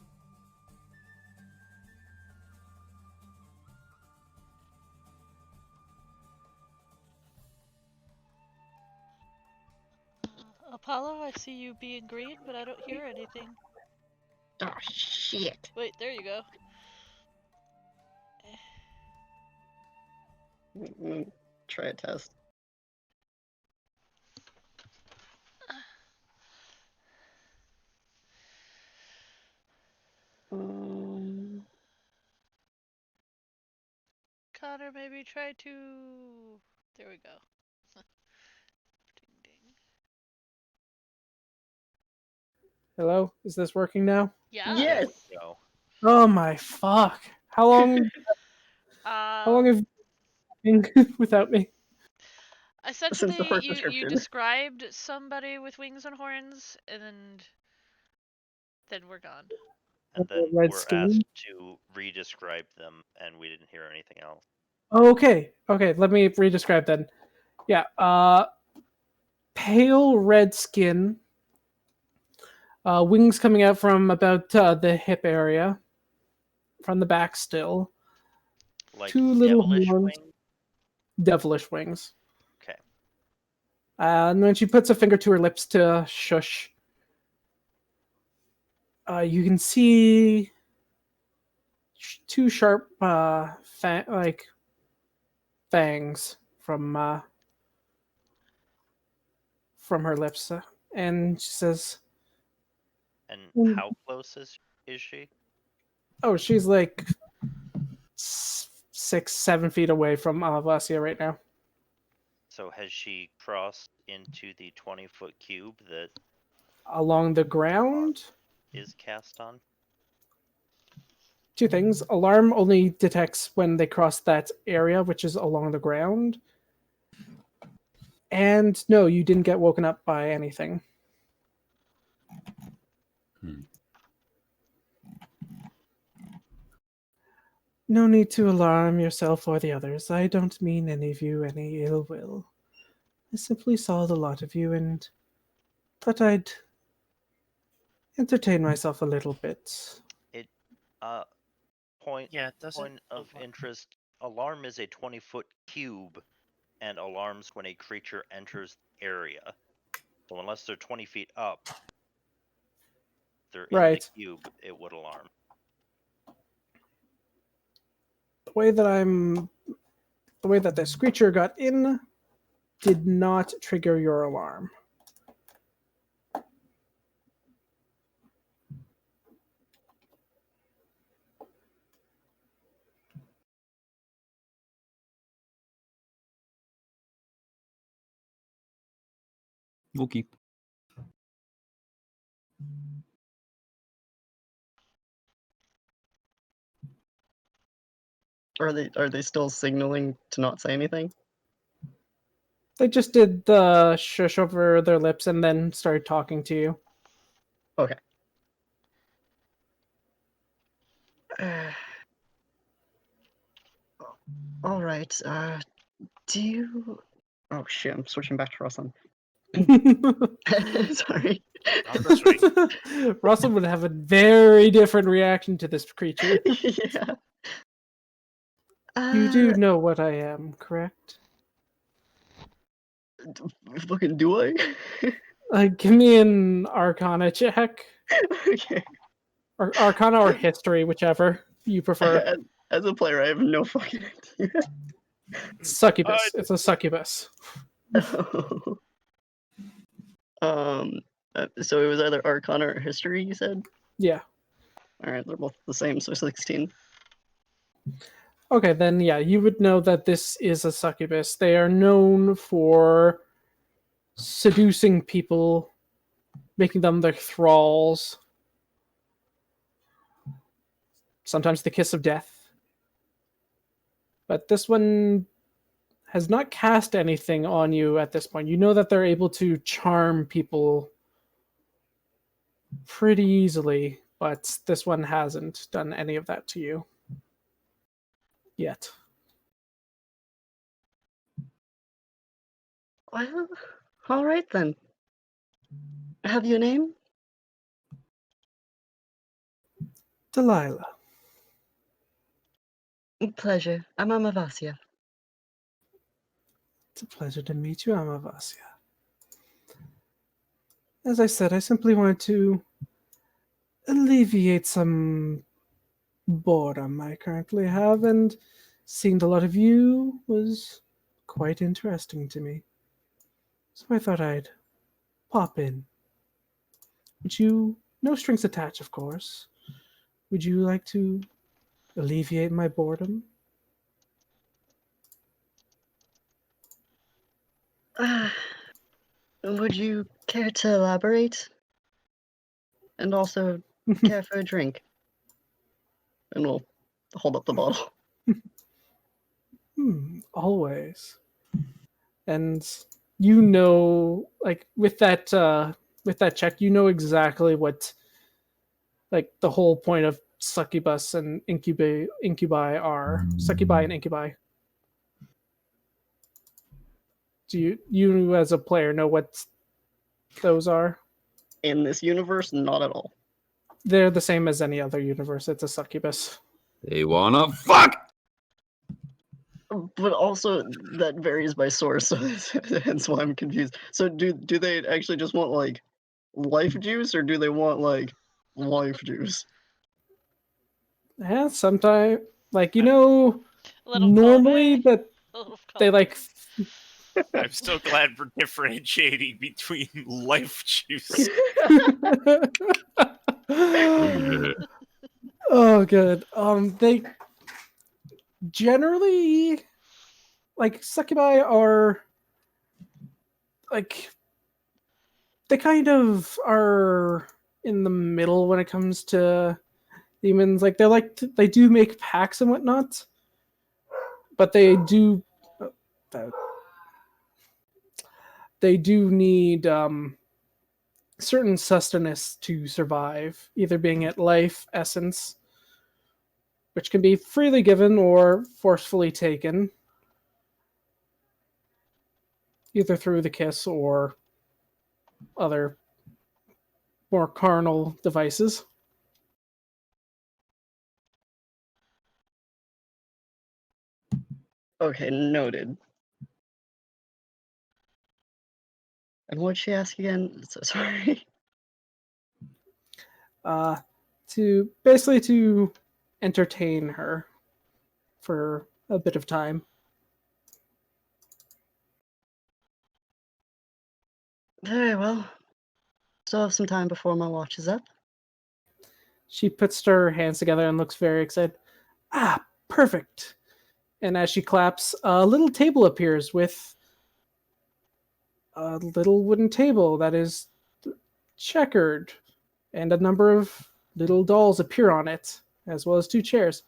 S1: Apollo, I see you being green, but I don't hear anything.
S5: Oh, shit.
S1: Wait, there you go.
S5: Try a test. Um,
S1: Connor, maybe try to... There we go. Ding ding.
S2: hello? Is this working now?
S1: Yeah.
S5: Yes.
S6: Go.
S2: Oh my fuck! How long? How long have you been without me?
S1: Essentially,
S5: Since the first
S1: you
S5: description.
S1: described somebody with wings and horns, and then we're gone.
S6: And then
S2: Red
S6: we're
S2: skin?
S6: asked to re-describe them, and we didn't hear anything else.
S2: Okay, okay. Let me re-describe then. Yeah. Pale red skin. Wings coming out from about the hip area, from the back still.
S6: Like
S2: Two little
S6: devilish
S2: horns.
S6: wing?
S2: Devilish wings.
S6: Okay.
S2: And when she puts a finger to her lips to shush, you can see two sharp fangs from her lips, and she says,
S6: And
S2: Mm.
S6: how close is she?
S2: "Oh, she's like 6-7 feet away from Amavasya right now."
S6: So has she crossed into the 20-foot cube that
S2: Along the ground,
S6: is cast on?
S2: two things. Alarm only detects when they cross that area, which is along the ground. And no, you didn't get woken up by anything. No need to alarm yourself or the others. I don't mean any of you any ill will. I simply saw the lot of you and thought I'd entertain myself a little bit.
S6: It, uh, point
S7: Yeah, it doesn't.
S6: point of interest. Alarm is a 20-foot cube, and alarms when a creature enters the area. So unless they're 20 feet up, they're in the
S2: Right.
S6: cube, it would alarm.
S2: The way that this creature got in did not trigger your alarm.
S4: Okay.
S5: Are they still signaling to not say anything?
S2: They just did the shush over their lips and then started talking to you.
S5: Okay. All right. Do you? Oh shit! I'm switching back to Russian. Sorry.
S7: Oh, that's right.
S2: Russell would have a very different reaction to this creature.
S5: Yeah.
S2: You do know what I am, correct?
S5: Fucking do I?
S2: Give me an Arcana check.
S5: Okay.
S2: Or Arcana or History, whichever you prefer.
S5: As a player, I have no fucking idea.
S2: Succubus. It's a succubus.
S5: So it was either Arcana or History, you said?
S2: Yeah.
S5: Alright, they're both the same, so 16.
S2: Okay, then yeah, you would know that this is a succubus. They are known for seducing people, making them their thralls. Sometimes the kiss of death. But this one has not cast anything on you at this point. You know that they're able to charm people pretty easily, but this one hasn't done any of that to you yet.
S5: Well, alright then. Have you a name?
S2: Delilah.
S5: Pleasure. I'm Amavasya.
S2: It's a pleasure to meet you, Amavasya. As I said, I simply wanted to alleviate some boredom I currently have, and seeing a lot of you was quite interesting to me. So I thought I'd pop in. Would you, no strings attached, of course, would you like to alleviate my boredom?
S5: Would you care to elaborate? And also care for a drink? And we'll hold up the bottle.
S2: Always. And you know, like with that check, you know exactly what, like, the whole point of succubus and incubi are. Succubi and incubi. Do you as a player know what those are?
S5: In this universe, not at all.
S2: They're the same as any other universe. It's a succubus.
S4: They wanna fuck!
S5: But also, that varies by source, so hence why I'm confused. So do they actually just want, like, life juice, or do they want, like, life juice?
S2: Yeah, sometimes, like, you know,
S1: Let 'em
S2: normally
S1: call,
S2: that
S1: Let 'em call
S2: they like.
S7: I'm so glad we're differentiating between life juice.
S2: Oh, good. They generally, like, succubi are like, they kind of are in the middle when it comes to demons. Like, they do make pacts and whatnot, but they do need certain sustenance to survive, either being it life essence, which can be freely given or forcefully taken, either through the kiss or other more carnal devices.
S5: Okay, noted. And what'd she ask again? So sorry.
S2: To entertain her for a bit of time.
S5: Very well. Still have some time before my watch is up.
S2: She puts her hands together and looks very excited. Ah, perfect. And as she claps, a little table appears with a little wooden table that is checkered, and a number of little dolls appear on it, as well as 2 chairs.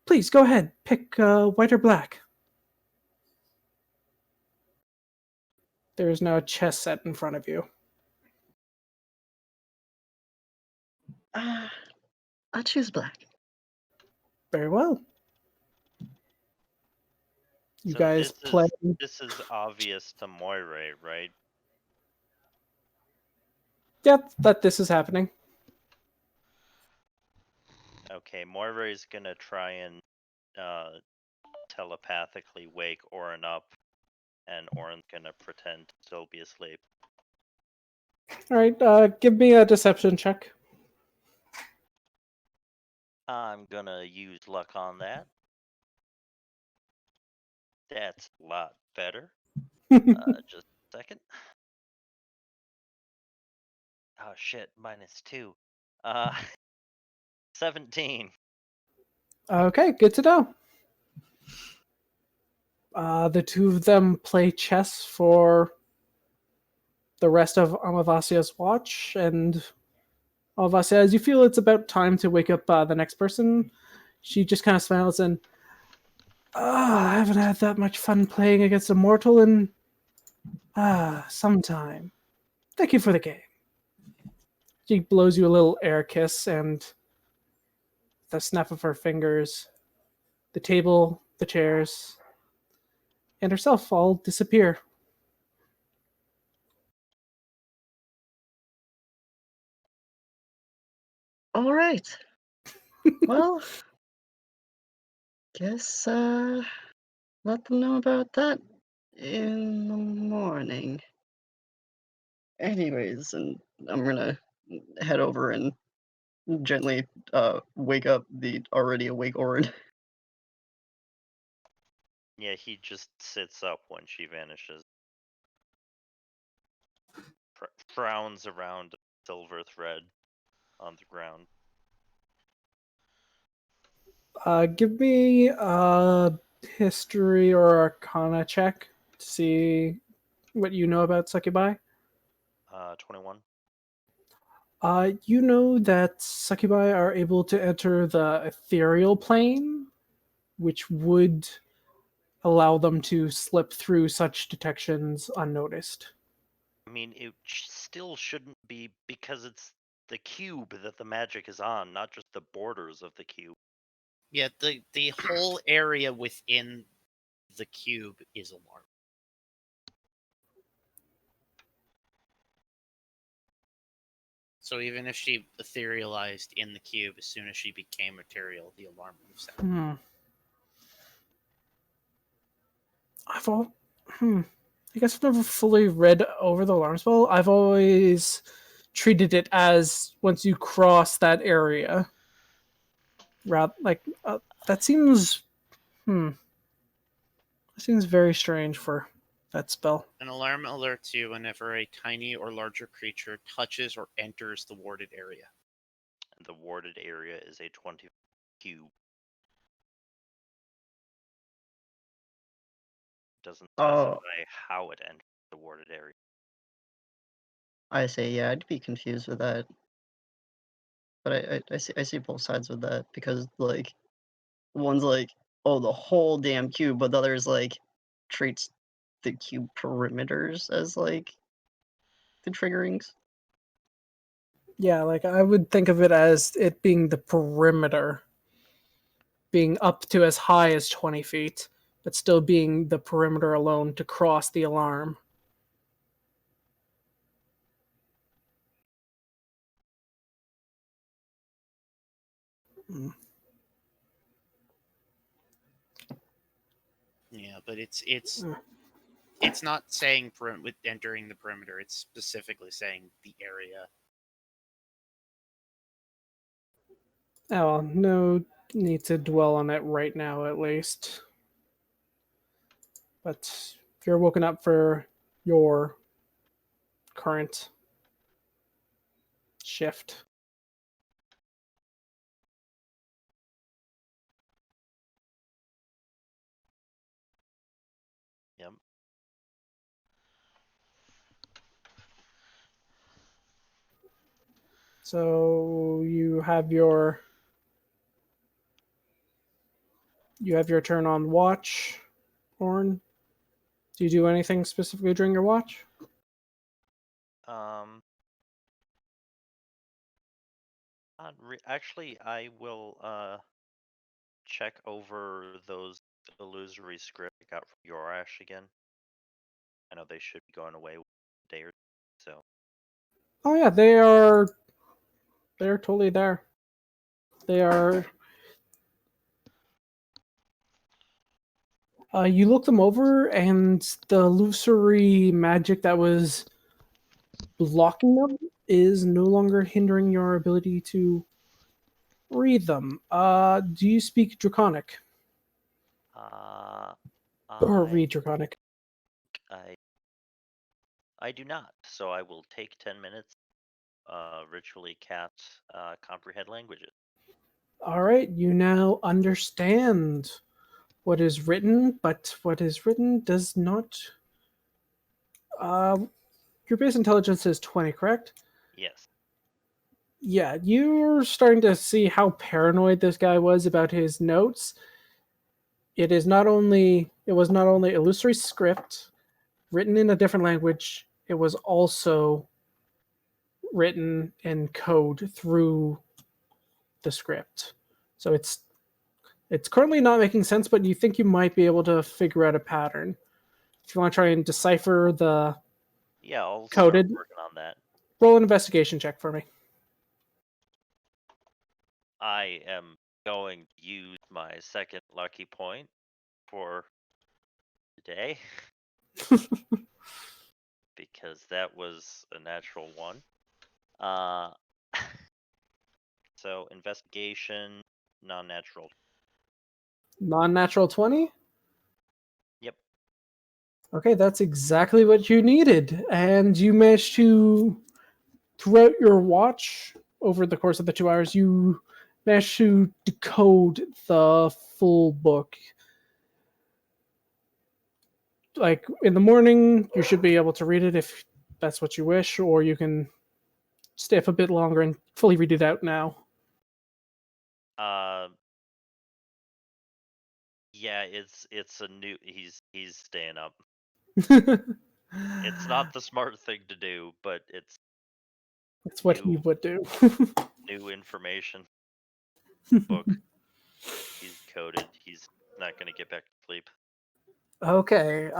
S2: Please, go ahead. Pick white or black. There is now a chess set in front of you.
S5: I'll choose black.
S2: Very well. You
S6: So
S2: guys play.
S6: This is obvious to Moire, right?
S2: that this is happening.
S6: Okay, Morvay's gonna try and telepathically wake Orryn up, and Orryn's gonna pretend to still be asleep.
S2: All right, give me a deception check.
S6: I'm gonna use luck on that. That's a lot better. Just a second. Oh shit, -2. 17.
S2: Okay, good to know. The two of them play chess for the rest of Amavasya's watch, and Amavasya, as you feel it's about time to wake up the next person, she just kind of smiles and, I haven't had that much fun playing against a mortal in, some time. Thank you for the game. She blows you a little air kiss, and the snap of her fingers, the table, the chairs, and herself all disappear.
S5: All right. Well, guess let them know about that in the morning. Anyways, and I'm gonna head over and gently wake up the already awake Orryn.
S6: Yeah, he just sits up when she vanishes. Frowns around a silver thread on the ground.
S2: Give me a history or arcana check to see what you know about succubi.
S6: 21.
S2: You know that succubi are able to enter the ethereal plane, which would allow them to slip through such detections unnoticed.
S6: I mean, it still shouldn't be, because it's the cube that the magic is on, not just the borders of the cube.
S7: Yeah, the whole area within the cube is alarmed. So even if she etherealized in the cube, as soon as she became material, the alarm would have sounded.
S2: I guess I've never fully read over the alarm spell. I've always treated it as once you cross that area. That seems that seems very strange for that spell.
S7: An alarm alerts you whenever a tiny or larger creature touches or enters the warded area.
S6: And the warded area is a 20 cube. Doesn't
S5: Oh,
S6: specify how it enters the warded area.
S5: I say, yeah, I'd be confused with that. But I see both sides with that because like one's like, oh, the whole damn cube, but the other's like treats the cube perimeters as like the triggerings.
S2: Yeah, like I would think of it as it being the perimeter, being up to as high as 20 feet, but still being the perimeter alone to cross the alarm.
S7: Yeah, but it's not saying with entering the perimeter. It's specifically saying the area.
S2: Oh, well, no need to dwell on it right now, at least. But if you're woken up for your current shift,
S6: Yep.
S2: so you have your turn on watch, Orryn. Do you do anything specifically during your watch?
S6: Actually, I will check over those illusory script I got from Yorash again. I know they should be going away a day or so.
S2: Oh yeah, they are. They're totally there. They are. You look them over, and the illusory magic that was blocking them is no longer hindering your ability to read them. Do you speak Draconic
S6: Uh,
S2: or
S6: I,
S2: read Draconic?
S6: I, I do not. So I will take 10 minutes. Ritually cast comprehend languages.
S2: All right, you now understand what is written, but what is written does not. Uh, your base intelligence is 20, correct?
S6: Yes.
S2: Yeah, you're starting to see how paranoid this guy was about his notes. It was not only illusory script written in a different language, it was also written in code through the script. So it's currently not making sense, but you think you might be able to figure out a pattern. If you want to try and decipher the
S6: Yeah, I'll start
S2: coded,
S6: working on that.
S2: roll an investigation check for me.
S6: I am going to use my second lucky point for today because that was a natural one. So investigation, non-natural.
S2: Non-natural 20?
S6: Yep.
S2: Okay, that's exactly what you needed. And you managed to, throughout your watch, over the course of the 2 hours, you managed to decode the full book. Like, in the morning, you should be able to read it if that's what you wish, or you can stay up a bit longer and fully read it out now.
S6: Yeah, it's a new. He's staying up. It's not the smart thing to do, but it's
S2: That's what he
S6: new
S2: would do.
S6: new information. Book. He's coded. He's not gonna get back to sleep.
S2: Okay.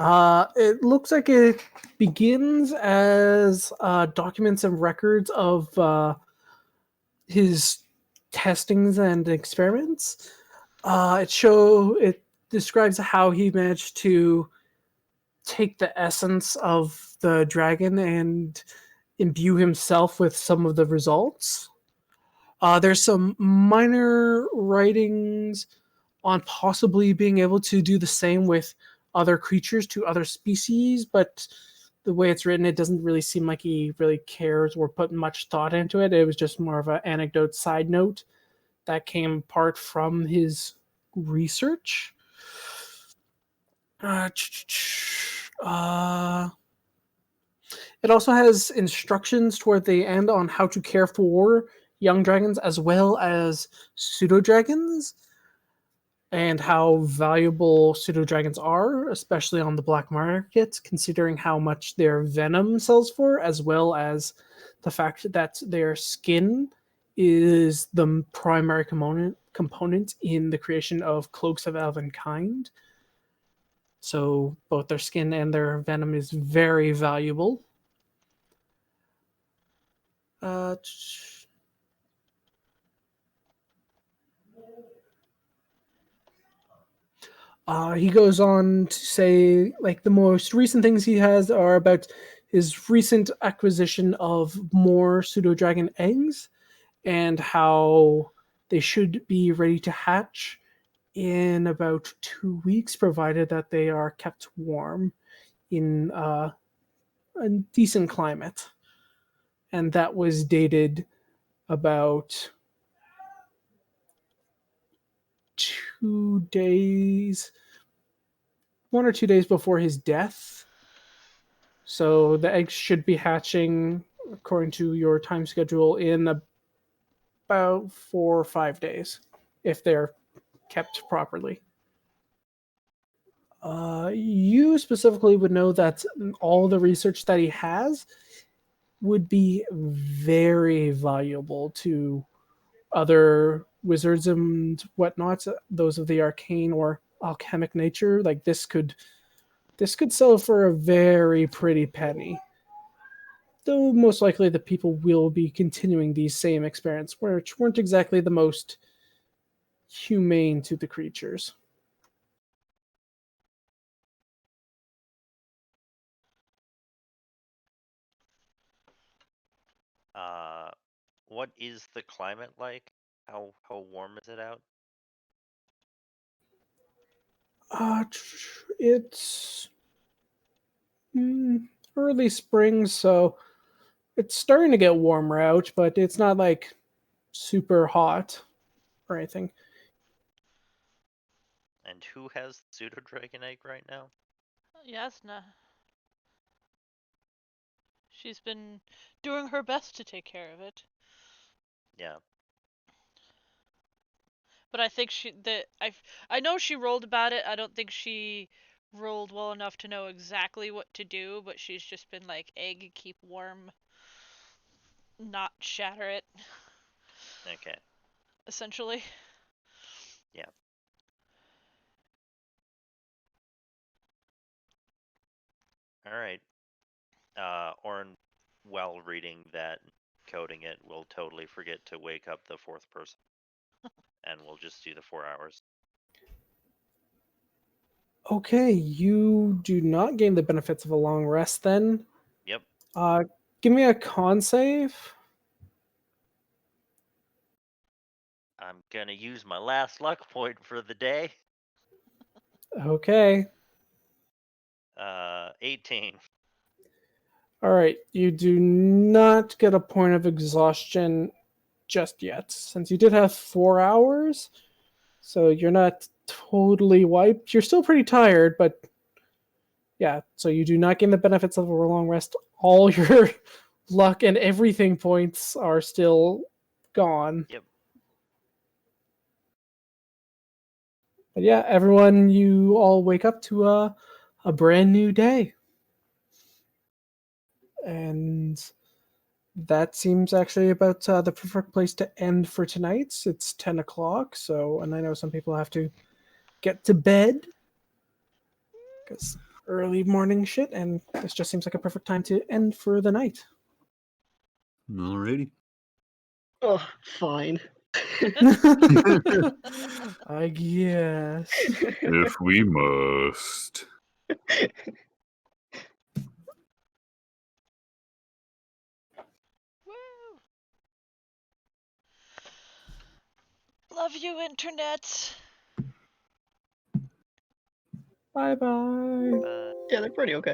S2: It looks like it begins as documents and records of his testings and experiments. It describes how he managed to take the essence of the dragon and imbue himself with some of the results. There's some minor writings on possibly being able to do the same with other creatures to other species, but the way it's written, it doesn't really seem like he really cares or put much thought into it. It was just more of an anecdote side note that came apart from his research. Uh, uh, it also has instructions toward the end on how to care for young dragons as well as pseudo dragons and how valuable pseudo dragons are, especially on the black market, considering how much their venom sells for, as well as the fact that their skin is the primary component in the creation of cloaks of elven kind. So both their skin and their venom is very valuable. Uh, he goes on to say, like, the most recent things he has are about his recent acquisition of more pseudo dragon eggs and how they should be ready to hatch in about 2 weeks, provided that they are kept warm in a decent climate. And that was dated about 2 days, 1 or 2 days before his death. So the eggs should be hatching, according to your time schedule, in about 4 or 5 days, if they're kept properly. You specifically would know that all the research that he has would be very valuable to other wizards and whatnot, those of the arcane or alchemic nature. Like this could sell for a very pretty penny. though most likely the people will be continuing these same experiments, which weren't exactly the most humane to the creatures.
S6: What is the climate like? How warm is it out?
S2: It's early spring, so it's starting to get warmer out, but it's not like super hot or anything.
S6: And who has the pseudo dragon egg right now?
S1: Jasnah. She's been doing her best to take care of it.
S6: Yeah.
S1: But I think I know she rolled about it. I don't think she rolled well enough to know exactly what to do, but she's just been like, egg, keep warm, not shatter it,
S6: Okay.
S1: essentially.
S6: Yeah. All right. Orryn, while reading that, coding it, will totally forget to wake up the fourth person, and we'll just do the 4 hours.
S2: Okay, you do not gain the benefits of a long rest then.
S6: Yep.
S2: Give me a con save.
S6: I'm gonna use my last luck point for the day.
S2: Okay.
S6: 18.
S2: All right, you do not get a point of exhaustion just yet, since you did have 4 hours. So you're not totally wiped. You're still pretty tired, but yeah, so you do not gain the benefits of a long rest. All your luck and everything points are still gone.
S6: Yep.
S2: But yeah, everyone, you all wake up to a brand new day. And that seems actually about the perfect place to end for tonight. It's 10 o'clock, so, and I know some people have to get to bed because early morning shit, and this just seems like a perfect time to end for the night.
S4: Alrighty.
S5: Oh, fine.
S2: I guess.
S4: If we must.
S1: Woo! Love you, internet.
S2: Bye bye.
S6: But
S5: Yeah, they're pretty okay.